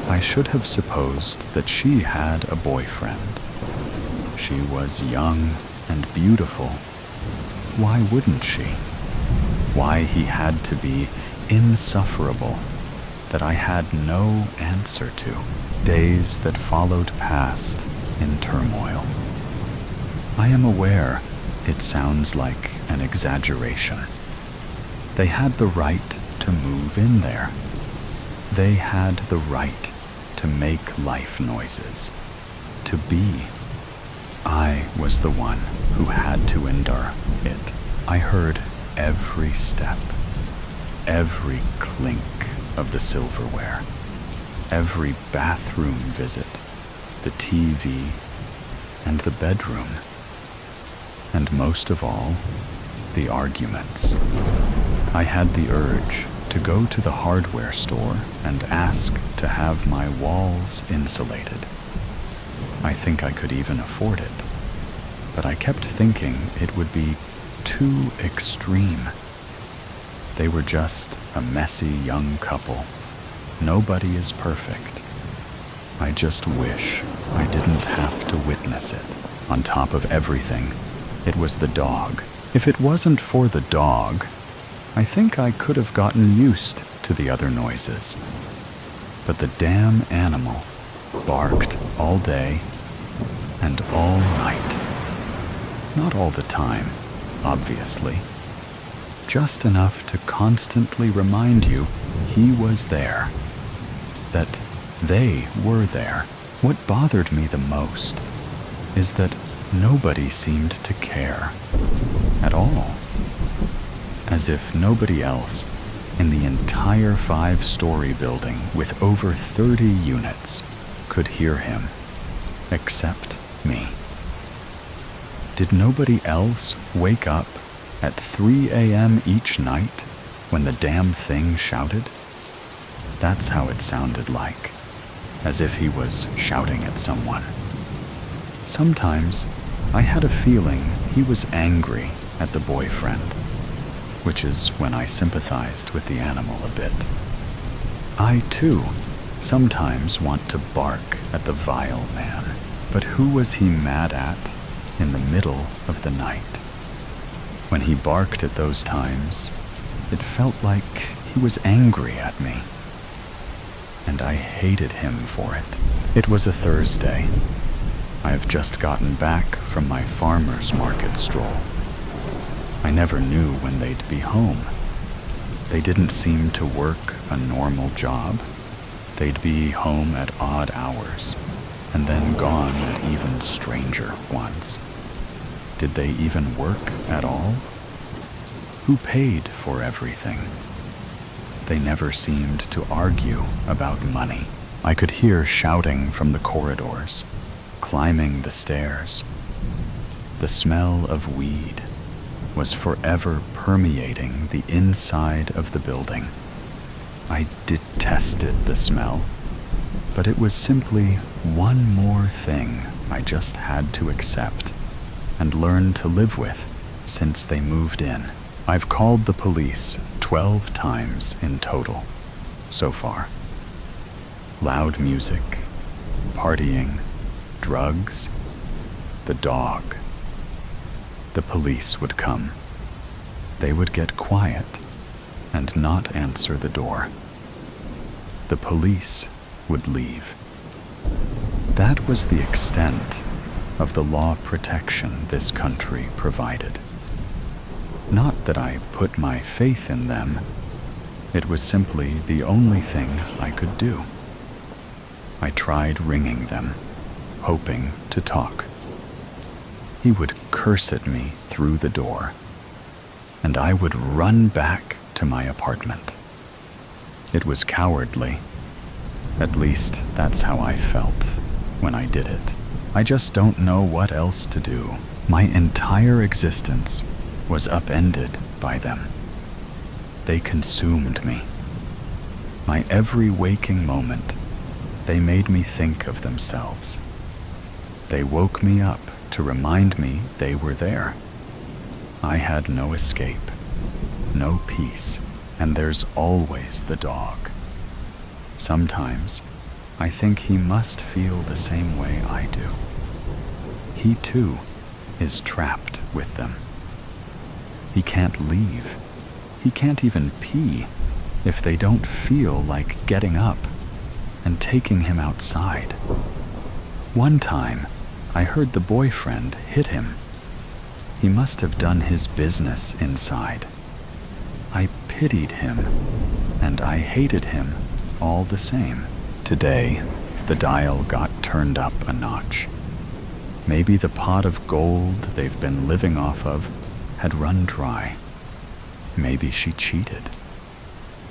I should have supposed that she had a boyfriend. She was young and beautiful. Why wouldn't she? Why he had to be insufferable that I had no answer to. Days that followed past in turmoil. I am aware it sounds like an exaggeration. They had the right to move in there. They had the right to make life noises, to be. I was the one who had to endure it. I heard every step, every clink of the silverware, every bathroom visit, the TV, and the bedroom. And most of all, the arguments. I had the urge to go to the hardware store and ask to have my walls insulated. I think I could even afford it, but I kept thinking it would be too extreme. They were just a messy young couple. Nobody is perfect. I just wish I didn't have to witness it. On top of everything, it was the dog. If it wasn't for the dog, I think I could have gotten used to the other noises. But the damn animal barked all day and all night. Not all the time, obviously. Just enough to constantly remind you he was there. That they were there. What bothered me the most is that nobody seemed to care at all. As if nobody else in the entire 5-story building with over 30 units could hear him, except me. Did nobody else wake up at 3 a.m. each night when the damn thing shouted? That's how it sounded like, as if he was shouting at someone. Sometimes I had a feeling he was angry at the boyfriend, which is when I sympathized with the animal a bit. I, too, sometimes want to bark at the vile man, but who was he mad at in the middle of the night? When he barked at those times, it felt like he was angry at me, and I hated him for it. It was a Thursday. I have just gotten back from my farmer's market stroll. I never knew when they'd be home. They didn't seem to work a normal job. They'd be home at odd hours, and then gone at even stranger ones. Did they even work at all? Who paid for everything? They never seemed to argue about money. I could hear shouting from the corridors, climbing the stairs. The smell of weed was forever permeating the inside of the building. I detested the smell, but it was simply one more thing I just had to accept and learn to live with since they moved in. I've called the police 12 times in total so far. Loud music, partying, drugs, the dog. The police would come. They would get quiet and not answer the door. The police would leave. That was the extent of the law protection this country provided. Not that I put my faith in them. It was simply the only thing I could do. I tried ringing them, hoping to talk. He would curse at me through the door, and I would run back to my apartment. It was cowardly. At least that's how I felt when I did it. I just don't know what else to do. My entire existence was upended by them. They consumed me. My every waking moment, they made me think of themselves. They woke me up to remind me they were there. I had no escape, no peace, and there's always the dog. Sometimes I think he must feel the same way I do. He too is trapped with them. He can't leave. He can't even pee if they don't feel like getting up and taking him outside. One time, I heard the boyfriend hit him. He must have done his business inside. I pitied him, and I hated him all the same. Today, the dial got turned up a notch. Maybe the pot of gold they've been living off of had run dry. Maybe she cheated.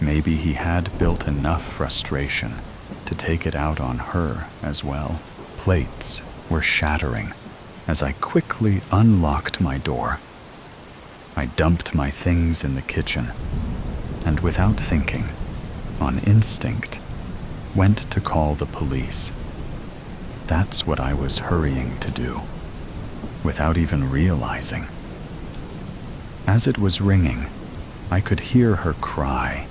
Maybe he had built enough frustration to take it out on her as well. Plates were shattering as I quickly unlocked my door. I dumped my things in the kitchen and, without thinking, on instinct, went to call the police. That's what I was hurrying to do, without even realizing. As it was ringing, I could hear her cry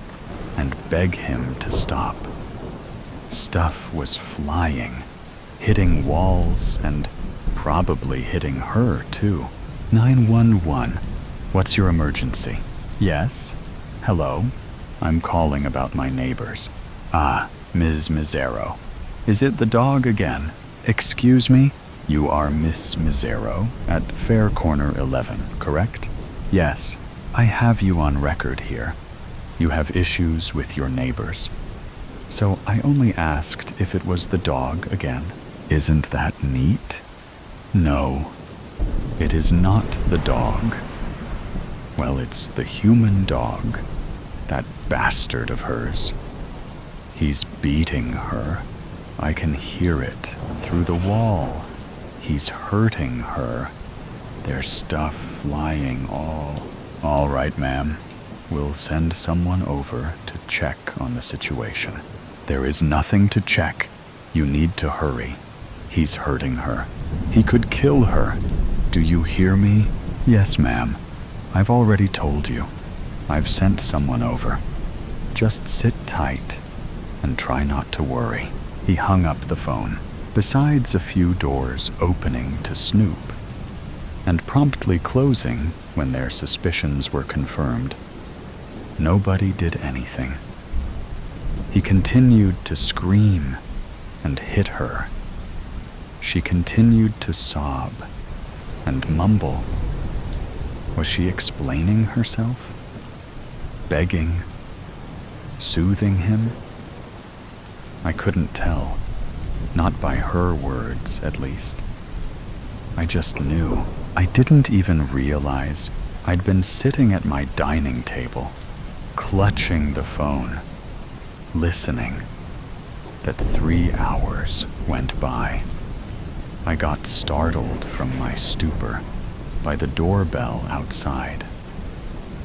and beg him to stop. Stuff was flying, hitting walls and probably hitting her too. 911. What's your emergency? Yes? Hello? I'm calling about my neighbors. Ah, Ms. Mizero. Is it the dog again? Excuse me? You are Miss Mizero at Fair Corner 11, correct? Yes. I have you on record here. You have issues with your neighbors. So I only asked if it was the dog again. Isn't that neat? No, it is not the dog. Well, it's the human dog, that bastard of hers. He's beating her. I can hear it through the wall. He's hurting her. There's stuff flying all right, ma'am. We'll send someone over to check on the situation. There is nothing to check. You need to hurry. He's hurting her. He could kill her. Do you hear me? Yes, ma'am. I've already told you. I've sent someone over. Just sit tight and try not to worry. He hung up the phone. Besides a few doors opening to snoop and promptly closing when their suspicions were confirmed, nobody did anything. He continued to scream and hit her. She continued to sob and mumble. Was she explaining herself? Begging? Soothing him? I couldn't tell. Not by her words, at least. I just knew. I didn't even realize I'd been sitting at my dining table, clutching the phone, listening, that 3 hours went by. I got startled from my stupor by the doorbell outside,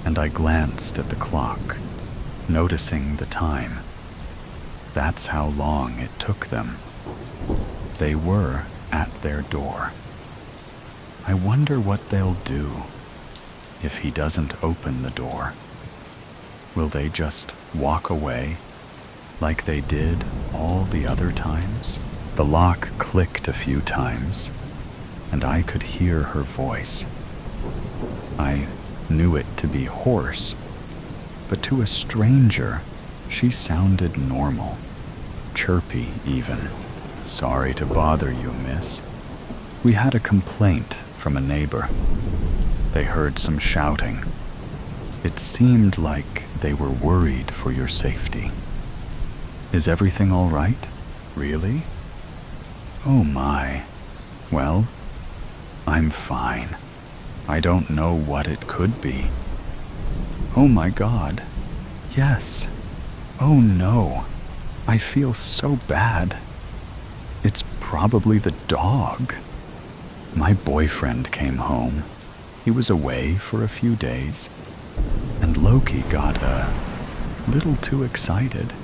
and I glanced at the clock, noticing the time. That's how long it took them. They were at their door. I wonder what they'll do if he doesn't open the door. Will they just walk away like they did all the other times? The lock clicked a few times, and I could hear her voice. I knew it to be hoarse, but to a stranger, she sounded normal, chirpy even. Sorry to bother you, miss. We had a complaint from a neighbor. They heard some shouting. It seemed like they were worried for your safety. Is everything all right? Really? Oh my. Well, I'm fine. I don't know what it could be. Oh my God. Yes. Oh no. I feel so bad. It's probably the dog. My boyfriend came home. He was away for a few days, and Loki got a little too excited.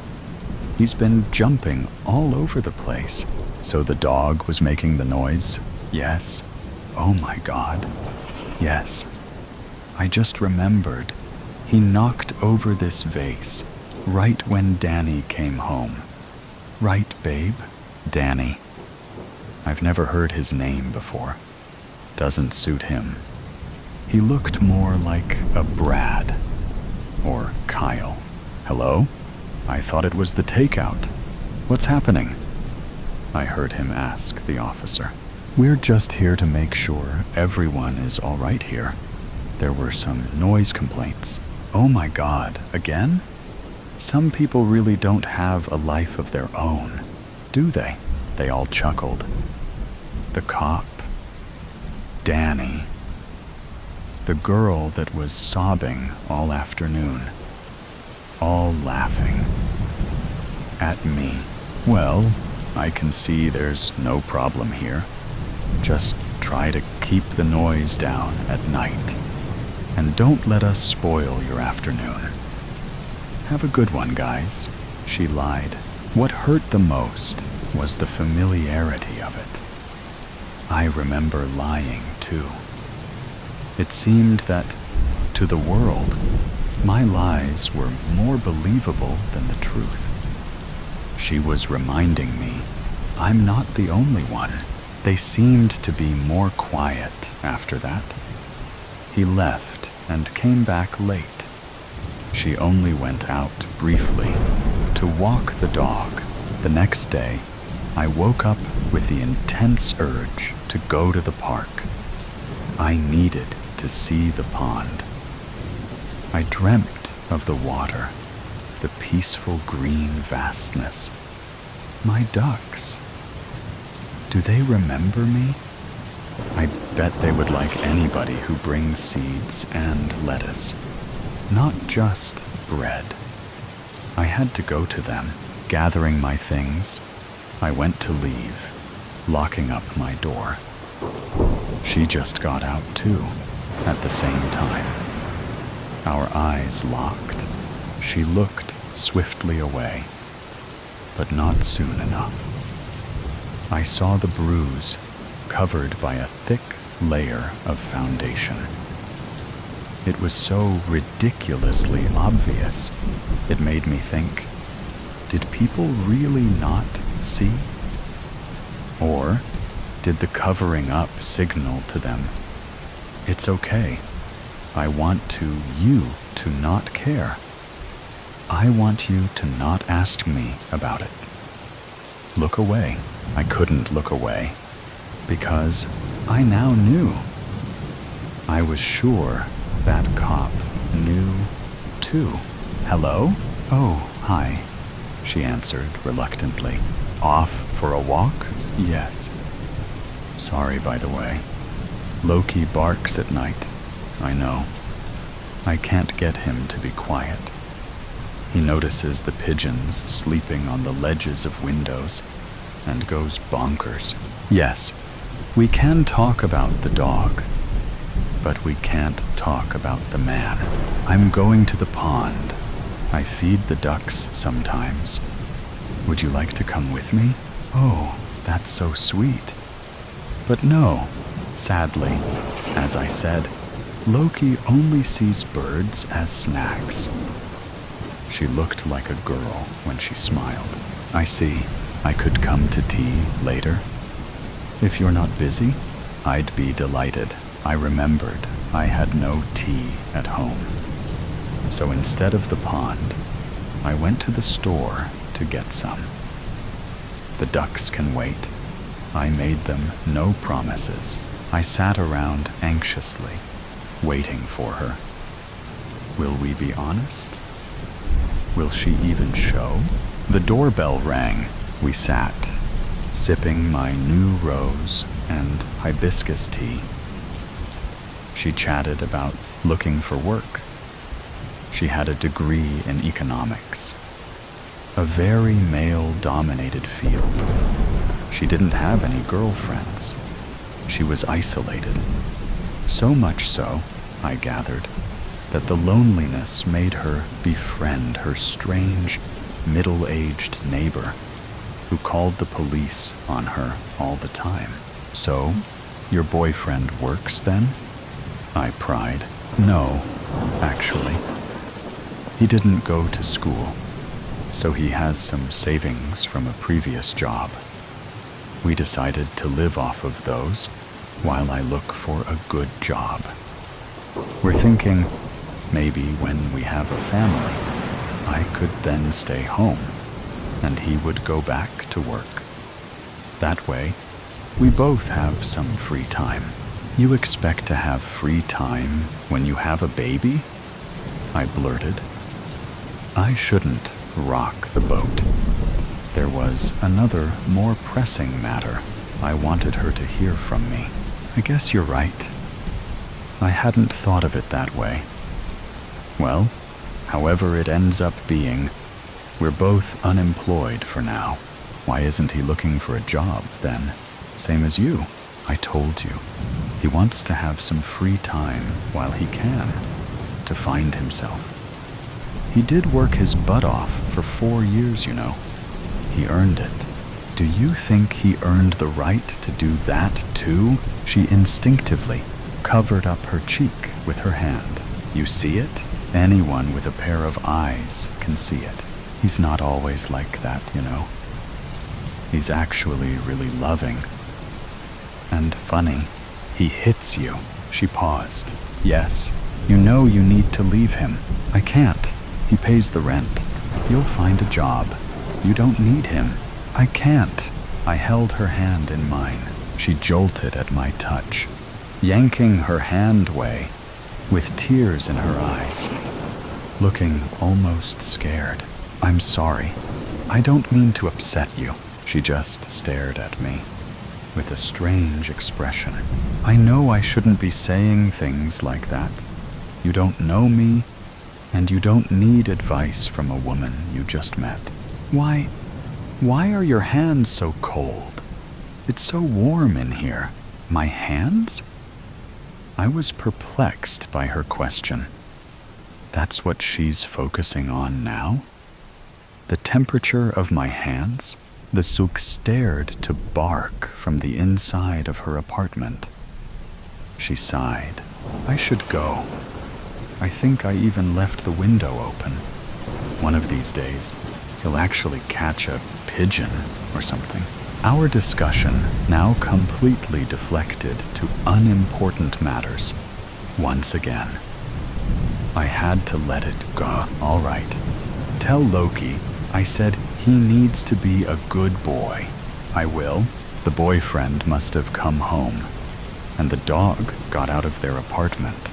He's been jumping all over the place. So the dog was making the noise? Yes. Oh my God. Yes. I just remembered. He knocked over this vase right when Danny came home. Right, babe? Danny. I've never heard his name before. Doesn't suit him. He looked more like a Brad or Kyle. Hello? I thought it was the takeout. What's happening? I heard him ask the officer. We're just here to make sure everyone is all right here. There were some noise complaints. Oh my God, again? Some people really don't have a life of their own, do they? They all chuckled. The cop, Danny, the girl that was sobbing all afternoon, all laughing at me. Well, I can see there's no problem here. Just try to keep the noise down at night, and don't let us spoil your afternoon. Have a good one, guys. She lied. What hurt the most was the familiarity of it. I remember lying, too. It seemed that, to the world, my lies were more believable than the truth. She was reminding me, I'm not the only one. They seemed to be more quiet after that. He left and came back late. She only went out briefly to walk the dog. The next day, I woke up with the intense urge to go to the park. I needed to see the pond. I dreamt of the water, the peaceful green vastness. My ducks. Do they remember me? I bet they would like anybody who brings seeds and lettuce, not just bread. I had to go to them, gathering my things. I went to leave, locking up my door. She just got out too, at the same time. Our eyes locked. She looked swiftly away, but not soon enough. I saw the bruise covered by a thick layer of foundation. It was so ridiculously obvious, it made me think, did people really not see? Or did the covering up signal to them, it's okay, I want you to not care. I want you to not ask me about it. Look away. I couldn't look away, because I now knew. I was sure that cop knew too. Hello? Oh, hi, she answered reluctantly. Off for a walk? Yes. Sorry, by the way. Loki barks at night. I know. I can't get him to be quiet. He notices the pigeons sleeping on the ledges of windows and goes bonkers. Yes, we can talk about the dog, but we can't talk about the man. I'm going to the pond. I feed the ducks sometimes. Would you like to come with me? Oh, that's so sweet. But no, sadly, as I said, Loki only sees birds as snacks. She looked like a girl when she smiled. I see. I could come to tea later. If you're not busy, I'd be delighted. I remembered I had no tea at home. So instead of the pond, I went to the store to get some. The ducks can wait. I made them no promises. I sat around anxiously, waiting for her. Will we be honest? Will she even show? The doorbell rang. We sat, sipping my new rose and hibiscus tea. She chatted about looking for work. She had a degree in economics, a very male-dominated field. She didn't have any girlfriends. She was isolated. So much so, I gathered, that the loneliness made her befriend her strange, middle-aged neighbor who called the police on her all the time. So, your boyfriend works then? I pried. No, actually. He didn't go to school, so he has some savings from a previous job. We decided to live off of those while I look for a good job. We're thinking maybe when we have a family, I could then stay home and he would go back to work. That way, we both have some free time. You expect to have free time when you have a baby? I blurted. I shouldn't rock the boat. There was another, more pressing matter I wanted her to hear from me. I guess you're right. I hadn't thought of it that way. Well, however it ends up being, we're both unemployed for now. Why isn't he looking for a job, then? Same as you. I told you. He wants to have some free time while he can, to find himself. He did work his butt off for 4 years, you know. He earned it. Do you think he earned the right to do that, too? She instinctively covered up her cheek with her hand. You see it? Anyone with a pair of eyes can see it. He's not always like that, you know. He's actually really loving. And funny. He hits you. She paused. Yes, you know you need to leave him. I can't. He pays the rent. You'll find a job. You don't need him. I can't. I held her hand in mine. She jolted at my touch, yanking her hand away, with tears in her eyes, looking almost scared. I'm sorry. I don't mean to upset you. She just stared at me with a strange expression. I know I shouldn't be saying things like that. You don't know me, and you don't need advice from a woman you just met. Why are your hands so cold? It's so warm in here. My hands? I was perplexed by her question. That's what she's focusing on now? The temperature of my hands? The souk stared to bark from the inside of her apartment. She sighed. I should go. I think I even left the window open. One of these days, he'll actually catch a pigeon or something. Our discussion now completely deflected to unimportant matters. Once again, I had to let it go. All right. Tell Loki I said he needs to be a good boy. I will. The boyfriend must have come home, and the dog got out of their apartment.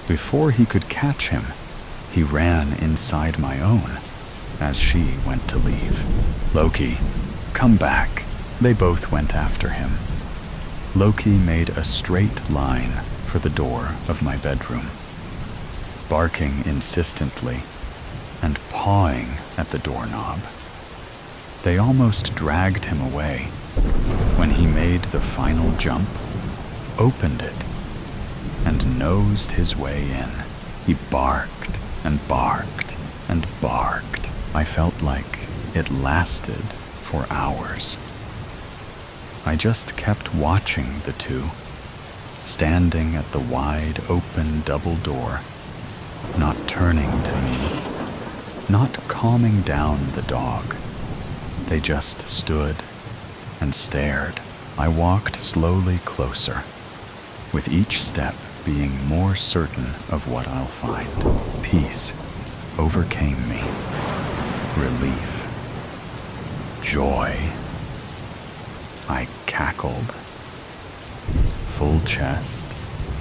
Before he could catch him, he ran inside my own as she went to leave. Loki, come back. They both went after him. Loki made a straight line for the door of my bedroom, barking insistently and pawing at the doorknob. They almost dragged him away when he made the final jump, opened it, and nosed his way in. He barked and barked and barked. I felt like it lasted for hours. I just kept watching the two, standing at the wide open double door, not turning to me, not calming down the dog. They just stood and stared. I walked slowly closer, with each step being more certain of what I'll find. Peace overcame me. Relief. Joy. I cackled. Full chest,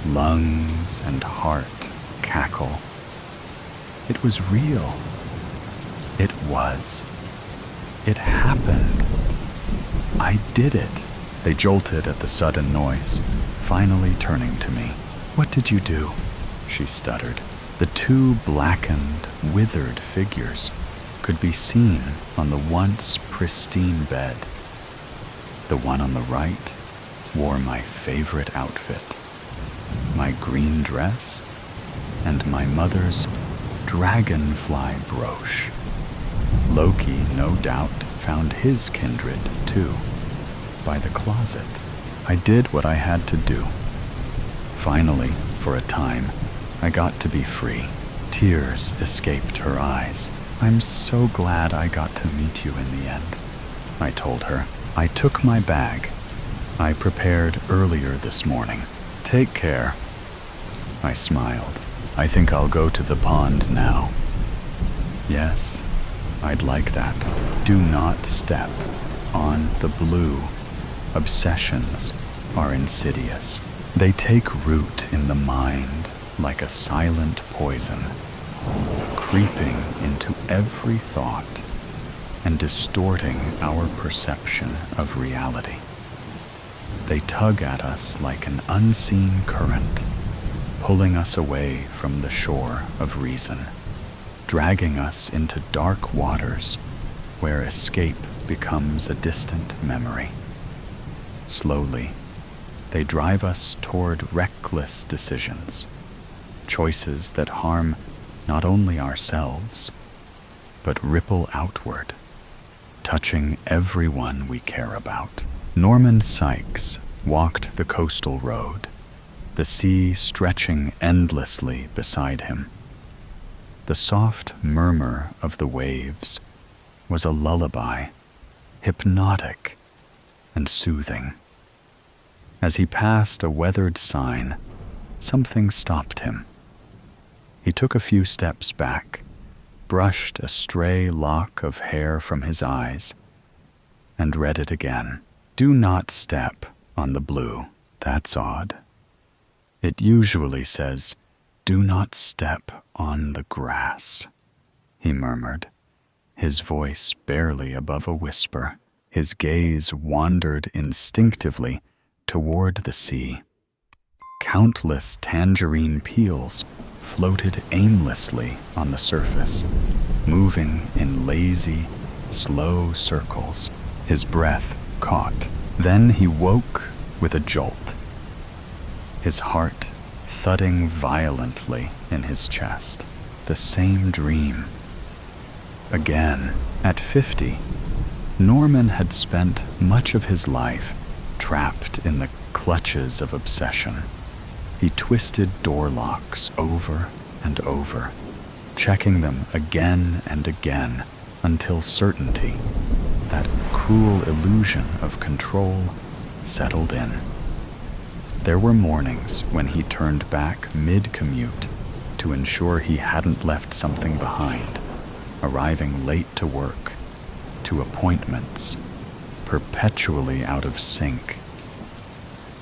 lungs, and heart cackle. It was real. It was. It happened. I did it. They jolted at the sudden noise, finally turning to me. What did you do? She stuttered. The two blackened, withered figures could be seen on the once pristine bed. The one on the right wore my favorite outfit, my green dress, and my mother's dragonfly brooch. Loki, no doubt, found his kindred, too, by the closet. I did what I had to do. Finally, for a time, I got to be free. Tears escaped her eyes. I'm so glad I got to meet you in the end, I told her. I took my bag. I prepared earlier this morning. Take care. I smiled. I think I'll go to the pond now. Yes, I'd like that. Do not step on the blue. Obsessions are insidious. They take root in the mind like a silent poison, creeping into every thought and distorting our perception of reality. They tug at us like an unseen current, pulling us away from the shore of reason, dragging us into dark waters where escape becomes a distant memory. Slowly, they drive us toward reckless decisions, choices that harm not only ourselves, but ripple outward, touching everyone we care about. Norman Sykes walked the coastal road, the sea stretching endlessly beside him. The soft murmur of the waves was a lullaby, hypnotic and soothing. As he passed a weathered sign, something stopped him. He took a few steps back, brushed a stray lock of hair from his eyes, and read it again. "Do not step on the blue." That's odd. It usually says, "Do not step on the grass," he murmured, his voice barely above a whisper. His gaze wandered instinctively toward the sea. Countless tangerine peels floated aimlessly on the surface, moving in lazy, slow circles. His breath caught. Then he woke with a jolt, his heart thudding violently in his chest. The same dream. Again, at 50, Norman had spent much of his life trapped in the clutches of obsession. He twisted door locks over and over, checking them again and again until certainty, that cruel illusion of control, settled in. There were mornings when he turned back mid-commute to ensure he hadn't left something behind, arriving late to work, to appointments, perpetually out of sync.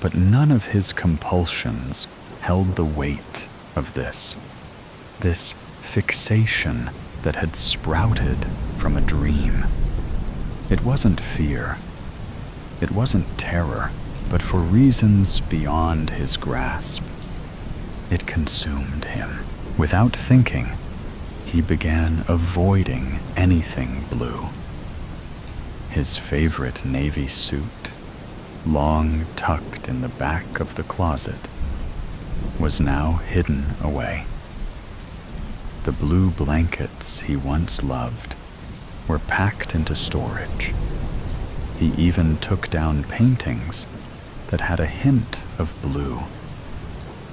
But none of his compulsions held the weight of this fixation that had sprouted from a dream. It wasn't fear, it wasn't terror, but for reasons beyond his grasp. It consumed him. Without thinking, he began avoiding anything blue. His favorite navy suit, long tucked in the back of the closet, was now hidden away. The blue blankets he once loved were packed into storage. He even took down paintings that had a hint of blue,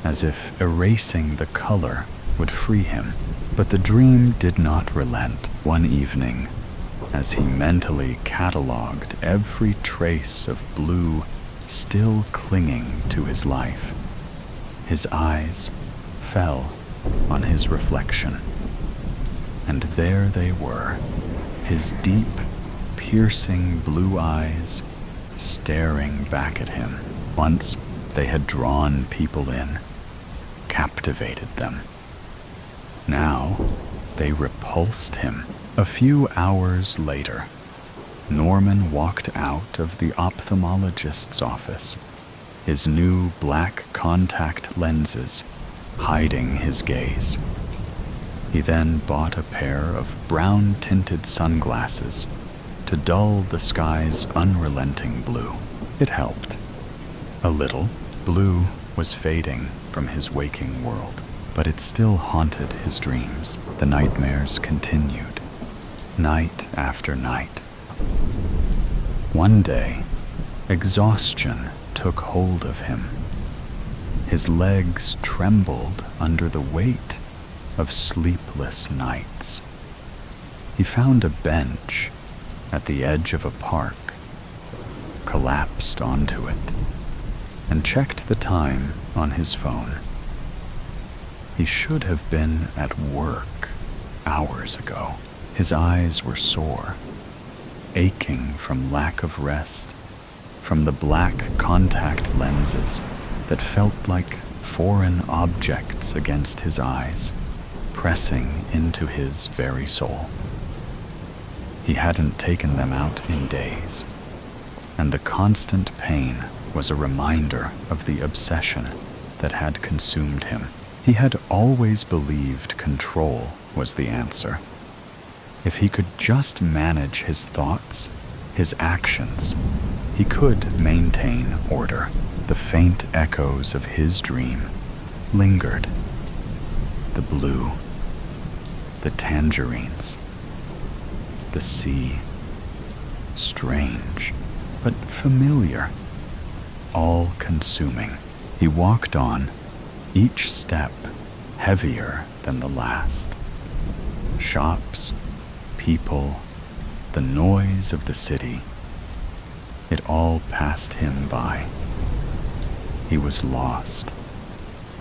as if erasing the color would free him. But the dream did not relent. One evening, as he mentally catalogued every trace of blue still clinging to his life, his eyes fell on his reflection. And there they were, his deep, piercing blue eyes staring back at him. Once they had drawn people in, captivated them. Now they repulsed him. A few hours later, Norman walked out of the ophthalmologist's office, his new black contact lenses hiding his gaze. He then bought a pair of brown-tinted sunglasses to dull the sky's unrelenting blue. It helped. A little. Blue was fading from his waking world, but it still haunted his dreams. The nightmares continued, night after night. One day, exhaustion took hold of him. His legs trembled under the weight of sleepless nights. He found a bench at the edge of a park, collapsed onto it, and checked the time on his phone. He should have been at work hours ago. His eyes were sore, aching from lack of rest, from the black contact lenses that felt like foreign objects against his eyes, pressing into his very soul. He hadn't taken them out in days, and the constant pain was a reminder of the obsession that had consumed him. He had always believed control was the answer. If he could just manage his thoughts, his actions, he could maintain order. The faint echoes of his dream lingered. The blue, the tangerines, the sea. Strange, but familiar, all-consuming. He walked on, each step heavier than the last. Shops, people, the noise of the city. It all passed him by. He was lost,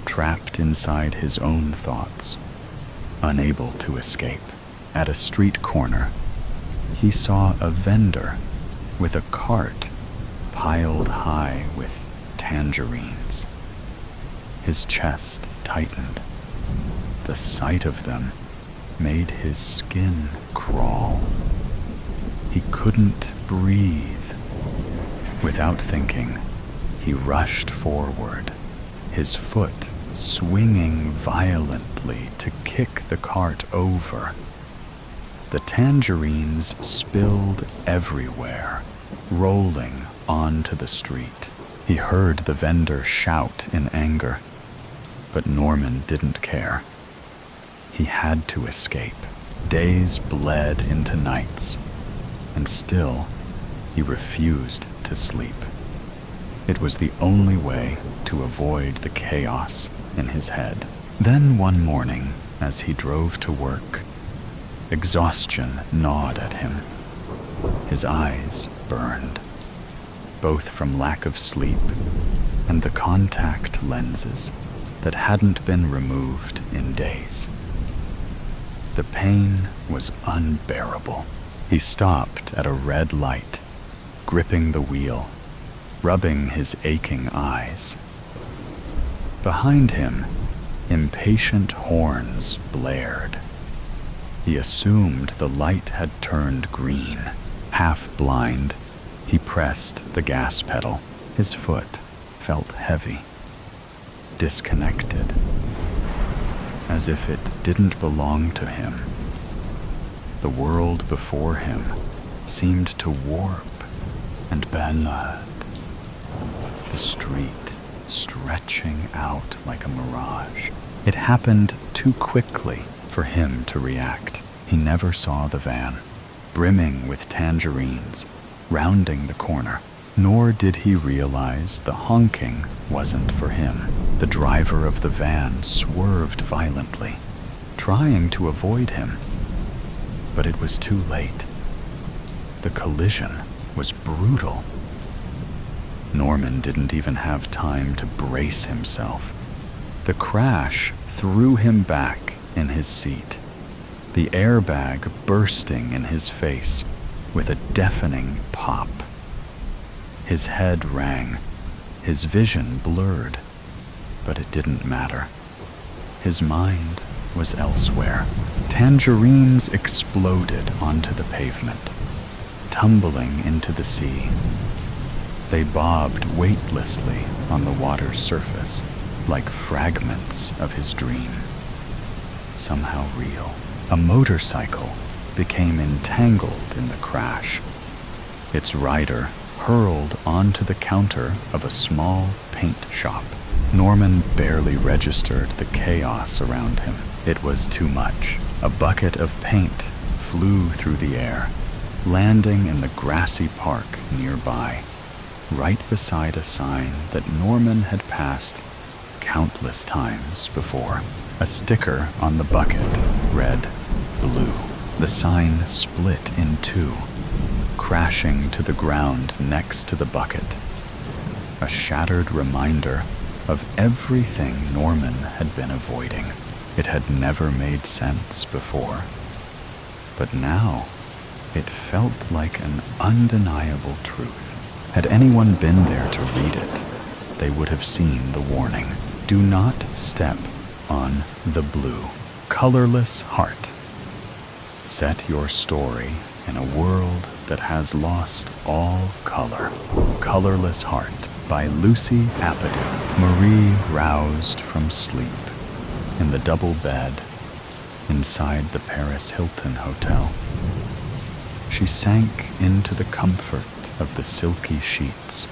trapped inside his own thoughts, unable to escape. At a street corner, he saw a vendor with a cart piled high with tangerines. His chest tightened. The sight of them made his skin crawl. He couldn't breathe. Without thinking, he rushed forward, his foot swinging violently to kick the cart over. The tangerines spilled everywhere, rolling onto the street. He heard the vendor shout in anger, but Norman didn't care. He had to escape. Days bled into nights, and still he refused to sleep. It was the only way to avoid the chaos in his head. Then one morning, as he drove to work, exhaustion gnawed at him. His eyes burned, both from lack of sleep and the contact lenses that hadn't been removed in days. The pain was unbearable. He stopped at a red light, gripping the wheel, rubbing his aching eyes. Behind him, impatient horns blared. He assumed the light had turned green. Half blind, he pressed the gas pedal. His foot felt heavy, disconnected, as if it didn't belong to him. The world before him seemed to warp and bend, the street stretching out like a mirage. It happened too quickly for him to react. He never saw the van, brimming with tangerines, rounding the corner. Nor did he realize the honking wasn't for him. The driver of the van swerved violently, trying to avoid him. But it was too late. The collision was brutal. Norman didn't even have time to brace himself. The crash threw him back in his seat, the airbag bursting in his face with a deafening pop. His head rang, his vision blurred, but it didn't matter. His mind was elsewhere. Tangerines exploded onto the pavement, tumbling into the sea. They bobbed weightlessly on the water's surface, like fragments of his dream. Somehow real. A motorcycle became entangled in the crash. Its rider hurled onto the counter of a small paint shop. Norman barely registered the chaos around him. It was too much. A bucket of paint flew through the air, landing in the grassy park nearby, right beside a sign that Norman had passed countless times before. A sticker on the bucket read, "Blue." The sign split in two, crashing to the ground next to the bucket. A shattered reminder of everything Norman had been avoiding. It had never made sense before, but now it felt like an undeniable truth. Had anyone been there to read it, they would have seen the warning. Do not step on the blue, colorless heart. Set your story in a world that has lost all color. Colorless Heart by Lucy Apatow. Marie roused from sleep in the double bed inside the Paris Hilton Hotel. She sank into the comfort of the silky sheets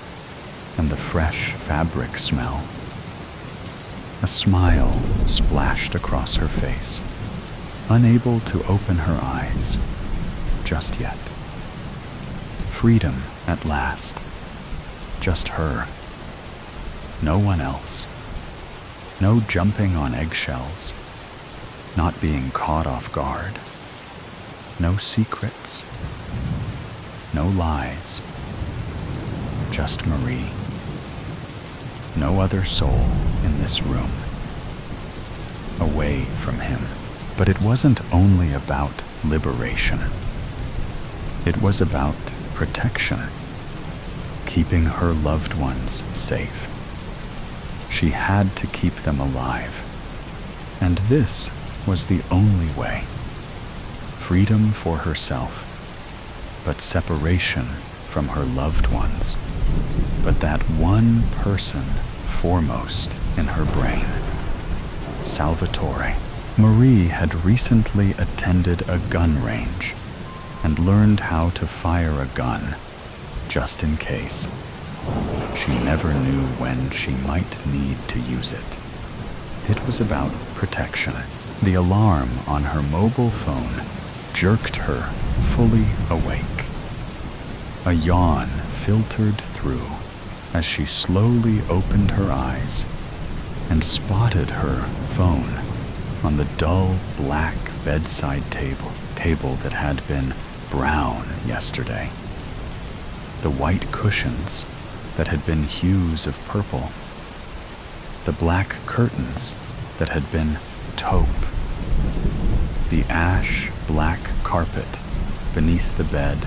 and the fresh fabric smell. A smile splashed across her face, unable to open her eyes just yet. Freedom at last. Just her. No one else. No jumping on eggshells. not being caught off guard. No secrets, no lies, just Marie. No other soul in this room. Away from him. But it wasn't only about liberation. It was about protection, keeping her loved ones safe. She had to keep them alive, and this was the only way. Freedom for herself, but separation from her loved ones. But that one person foremost in her brain, Salvatore. Marie had recently attended a gun range and learned how to fire a gun, just in case. She never knew when she might need to use it. It was about protection. The alarm on her mobile phone jerked her fully awake. A yawn filtered through as she slowly opened her eyes and spotted her phone on the dull black bedside table that had been brown yesterday. The white cushions that had been hues of purple. The black curtains that had been taupe. The ash black carpet beneath the bed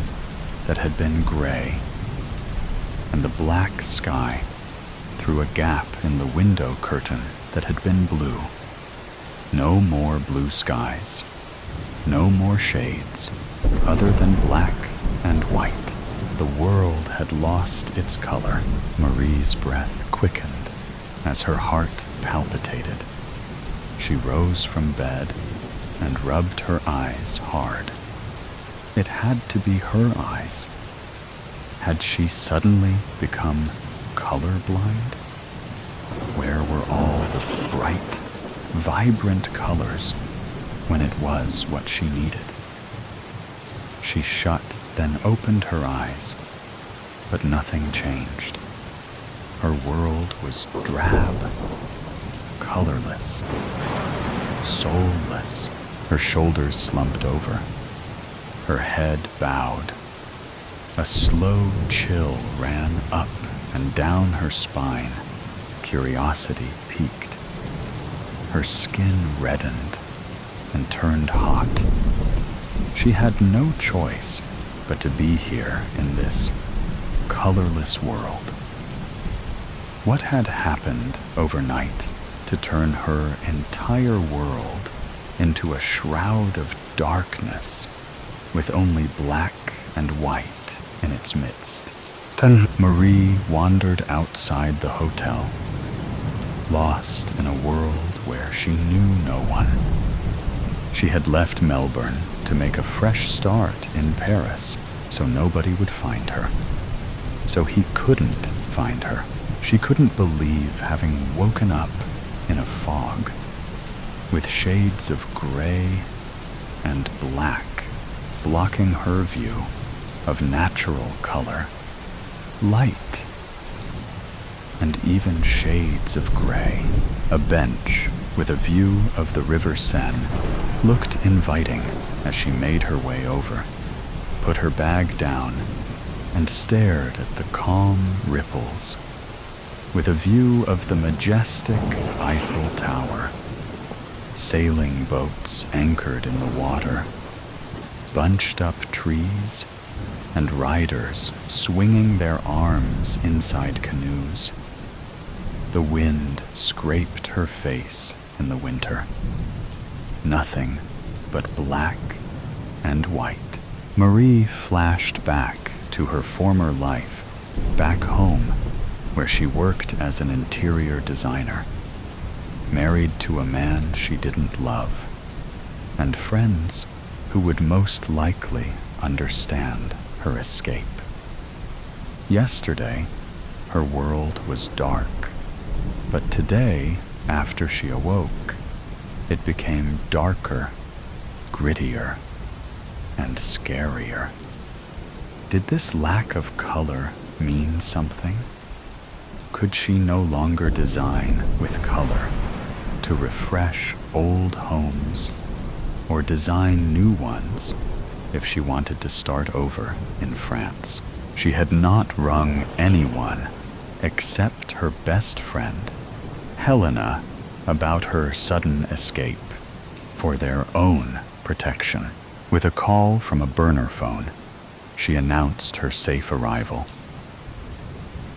that had been gray. And the black sky through a gap in the window curtain that had been blue. No more blue skies, no more shades, other than black and white. The world had lost its color. Marie's breath quickened as her heart palpitated. She rose from bed and rubbed her eyes hard. It had to be her eyes. Had she suddenly become colorblind? Where were all the bright, vibrant colors when it was what she needed? She shut, then opened her eyes, but nothing changed. Her world was drab, colorless, soulless. Her shoulders slumped over, her head bowed. A slow chill ran up and down her spine. Curiosity peaked. Her skin reddened and turned hot. She had no choice but to be here in this colorless world. What had happened overnight to turn her entire world into a shroud of darkness with only black and white in its midst? Then Marie wandered outside the hotel, lost in a world where she knew no one. She had left Melbourne to make a fresh start in Paris so nobody would find her. So he couldn't find her. She couldn't believe having woken up in a fog with shades of gray and black blocking her view of natural color, light, and even shades of gray. A bench with a view of the River Seine looked inviting as she made her way over, put her bag down, and stared at the calm ripples, with a view of the majestic Eiffel Tower, sailing boats anchored in the water, bunched up trees, and riders swinging their arms inside canoes. The wind scraped her face in the winter. Nothing but black and white. Marie flashed back to her former life, back home, where she worked as an interior designer, married to a man she didn't love, and friends who would most likely understand her escape. Yesterday, her world was dark, but today, after she awoke, it became darker, grittier, and scarier. Did this lack of color mean something? Could she no longer design with color? to refresh old homes or design new ones if she wanted to start over in France. She had not wrung anyone except her best friend, Helena, about her sudden escape for their own protection. With a call from a burner phone, she announced her safe arrival.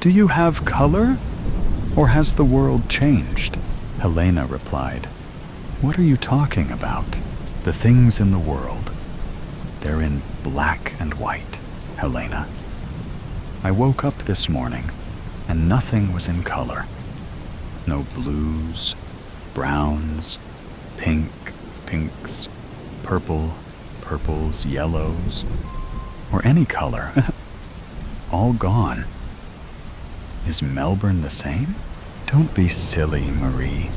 "Do you have color? Or has the world changed?" Helena replied. "What are you talking about? The things in the world. They're in black and white, Helena. I woke up this morning and nothing was in color. No blues, browns, pinks, purples, yellows, or any color. All gone. Is Melbourne the same? Don't be silly, Marie.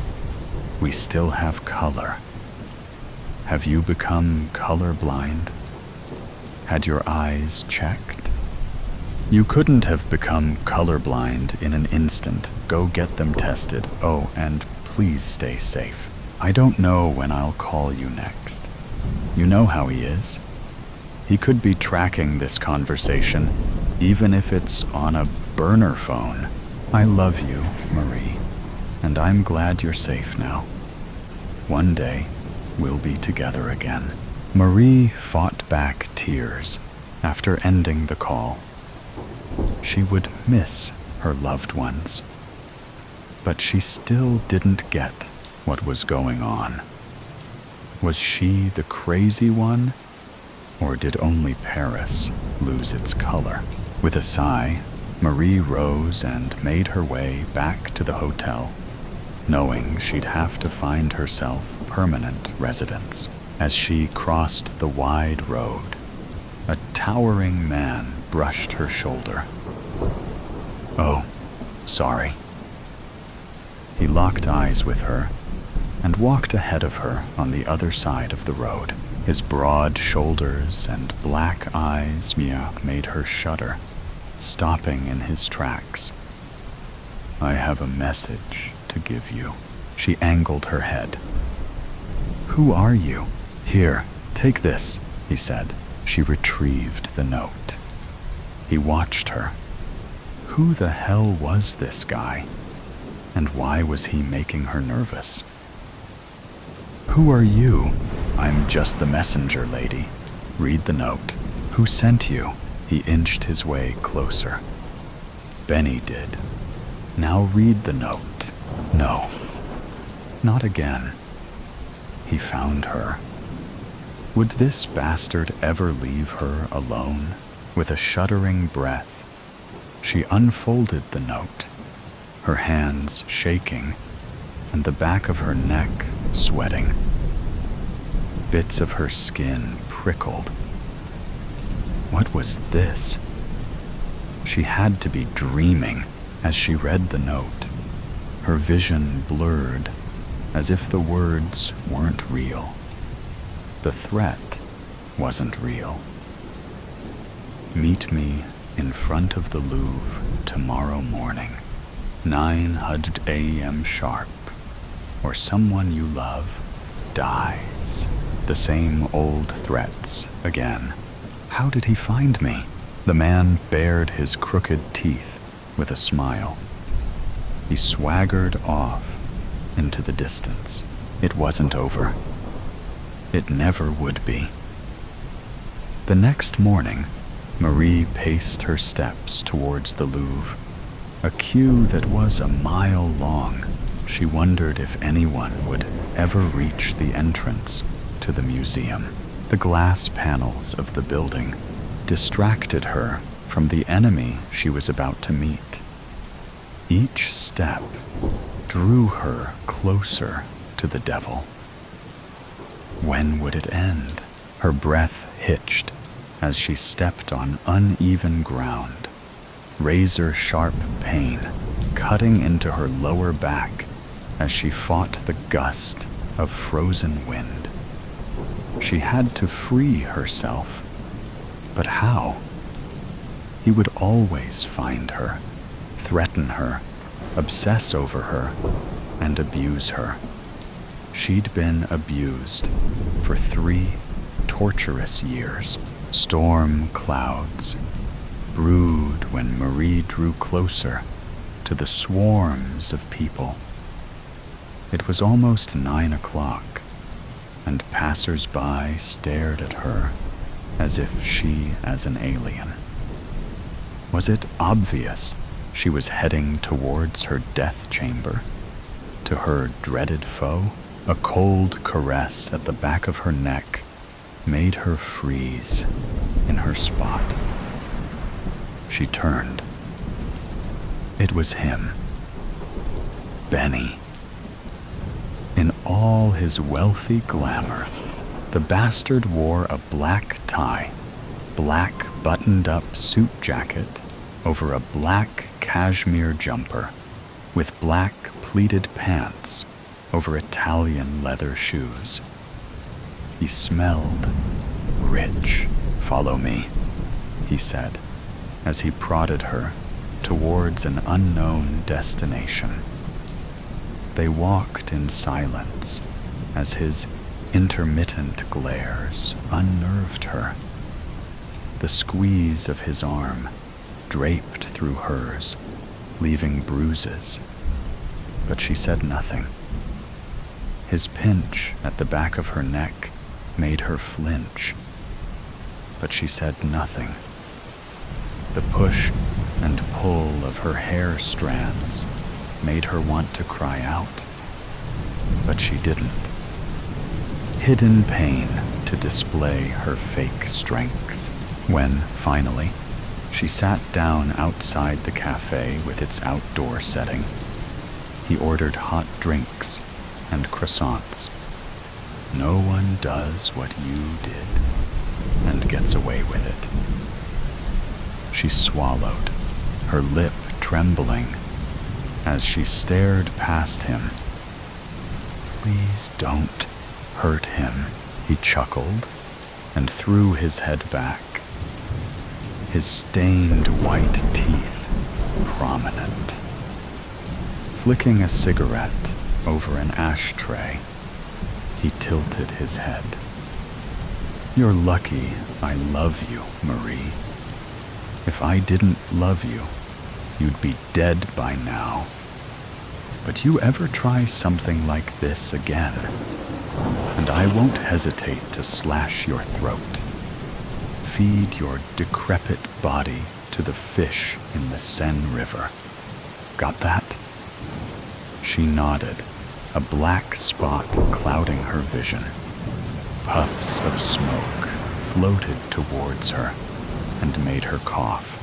We still have color. Have you become colorblind? Had your eyes checked? You couldn't have become colorblind in an instant. Go get them tested. Oh, and please stay safe. I don't know when I'll call you next. You know how he is. He could be tracking this conversation, even if it's on a burner phone. I love you, Marie, and I'm glad you're safe now. One day, we'll be together again." Marie fought back tears after ending the call. She would miss her loved ones, but she still didn't get what was going on. Was she the crazy one, or did only Paris lose its color? With a sigh, Marie rose and made her way back to the hotel, knowing she'd have to find herself permanent residence. As she crossed the wide road, a towering man brushed her shoulder. "Oh, sorry." He locked eyes with her and walked ahead of her on the other side of the road. His broad shoulders and black eyes made her shudder, stopping in his tracks. "I have a message to give you." She angled her head. "Who are you?" "Here, take this," he said. She retrieved the note. He watched her. Who the hell was this guy? And why was he making her nervous? "Who are you?" "I'm just the messenger, lady. Read the note." "Who sent you?" He inched his way closer. "Benny did." "Now read the note." "No, not again." He found her. Would this bastard ever leave her alone? With a shuddering breath, she unfolded the note, her hands shaking and the back of her neck sweating. Bits of her skin prickled. What was this? She had to be dreaming as she read the note, her vision blurred as if the words weren't real. The threat wasn't real. "Meet me in front of the Louvre tomorrow morning, 900 a.m. sharp, or someone you love dies." The same old threats again. How did he find me? The man bared his crooked teeth with a smile. He swaggered off into the distance. It wasn't over. It never would be. The next morning, Marie paced her steps towards the Louvre, a queue that was a mile long. She wondered if anyone would ever reach the entrance to the museum. The glass panels of the building distracted her from the enemy she was about to meet. Each step drew her closer to the devil. When would it end? Her breath hitched as she stepped on uneven ground, razor-sharp pain cutting into her lower back as she fought the gust of frozen wind. She had to free herself, but how? He would always find her, threaten her, obsess over her, and abuse her. She'd been abused for 3 torturous years. Storm clouds brewed when Marie drew closer to the swarms of people. It was almost 9 o'clock, and passers-by stared at her as if she as an alien. Was it obvious she was heading towards her death chamber, to her dreaded foe? A cold caress at the back of her neck made her freeze in her spot. She turned. It was him, Benny. In all his wealthy glamour, the bastard wore a black tie, black buttoned-up suit jacket over a black cashmere jumper, with black pleated pants over Italian leather shoes. He smelled rich. "Follow me," he said, as he prodded her towards an unknown destination. They walked in silence as his intermittent glares unnerved her. The squeeze of his arm draped through hers, leaving bruises, but she said nothing. His pinch at the back of her neck made her flinch, but she said nothing. The push and pull of her hair strands made her want to cry out, but she didn't. Hidden pain to display her fake strength. When, finally, she sat down outside the cafe with its outdoor setting, he ordered hot drinks and croissants. No one does what you did and gets away with it. She swallowed, her lip trembling, as she stared past him. "Please don't hurt him," he chuckled and threw his head back, his stained white teeth prominent. Flicking a cigarette over an ashtray, he tilted his head. "You're lucky I love you, Marie. If I didn't love you, you'd be dead by now. But you ever try something like this again, and I won't hesitate to slash your throat. Feed your decrepit body to the fish in the Seine River. Got that?" She nodded, a black spot clouding her vision. Puffs of smoke floated towards her and made her cough.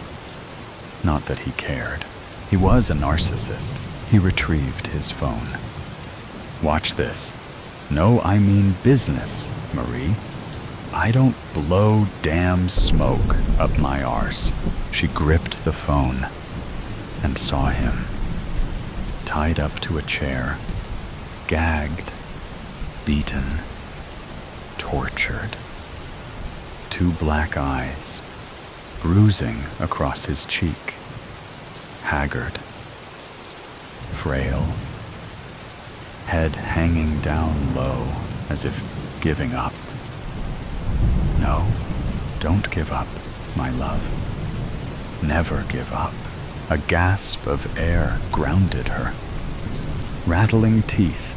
Not that he cared. He was a narcissist. He retrieved his phone. "Watch this. No, I mean business, Marie. I don't blow damn smoke up my arse." She gripped the phone and saw him, tied up to a chair, gagged, beaten, tortured. 2 black eyes, bruising across his cheek, haggard, frail, head hanging down low as if giving up. "No, don't give up, my love. Never give up." A gasp of air grounded her. Rattling teeth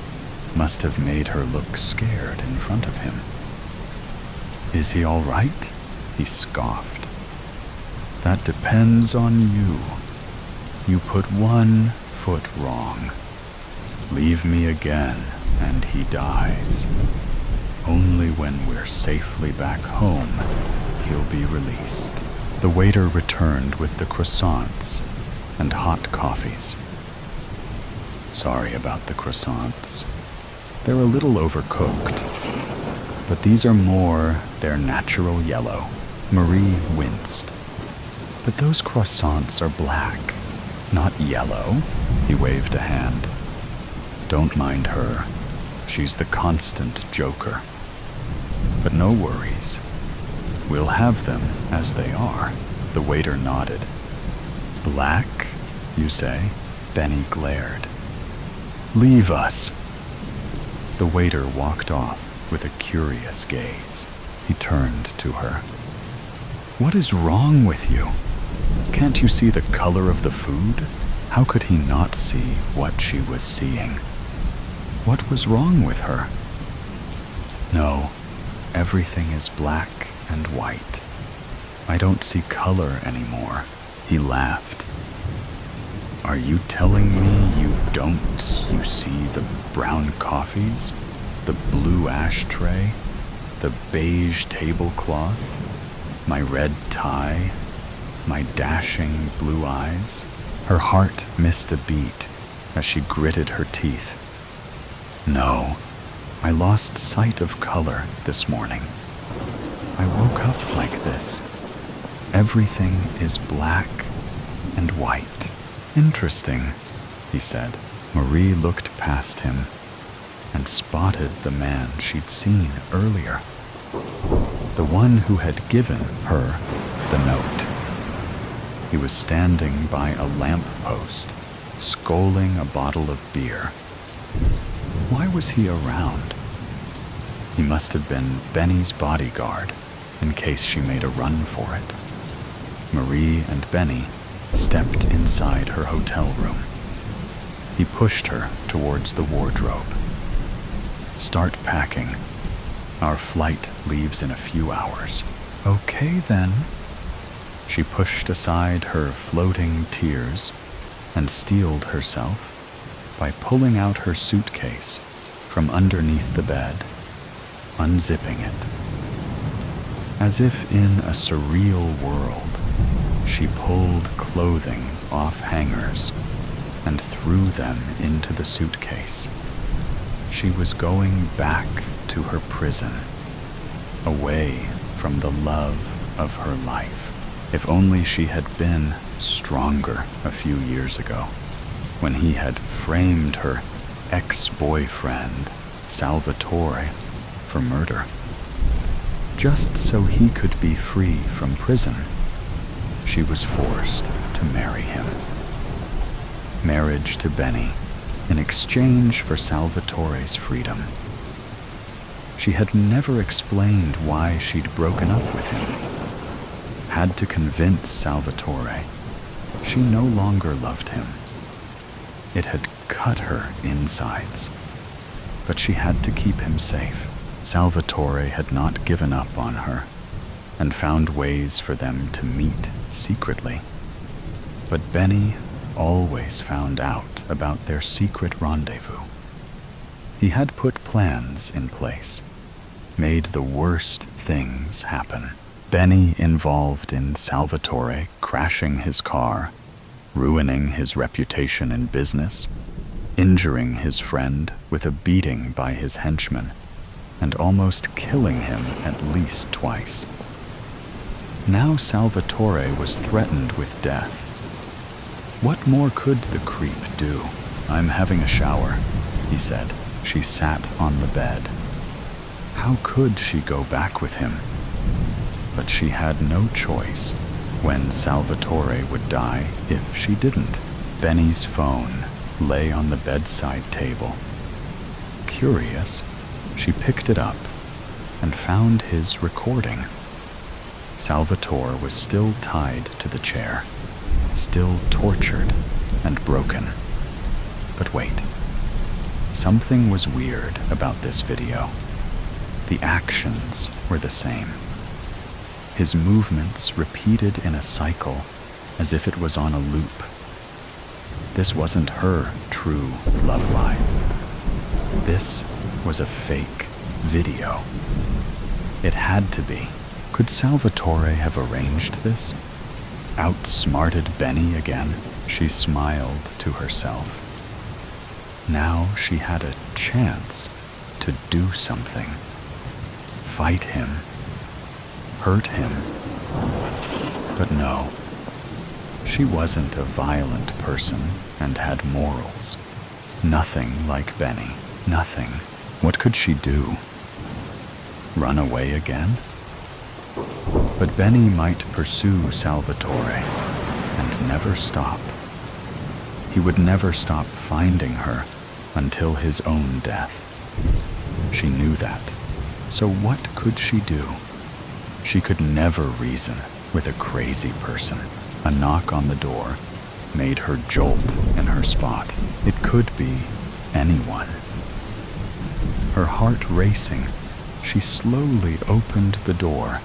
must have made her look scared in front of him. "Is he all right?" he scoffed. "That depends on you. You put 1 foot wrong. Leave me again, and he dies. Only when we're safely back home, he'll be released." The waiter returned with the croissants and hot coffees. "Sorry about the croissants. They're a little overcooked, but these are more their natural yellow." Marie winced. "But those croissants are black, not yellow." He waved a hand. "Don't mind her. She's the constant joker. But no worries. We'll have them as they are." The waiter nodded. "Black, you say?" Benny glared. "Leave us." The waiter walked off with a curious gaze. He turned to her. "What is wrong with you? Can't you see the color of the food?" How could he not see what she was seeing? What was wrong with her? "No, everything is black and white. I don't see color anymore." He laughed. "Are you telling me you see the brown coffees, the blue ashtray, the beige tablecloth, my red tie, my dashing blue eyes?" Her heart missed a beat as she gritted her teeth. "No, I lost sight of color this morning. I woke up like this. Everything is black and white." "Interesting," he said. Marie looked past him and spotted the man she'd seen earlier. The one who had given her the note. He was standing by a lamppost, sculling a bottle of beer. Why was he around? He must have been Benny's bodyguard, in case she made a run for it. Marie and Benny stepped inside her hotel room. He pushed her towards the wardrobe. "Start packing. Our flight leaves in a few hours." "Okay then." She pushed aside her floating tears and steeled herself by pulling out her suitcase from underneath the bed, unzipping it. As if in a surreal world, she pulled clothing off hangers and threw them into the suitcase. She was going back to her prison, away from the love of her life. If only she had been stronger a few years ago, when he had framed her ex-boyfriend, Salvatore, for murder, just so he could be free from prison. She was forced to marry him. Marriage to Benny in exchange for Salvatore's freedom. She had never explained why she'd broken up with him. Had to convince Salvatore she no longer loved him. It had cut her insides, but she had to keep him safe. Salvatore had not given up on her and found ways for them to meet secretly. But Benny always found out about their secret rendezvous. He had put plans in place, made the worst things happen. Benny involved in Salvatore crashing his car, ruining his reputation in business, injuring his friend with a beating by his henchmen, and almost killing him at least twice. Now Salvatore was threatened with death. What more could the creep do? "I'm having a shower," he said. She sat on the bed. How could she go back with him? But she had no choice when Salvatore would die if she didn't. Benny's phone lay on the bedside table. Curious, she picked it up and found his recording. Salvatore was still tied to the chair, still tortured and broken. But wait, something was weird about this video. The actions were the same. His movements repeated in a cycle as if it was on a loop. This wasn't her true love life. This was a fake video. It had to be. Could Salvatore have arranged this? Outsmarted Benny again? She smiled to herself. Now she had a chance to do something. Fight him. Hurt him. But no. She wasn't a violent person and had morals. Nothing like Benny. Nothing. What could she do? Run away again? But Benny might pursue Salvatore and never stop. He would never stop finding her until his own death. She knew that. So what could she do? She could never reason with a crazy person. A knock on the door made her jolt in her spot. It could be anyone. Her heart racing, she slowly opened the door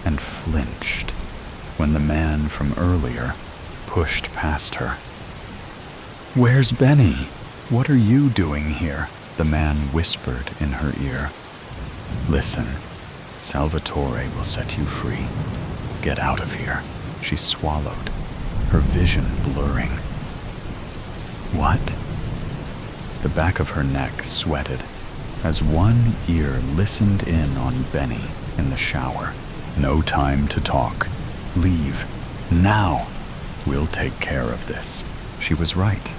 and flinched when the man from earlier pushed past her. "Where's Benny? What are you doing here?" the man whispered in her ear. "Listen, Salvatore will set you free. Get out of here." She swallowed, her vision blurring. What? The back of her neck sweated as one ear listened in on Benny in the shower. "No time to talk. Leave. Now. We'll take care of this." She was right.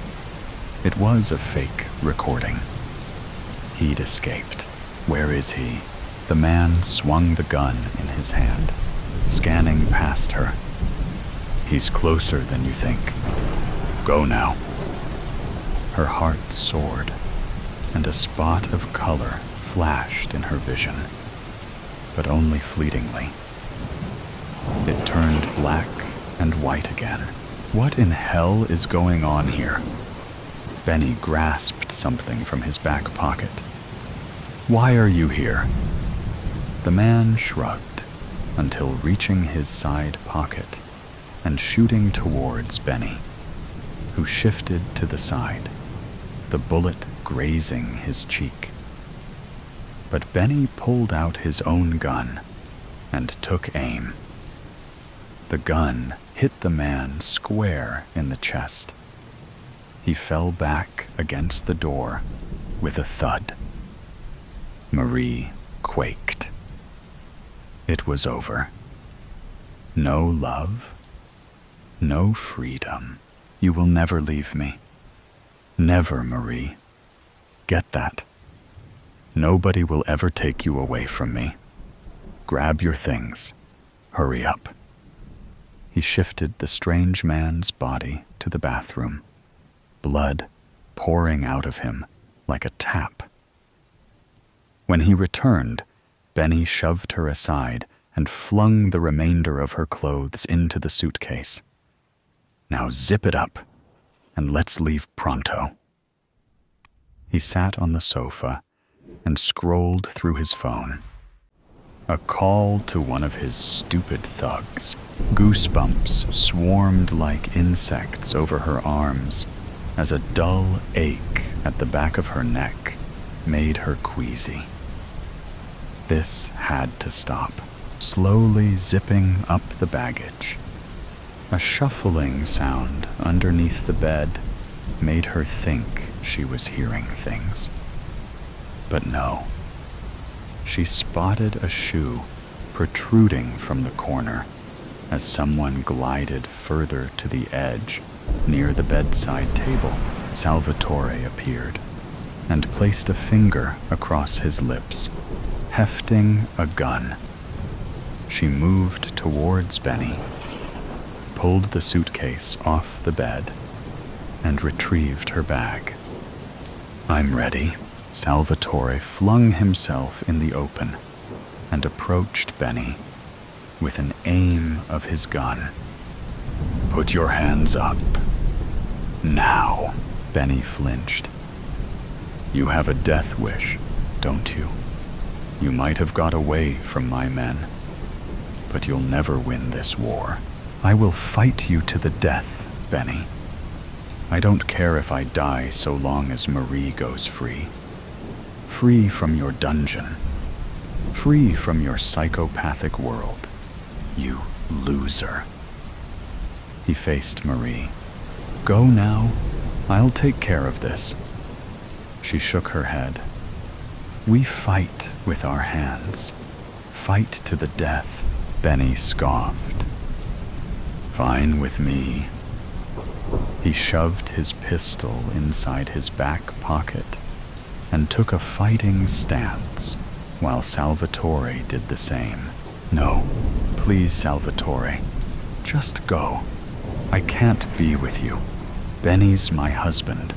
It was a fake recording. He'd escaped. Where is he? The man swung the gun in his hand, scanning past her. "He's closer than you think. Go now." Her heart soared, and a spot of color flashed in her vision, but only fleetingly. It turned black and white again. What in hell is going on here? Benny grasped something from his back pocket. "Why are you here?" The man shrugged until reaching his side pocket and shooting towards Benny, who shifted to the side, the bullet grazing his cheek. But Benny pulled out his own gun and took aim. The gun hit the man square in the chest. He fell back against the door with a thud. Marie quaked. It was over. No love, no freedom. You will never leave me. Never, Marie. Get that. Nobody will ever take you away from me. Grab your things. Hurry up. He shifted the strange man's body to the bathroom, blood pouring out of him like a tap. When he returned, Benny shoved her aside and flung the remainder of her clothes into the suitcase. "Now zip it up, and let's leave pronto." He sat on the sofa and scrolled through his phone. A call to one of his stupid thugs. Goosebumps swarmed like insects over her arms as a dull ache at the back of her neck made her queasy. This had to stop. Slowly zipping up the baggage. A shuffling sound underneath the bed made her think she was hearing things. But no. She spotted a shoe protruding from the corner as someone glided further to the edge near the bedside table. Salvatore appeared and placed a finger across his lips, hefting a gun. She moved towards Benny, pulled the suitcase off the bed, and retrieved her bag. "I'm ready." Salvatore flung himself in the open and approached Benny with an aim of his gun. "Put your hands up. Now." Benny flinched. "You have a death wish, don't you? You might have got away from my men, but you'll never win this war. I will fight you to the death, Benny. I don't care if I die so long as Marie goes free. Free from your dungeon. Free from your psychopathic world. You loser." He faced Marie. "Go now. I'll take care of this." She shook her head. "We fight with our hands. Fight to the death." Benny scoffed. "Fine with me." He shoved his pistol inside his back pocket and took a fighting stance while Salvatore did the same. "No, please, Salvatore. Just go. I can't be with you. Benny's my husband.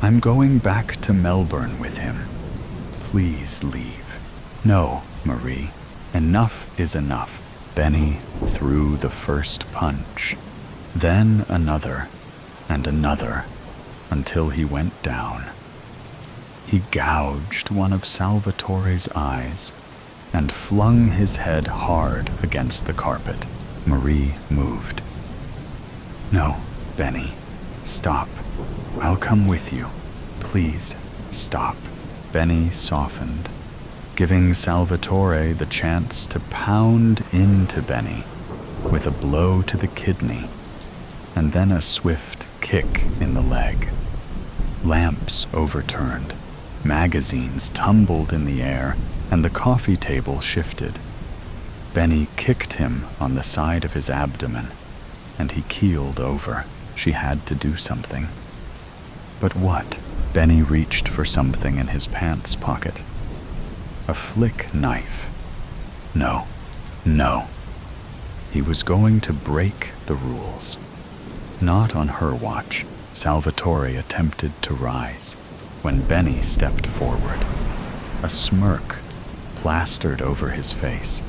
I'm going back to Melbourne with him. please leave." "No, Marie, enough is enough." Benny threw the first punch, then another and another, until he went down. He gouged one of Salvatore's eyes and flung his head hard against the carpet. Marie moved. "No, Benny, stop. I'll come with you. Please, stop." Benny softened, giving Salvatore the chance to pound into Benny with a blow to the kidney and then a swift kick in the leg. Lamps overturned, magazines tumbled in the air, and the coffee table shifted. Benny kicked him on the side of his abdomen, and he keeled over. She had to do something. But what? Benny reached for something in his pants pocket. A flick knife. No, no. He was going to break the rules. Not on her watch. Salvatore attempted to rise when Benny stepped forward. A smirk plastered over his face.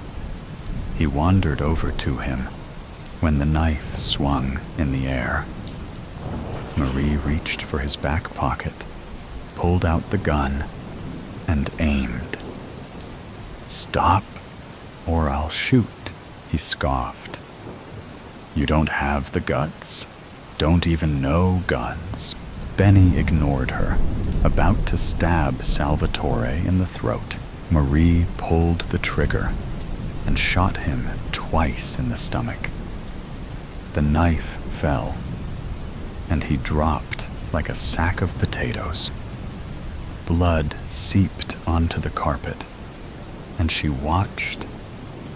He wandered over to him when the knife swung in the air. Marie reached for his back pocket, pulled out the gun, and aimed. "Stop, or I'll shoot," he scoffed. "You don't have the guts? Don't even know guns?" Benny ignored her, about to stab Salvatore in the throat. Marie pulled the trigger and shot him twice in the stomach. The knife fell, and he dropped like a sack of potatoes. Blood seeped onto the carpet, and she watched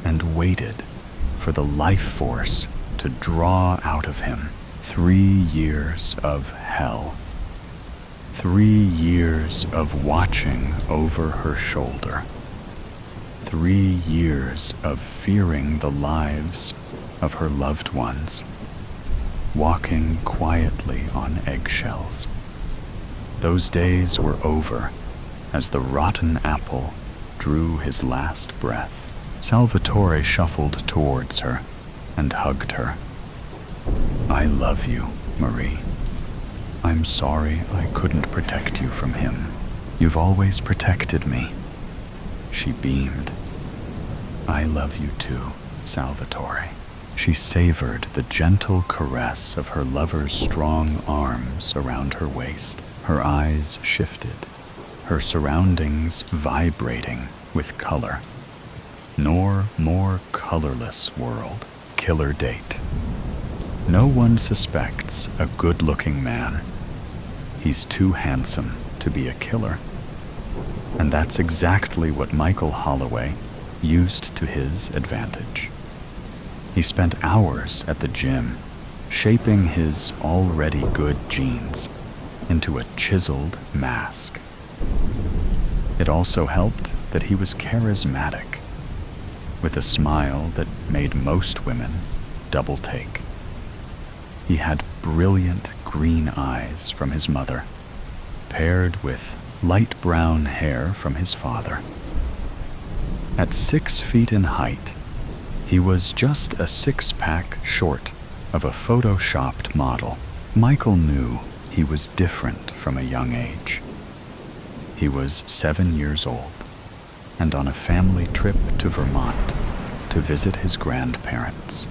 and waited for the life force to draw out of him. 3 years of hell. 3 years of watching over her shoulder. 3 years of fearing the lives of her loved ones, walking quietly on eggshells. Those days were over as the rotten apple drew his last breath. Salvatore shuffled towards her and hugged her. "I love you, Marie. I'm sorry I couldn't protect you from him. You've always protected me." She beamed. "I love you too, Salvatore." She savored the gentle caress of her lover's strong arms around her waist. Her eyes shifted, her surroundings vibrating with color. Nor more colorless world. Killer date. No one suspects a good-looking man. He's too handsome to be a killer. And that's exactly what Michael Holloway used to his advantage. He spent hours at the gym, shaping his already good genes into a chiseled mask. It also helped that he was charismatic, with a smile that made most women double take. He had brilliant green eyes from his mother, paired with light brown hair from his father. At 6 feet in height, he was just a six-pack short of a photoshopped model. Michael knew he was different from a young age. He was 7 years old and on a family trip to Vermont to visit his grandparents.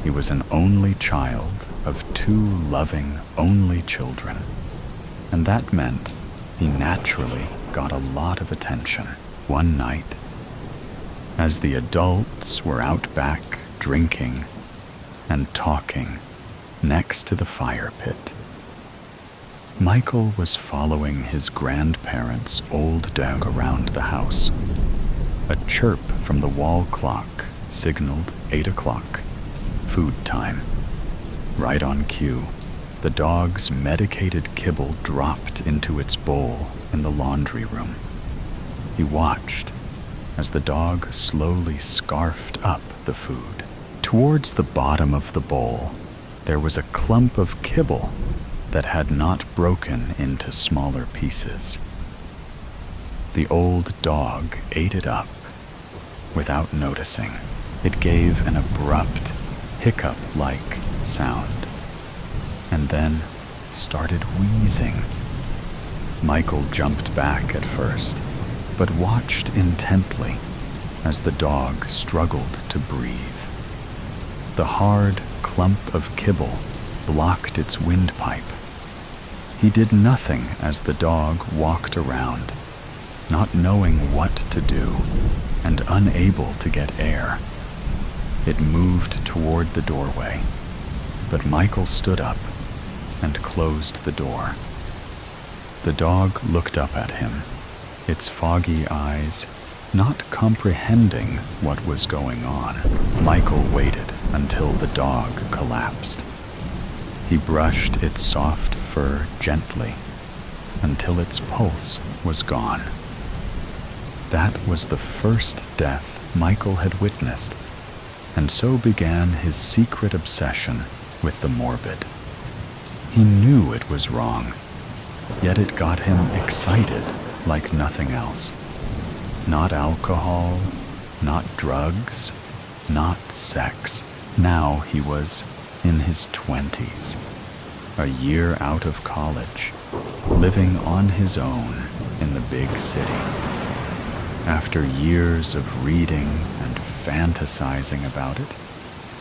He was an only child of 2 loving only children, and that meant he naturally got a lot of attention. One night, as the adults were out back drinking and talking next to the fire pit, Michael was following his grandparents' old dog around the house. A chirp from the wall clock signaled 8 o'clock. Food time. Right on cue, the dog's medicated kibble dropped into its bowl in the laundry room. He watched as the dog slowly scarfed up the food. Towards the bottom of the bowl, there was a clump of kibble that had not broken into smaller pieces. The old dog ate it up without noticing. It gave an abrupt, hiccup-like sound, and then started wheezing. Michael jumped back at first, but watched intently as the dog struggled to breathe. The hard clump of kibble blocked its windpipe. He did nothing as the dog walked around, not knowing what to do and unable to get air. It moved toward the doorway, but Michael stood up and closed the door. The dog looked up at him, its foggy eyes not comprehending what was going on. Michael waited until the dog collapsed. He brushed its soft fur gently until its pulse was gone. That was the first death Michael had witnessed, and so began his secret obsession with the morbid. He knew it was wrong, yet it got him excited like nothing else. Not alcohol, not drugs, not sex. Now he was in his 20s, a year out of college, living on his own in the big city. After years of reading and fantasizing about it,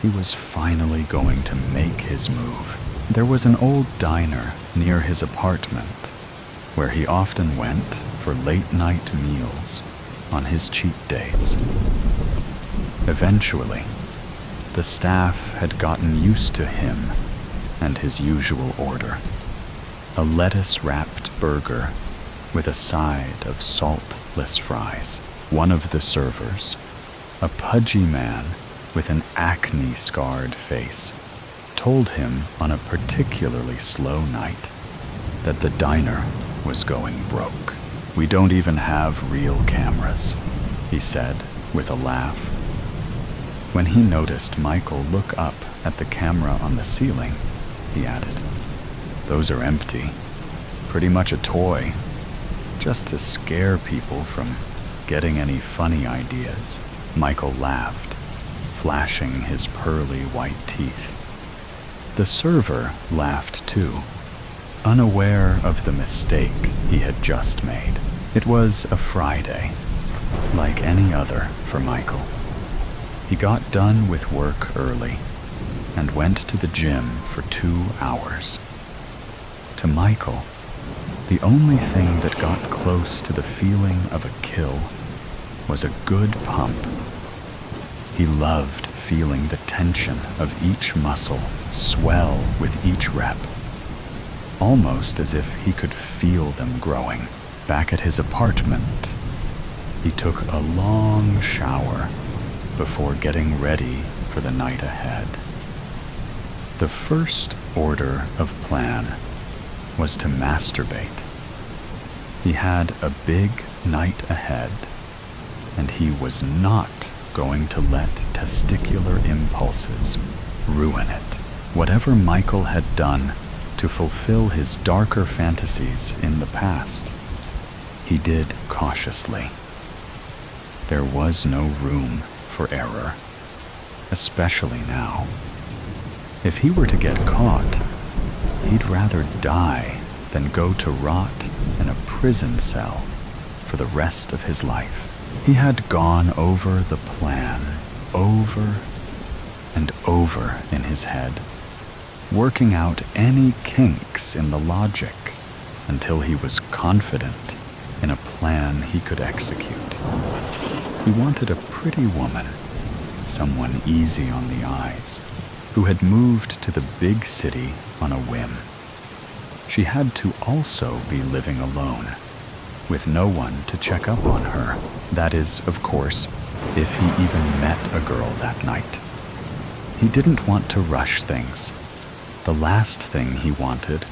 he was finally going to make his move. There was an old diner near his apartment where he often went for late-night meals on his cheat days. Eventually, the staff had gotten used to him and his usual order: a lettuce-wrapped burger with a side of saltless fries. One of the servers, a pudgy man with an acne-scarred face, told him on a particularly slow night that the diner was going broke. "We don't even have real cameras," he said with a laugh. When he noticed Michael look up at the camera on the ceiling, he added, "Those are empty. Pretty much a toy, just to scare people from getting any funny ideas." Michael laughed, flashing his pearly white teeth. The server laughed too, unaware of the mistake he had just made. It was a Friday, like any other for Michael. He got done with work early and went to the gym for 2 hours. To Michael, the only thing that got close to the feeling of a kill was a good pump. He loved feeling the tension of each muscle swell with each rep, almost as if he could feel them growing. Back at his apartment, he took a long shower before getting ready for the night ahead. The first order of plan was to masturbate. He had a big night ahead, and he was not going to let testicular impulses ruin it. Whatever Michael had done to fulfill his darker fantasies in the past, he did cautiously. There was no room for error, especially now. If he were to get caught, he'd rather die than go to rot in a prison cell for the rest of his life. He had gone over the plan, over and over in his head, working out any kinks in the logic until he was confident in a plan he could execute. He wanted a pretty woman, someone easy on the eyes, who had moved to the big city on a whim. She had to also be living alone, with no one to check up on her. That is, of course, if he even met a girl that night. He didn't want to rush things. The last thing he wanted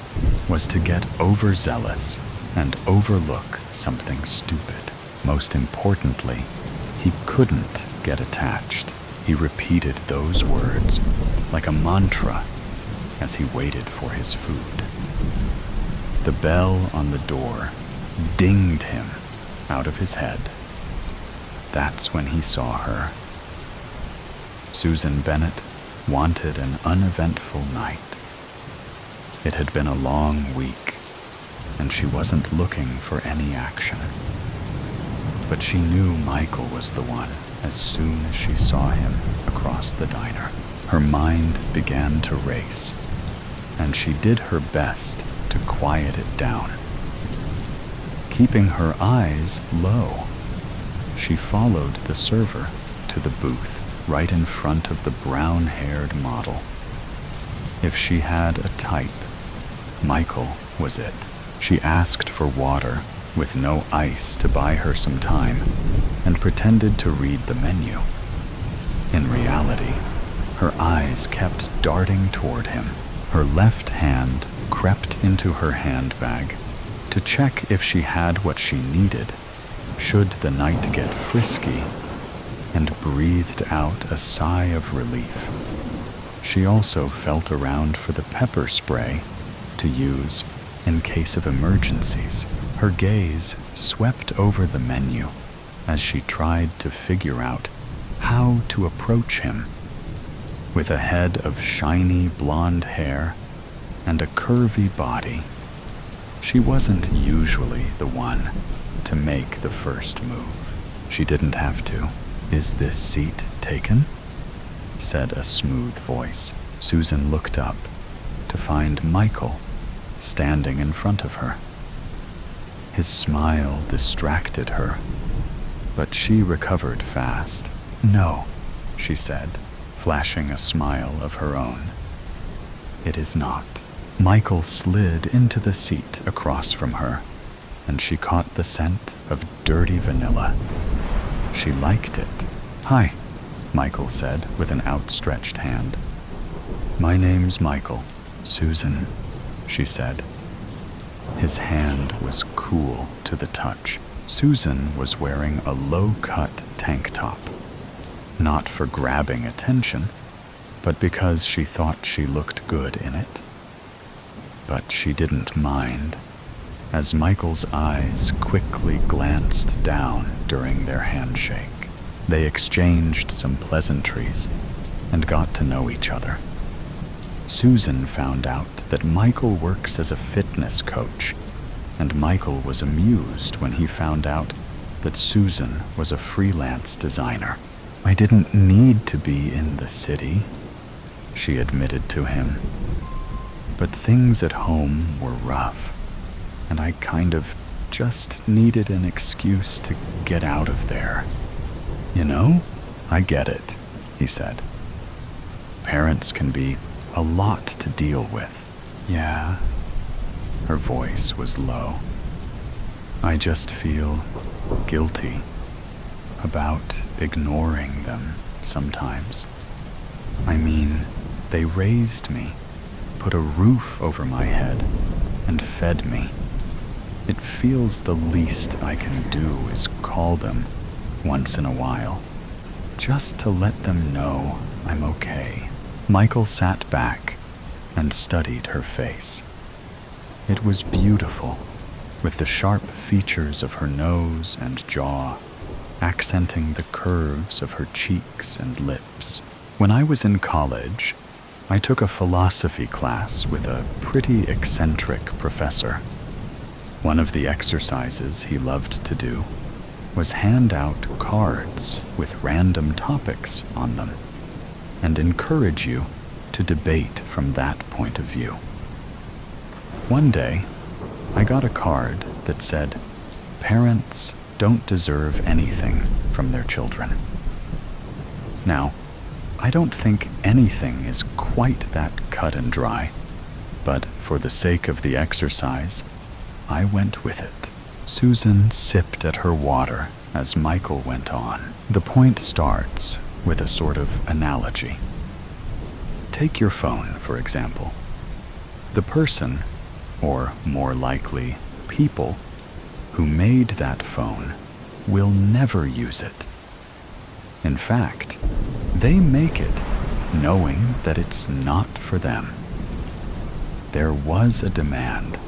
was to get overzealous and overlook something stupid. Most importantly, he couldn't get attached. He repeated those words like a mantra as he waited for his food. The bell on the door dinged him out of his head. That's when he saw her. Susan Bennett wanted an uneventful night. It had been a long week, and she wasn't looking for any action. But she knew Michael was the one as soon as she saw him across the diner. Her mind began to race, and she did her best to quiet it down. Keeping her eyes low, she followed the server to the booth right in front of the brown-haired model. If she had a type, Michael was it. She asked for water with no ice to buy her some time and pretended to read the menu. In reality, her eyes kept darting toward him. Her left hand crept into her handbag to check if she had what she needed should the night get frisky, and breathed out a sigh of relief. She also felt around for the pepper spray to use in case of emergencies. Her gaze swept over the menu as she tried to figure out how to approach him. With a head of shiny blonde hair and a curvy body, she wasn't usually the one to make the first move. She didn't have to. "Is this seat taken?" said a smooth voice. Susan looked up to find Michael standing in front of her. His smile distracted her, but she recovered fast. "No," she said, flashing a smile of her own. "It is not." Michael slid into the seat across from her, and she caught the scent of dirty vanilla. She liked it. "Hi," Michael said with an outstretched hand. "My name's Michael." "Susan," she said. His hand was cool to the touch. Susan was wearing a low-cut tank top, not for grabbing attention, but because she thought she looked good in it. But she didn't mind, as Michael's eyes quickly glanced down during their handshake. They exchanged some pleasantries and got to know each other. Susan found out that Michael works as a fitness coach, and Michael was amused when he found out that Susan was a freelance designer. "I didn't need to be in the city," she admitted to him. "But things at home were rough, and I kind of just needed an excuse to get out of there. You know, I get it," he said. "Parents can be a lot to deal with." "Yeah." Her voice was low. "I just feel guilty about ignoring them sometimes. I mean, they raised me, put a roof over my head, and fed me. It feels the least I can do is call them once in a while, just to let them know I'm okay." Michael sat back and studied her face. It was beautiful, with the sharp features of her nose and jaw accenting the curves of her cheeks and lips. When I was in college, I took a philosophy class with a pretty eccentric professor. One of the exercises he loved to do was hand out cards with random topics on them and encourage you to debate from that point of view. One day, I got a card that said, "Parents don't deserve anything from their children." Now, I don't think anything is quite that cut and dry, but for the sake of the exercise, I went with it. Susan sipped at her water as Michael went on. The point starts with a sort of analogy. Take your phone, for example. The person, or more likely, people, who made that phone will never use it. In fact, they make it knowing that it's not for them. There was a demand,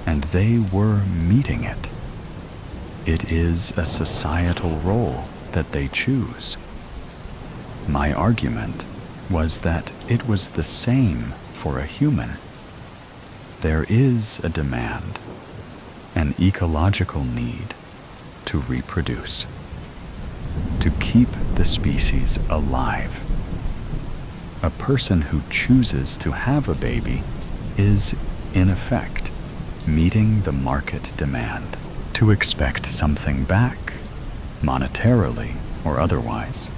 and they were meeting it. It is a societal role that they choose. My argument was that it was the same for a human. There is a demand, an ecological need to reproduce, to keep the species alive. A person who chooses to have a baby is, in effect, meeting the market demand. To expect something back, monetarily or otherwise,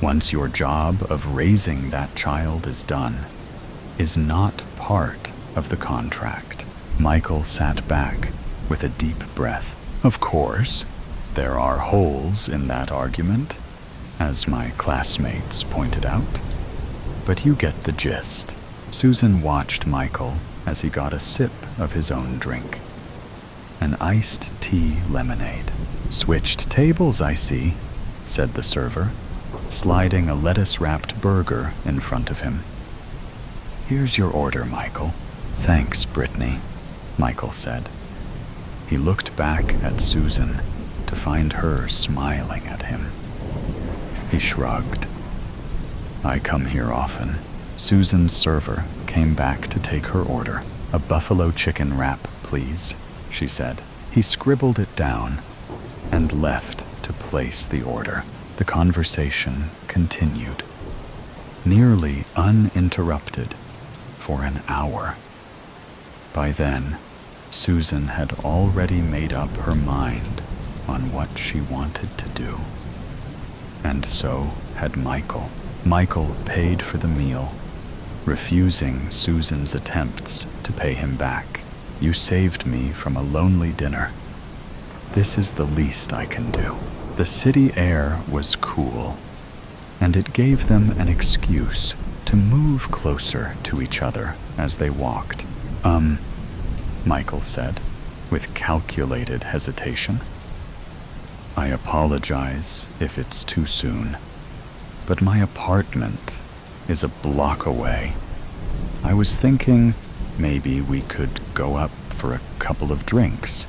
once your job of raising that child is done, is not part of the contract. Michael sat back with a deep breath. Of course, there are holes in that argument, as my classmates pointed out, but you get the gist. Susan watched Michael as he got a sip of his own drink. An iced tea lemonade. "Switched tables, I see," said the server, sliding a lettuce-wrapped burger in front of him. "Here's your order, Michael." "Thanks, Brittany," Michael said. He looked back at Susan to find her smiling at him. He shrugged. "I come here often." Susan's server came back to take her order. "A buffalo chicken wrap, please," she said. He scribbled it down and left to place the order. The conversation continued, nearly uninterrupted, for an hour. By then, Susan had already made up her mind on what she wanted to do. And so had Michael. Michael paid for the meal, refusing Susan's attempts to pay him back. "You saved me from a lonely dinner. This is the least I can do." The city air was cool, and it gave them an excuse to move closer to each other as they walked. Michael said, with calculated hesitation. "I apologize if it's too soon, but my apartment is a block away. I was thinking maybe we could go up for a couple of drinks.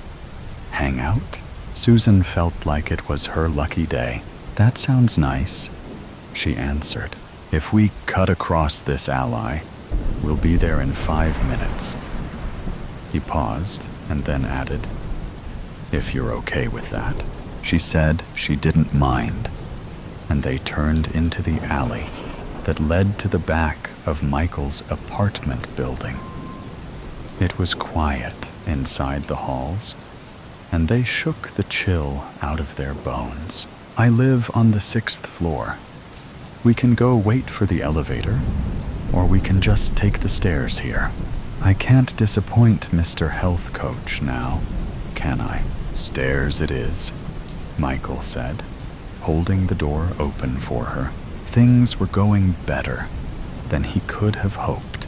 Hang out?" Susan felt like it was her lucky day. "That sounds nice," she answered. "If we cut across this alley, we'll be there in 5 minutes." He paused and then added, "If you're okay with that." She said she didn't mind, and they turned into the alley that led to the back of Michael's apartment building. It was quiet inside the halls, and they shook the chill out of their bones. "I live on the 6th floor. We can go wait for the elevator, or we can just take the stairs here. I can't disappoint Mr. Health Coach now, can I?" "Stairs it is," Michael said, holding the door open for her. Things were going better than he could have hoped,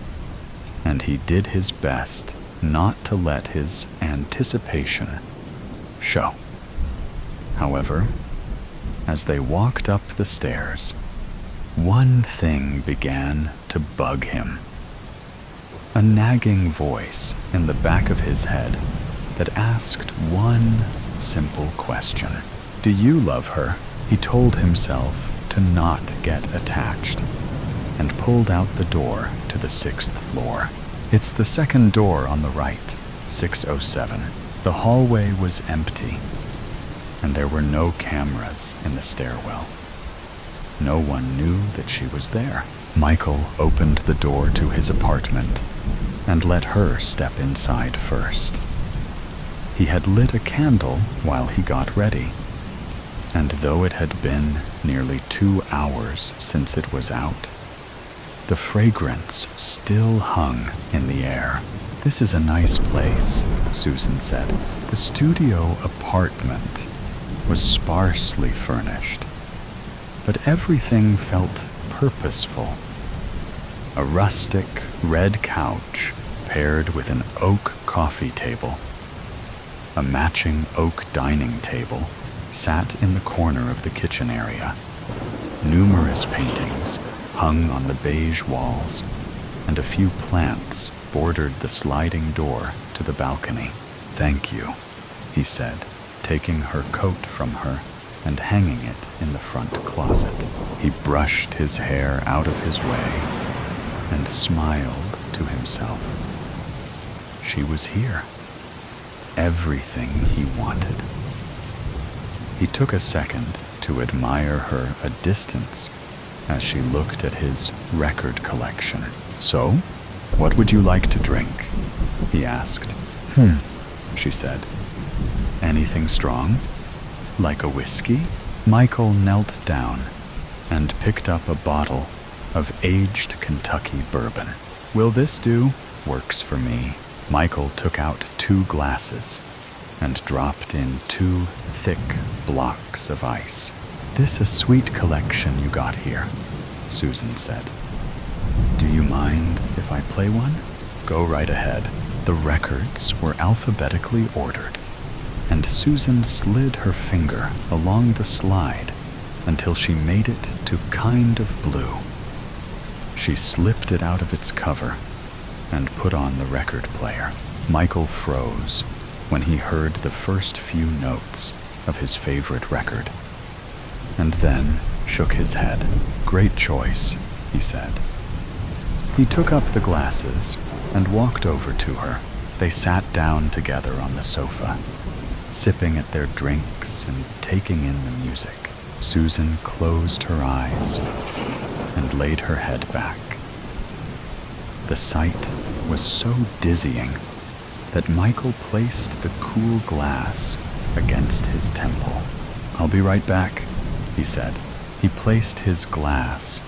and he did his best not to let his anticipation show. However, as they walked up the stairs, one thing began to bug him. A nagging voice in the back of his head that asked one simple question. "Do you love her?" He told himself to not get attached and pulled out the door to the 6th floor. "It's the second door on the right, 607. The hallway was empty, and there were no cameras in the stairwell. No one knew that she was there." Michael opened the door to his apartment and let her step inside first. He had lit a candle while he got ready, and though it had been nearly 2 hours since it was out, the fragrance still hung in the air. "This is a nice place," Susan said. The studio apartment was sparsely furnished, but everything felt purposeful. A rustic red couch paired with an oak coffee table. A matching oak dining table sat in the corner of the kitchen area. Numerous paintings hung on the beige walls, and a few plants bordered the sliding door to the balcony. "Thank you," he said, taking her coat from her and hanging it in the front closet. He brushed his hair out of his way and smiled to himself. She was here. Everything he wanted. He took a second to admire her a distance as she looked at his record collection. "So, what would you like to drink?" he asked. She said. "Anything strong? Like a whiskey?" Michael knelt down and picked up a bottle of aged Kentucky bourbon. "Will this do?" "Works for me." Michael took out 2 glasses and dropped in 2 thick blocks of ice. "This a sweet collection you got here," Susan said. "Do you mind if I play one?" "Go right ahead." The records were alphabetically ordered, and Susan slid her finger along the slide until she made it to Kind of Blue. She slipped it out of its cover and put on the record player. Michael froze when he heard the first few notes of his favorite record, and then shook his head. "Great choice," he said. He took up the glasses and walked over to her. They sat down together on the sofa, sipping at their drinks and taking in the music. Susan closed her eyes and laid her head back. The sight was so dizzying that Michael placed the cool glass against his temple. "I'll be right back," he said. He placed his glass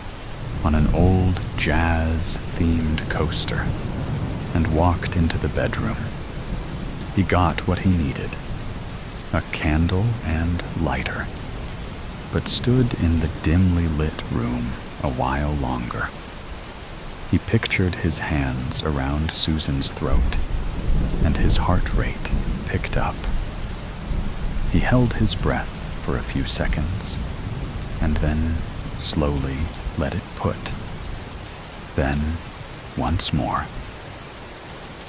on an old jazz-themed coaster and walked into the bedroom. He got what he needed, a candle and lighter, but stood in the dimly lit room a while longer. He pictured his hands around Susan's throat, and his heart rate picked up. He held his breath for a few seconds, and then slowly let it put. Then, once more.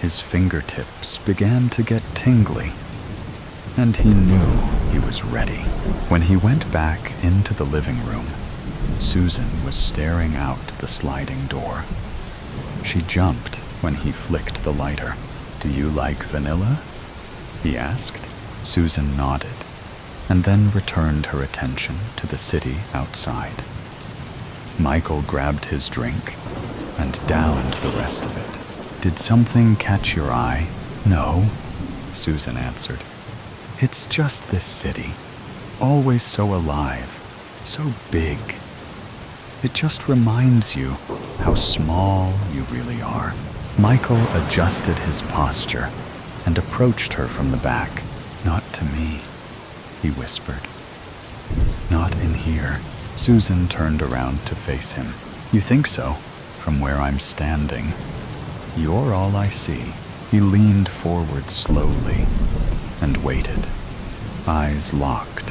His fingertips began to get tingly, and he knew he was ready. When he went back into the living room, Susan was staring out the sliding door. She jumped when he flicked the lighter. "Do you like vanilla?" he asked. Susan nodded, and then returned her attention to the city outside. Michael grabbed his drink and downed the rest of it. "Did something catch your eye?" "No," Susan answered. "It's just this city, always so alive, so big. It just reminds you how small you really are." Michael adjusted his posture and approached her from the back. "Not to me," he whispered. "Not in here." Susan turned around to face him. "You think so? From where I'm standing. You're all I see." He leaned forward slowly and waited, eyes locked,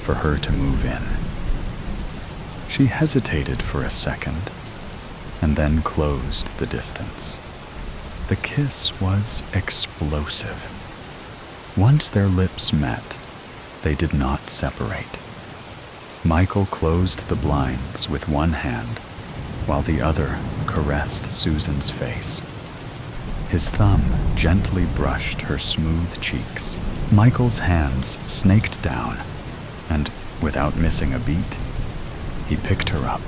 for her to move in. She hesitated for a second, and then closed the distance. The kiss was explosive. Once their lips met, they did not separate. Michael closed the blinds with one hand, while the other caressed Susan's face. His thumb gently brushed her smooth cheeks. Michael's hands snaked down, and, without missing a beat, he picked her up.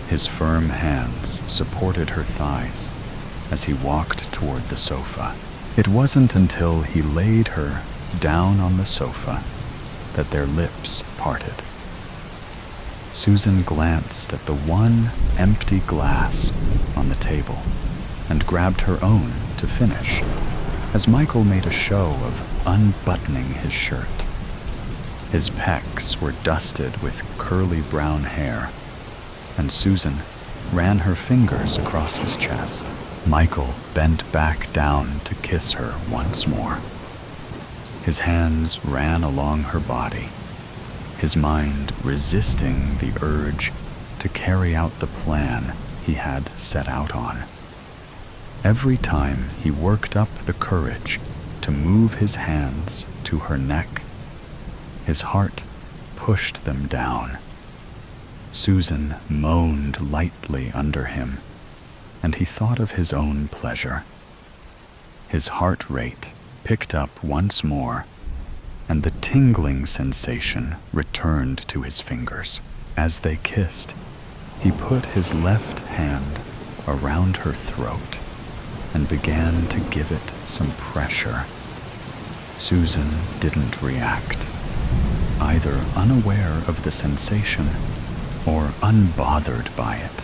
His firm hands supported her thighs as he walked toward the sofa. It wasn't until he laid her down on the sofa that their lips parted. Susan glanced at the one empty glass on the table and grabbed her own to finish, as Michael made a show of unbuttoning his shirt. His pecs were dusted with curly brown hair, and Susan ran her fingers across his chest. Michael bent back down to kiss her once more. His hands ran along her body, his mind resisting the urge to carry out the plan he had set out on. Every time he worked up the courage to move his hands to her neck. His heart pushed them down. Susan moaned lightly under him, and he thought of his own pleasure. His heart rate picked up once more, and the tingling sensation returned to his fingers. As they kissed, he put his left hand around her throat and began to give it some pressure. Susan didn't react, either unaware of the sensation or unbothered by it.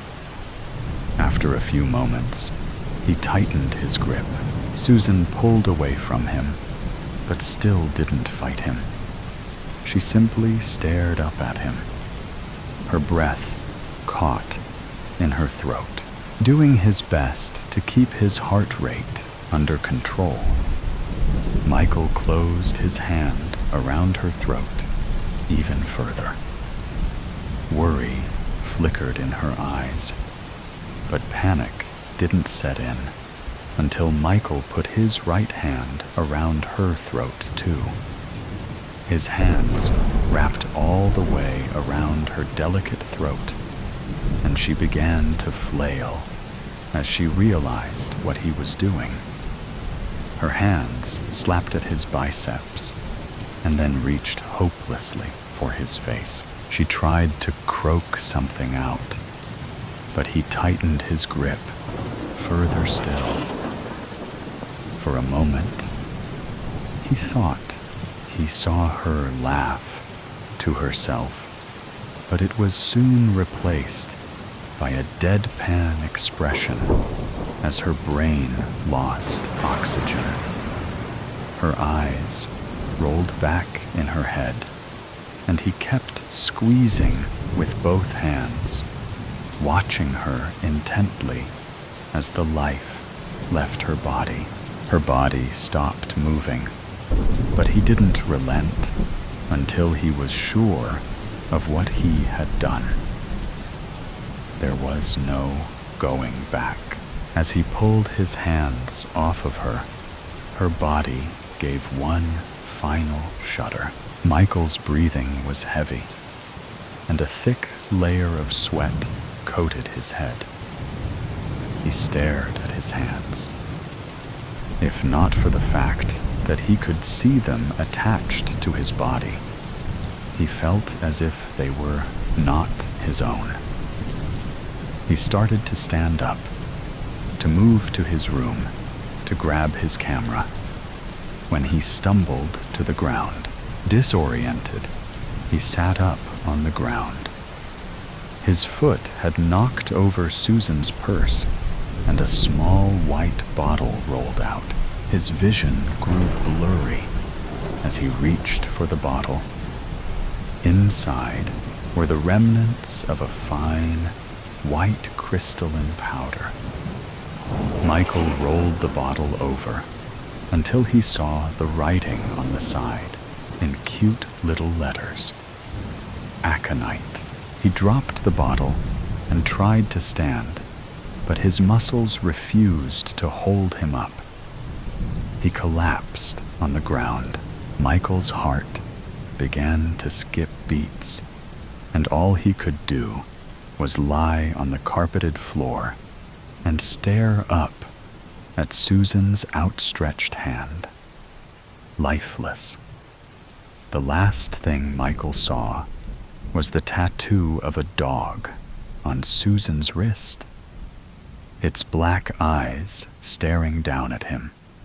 After a few moments, he tightened his grip. Susan pulled away from him, but still didn't fight him. She simply stared up at him, her breath caught in her throat, doing his best to keep his heart rate under control. Michael closed his hand around her throat even further. Worry flickered in her eyes, but panic didn't set in until Michael put his right hand around her throat too. His hands wrapped all the way around her delicate throat, and she began to flail as she realized what he was doing. Her hands slapped at his biceps and then reached hopelessly for his face. She tried to croak something out, but he tightened his grip further still. For a moment, he thought he saw her laugh to herself, but it was soon replaced by a deadpan expression as her brain lost oxygen. Her eyes rolled back in her head, and he kept squeezing with both hands, watching her intently as the life left her body. Her body stopped moving, but he didn't relent until he was sure of what he had done. There was no going back. As he pulled his hands off of her, her body gave one final shudder. Michael's breathing was heavy, and a thick layer of sweat coated his head. He stared at his hands. If not for the fact that he could see them attached to his body, he felt as if they were not his own. He started to stand up, to move to his room, to grab his camera, when he stumbled to the ground. Disoriented, he sat up on the ground. His foot had knocked over Susan's purse, and a small white bottle rolled out. His vision grew blurry as he reached for the bottle. Inside were the remnants of a fine, white crystalline powder. Michael rolled the bottle over until he saw the writing on the side in cute little letters. Aconite. He dropped the bottle and tried to stand, but his muscles refused to hold him up. He collapsed on the ground. Michael's heart began to skip beats, and all he could do was lie on the carpeted floor and stare up at Susan's outstretched hand, lifeless. The last thing Michael saw was the tattoo of a dog on Susan's wrist, its black eyes staring down at him.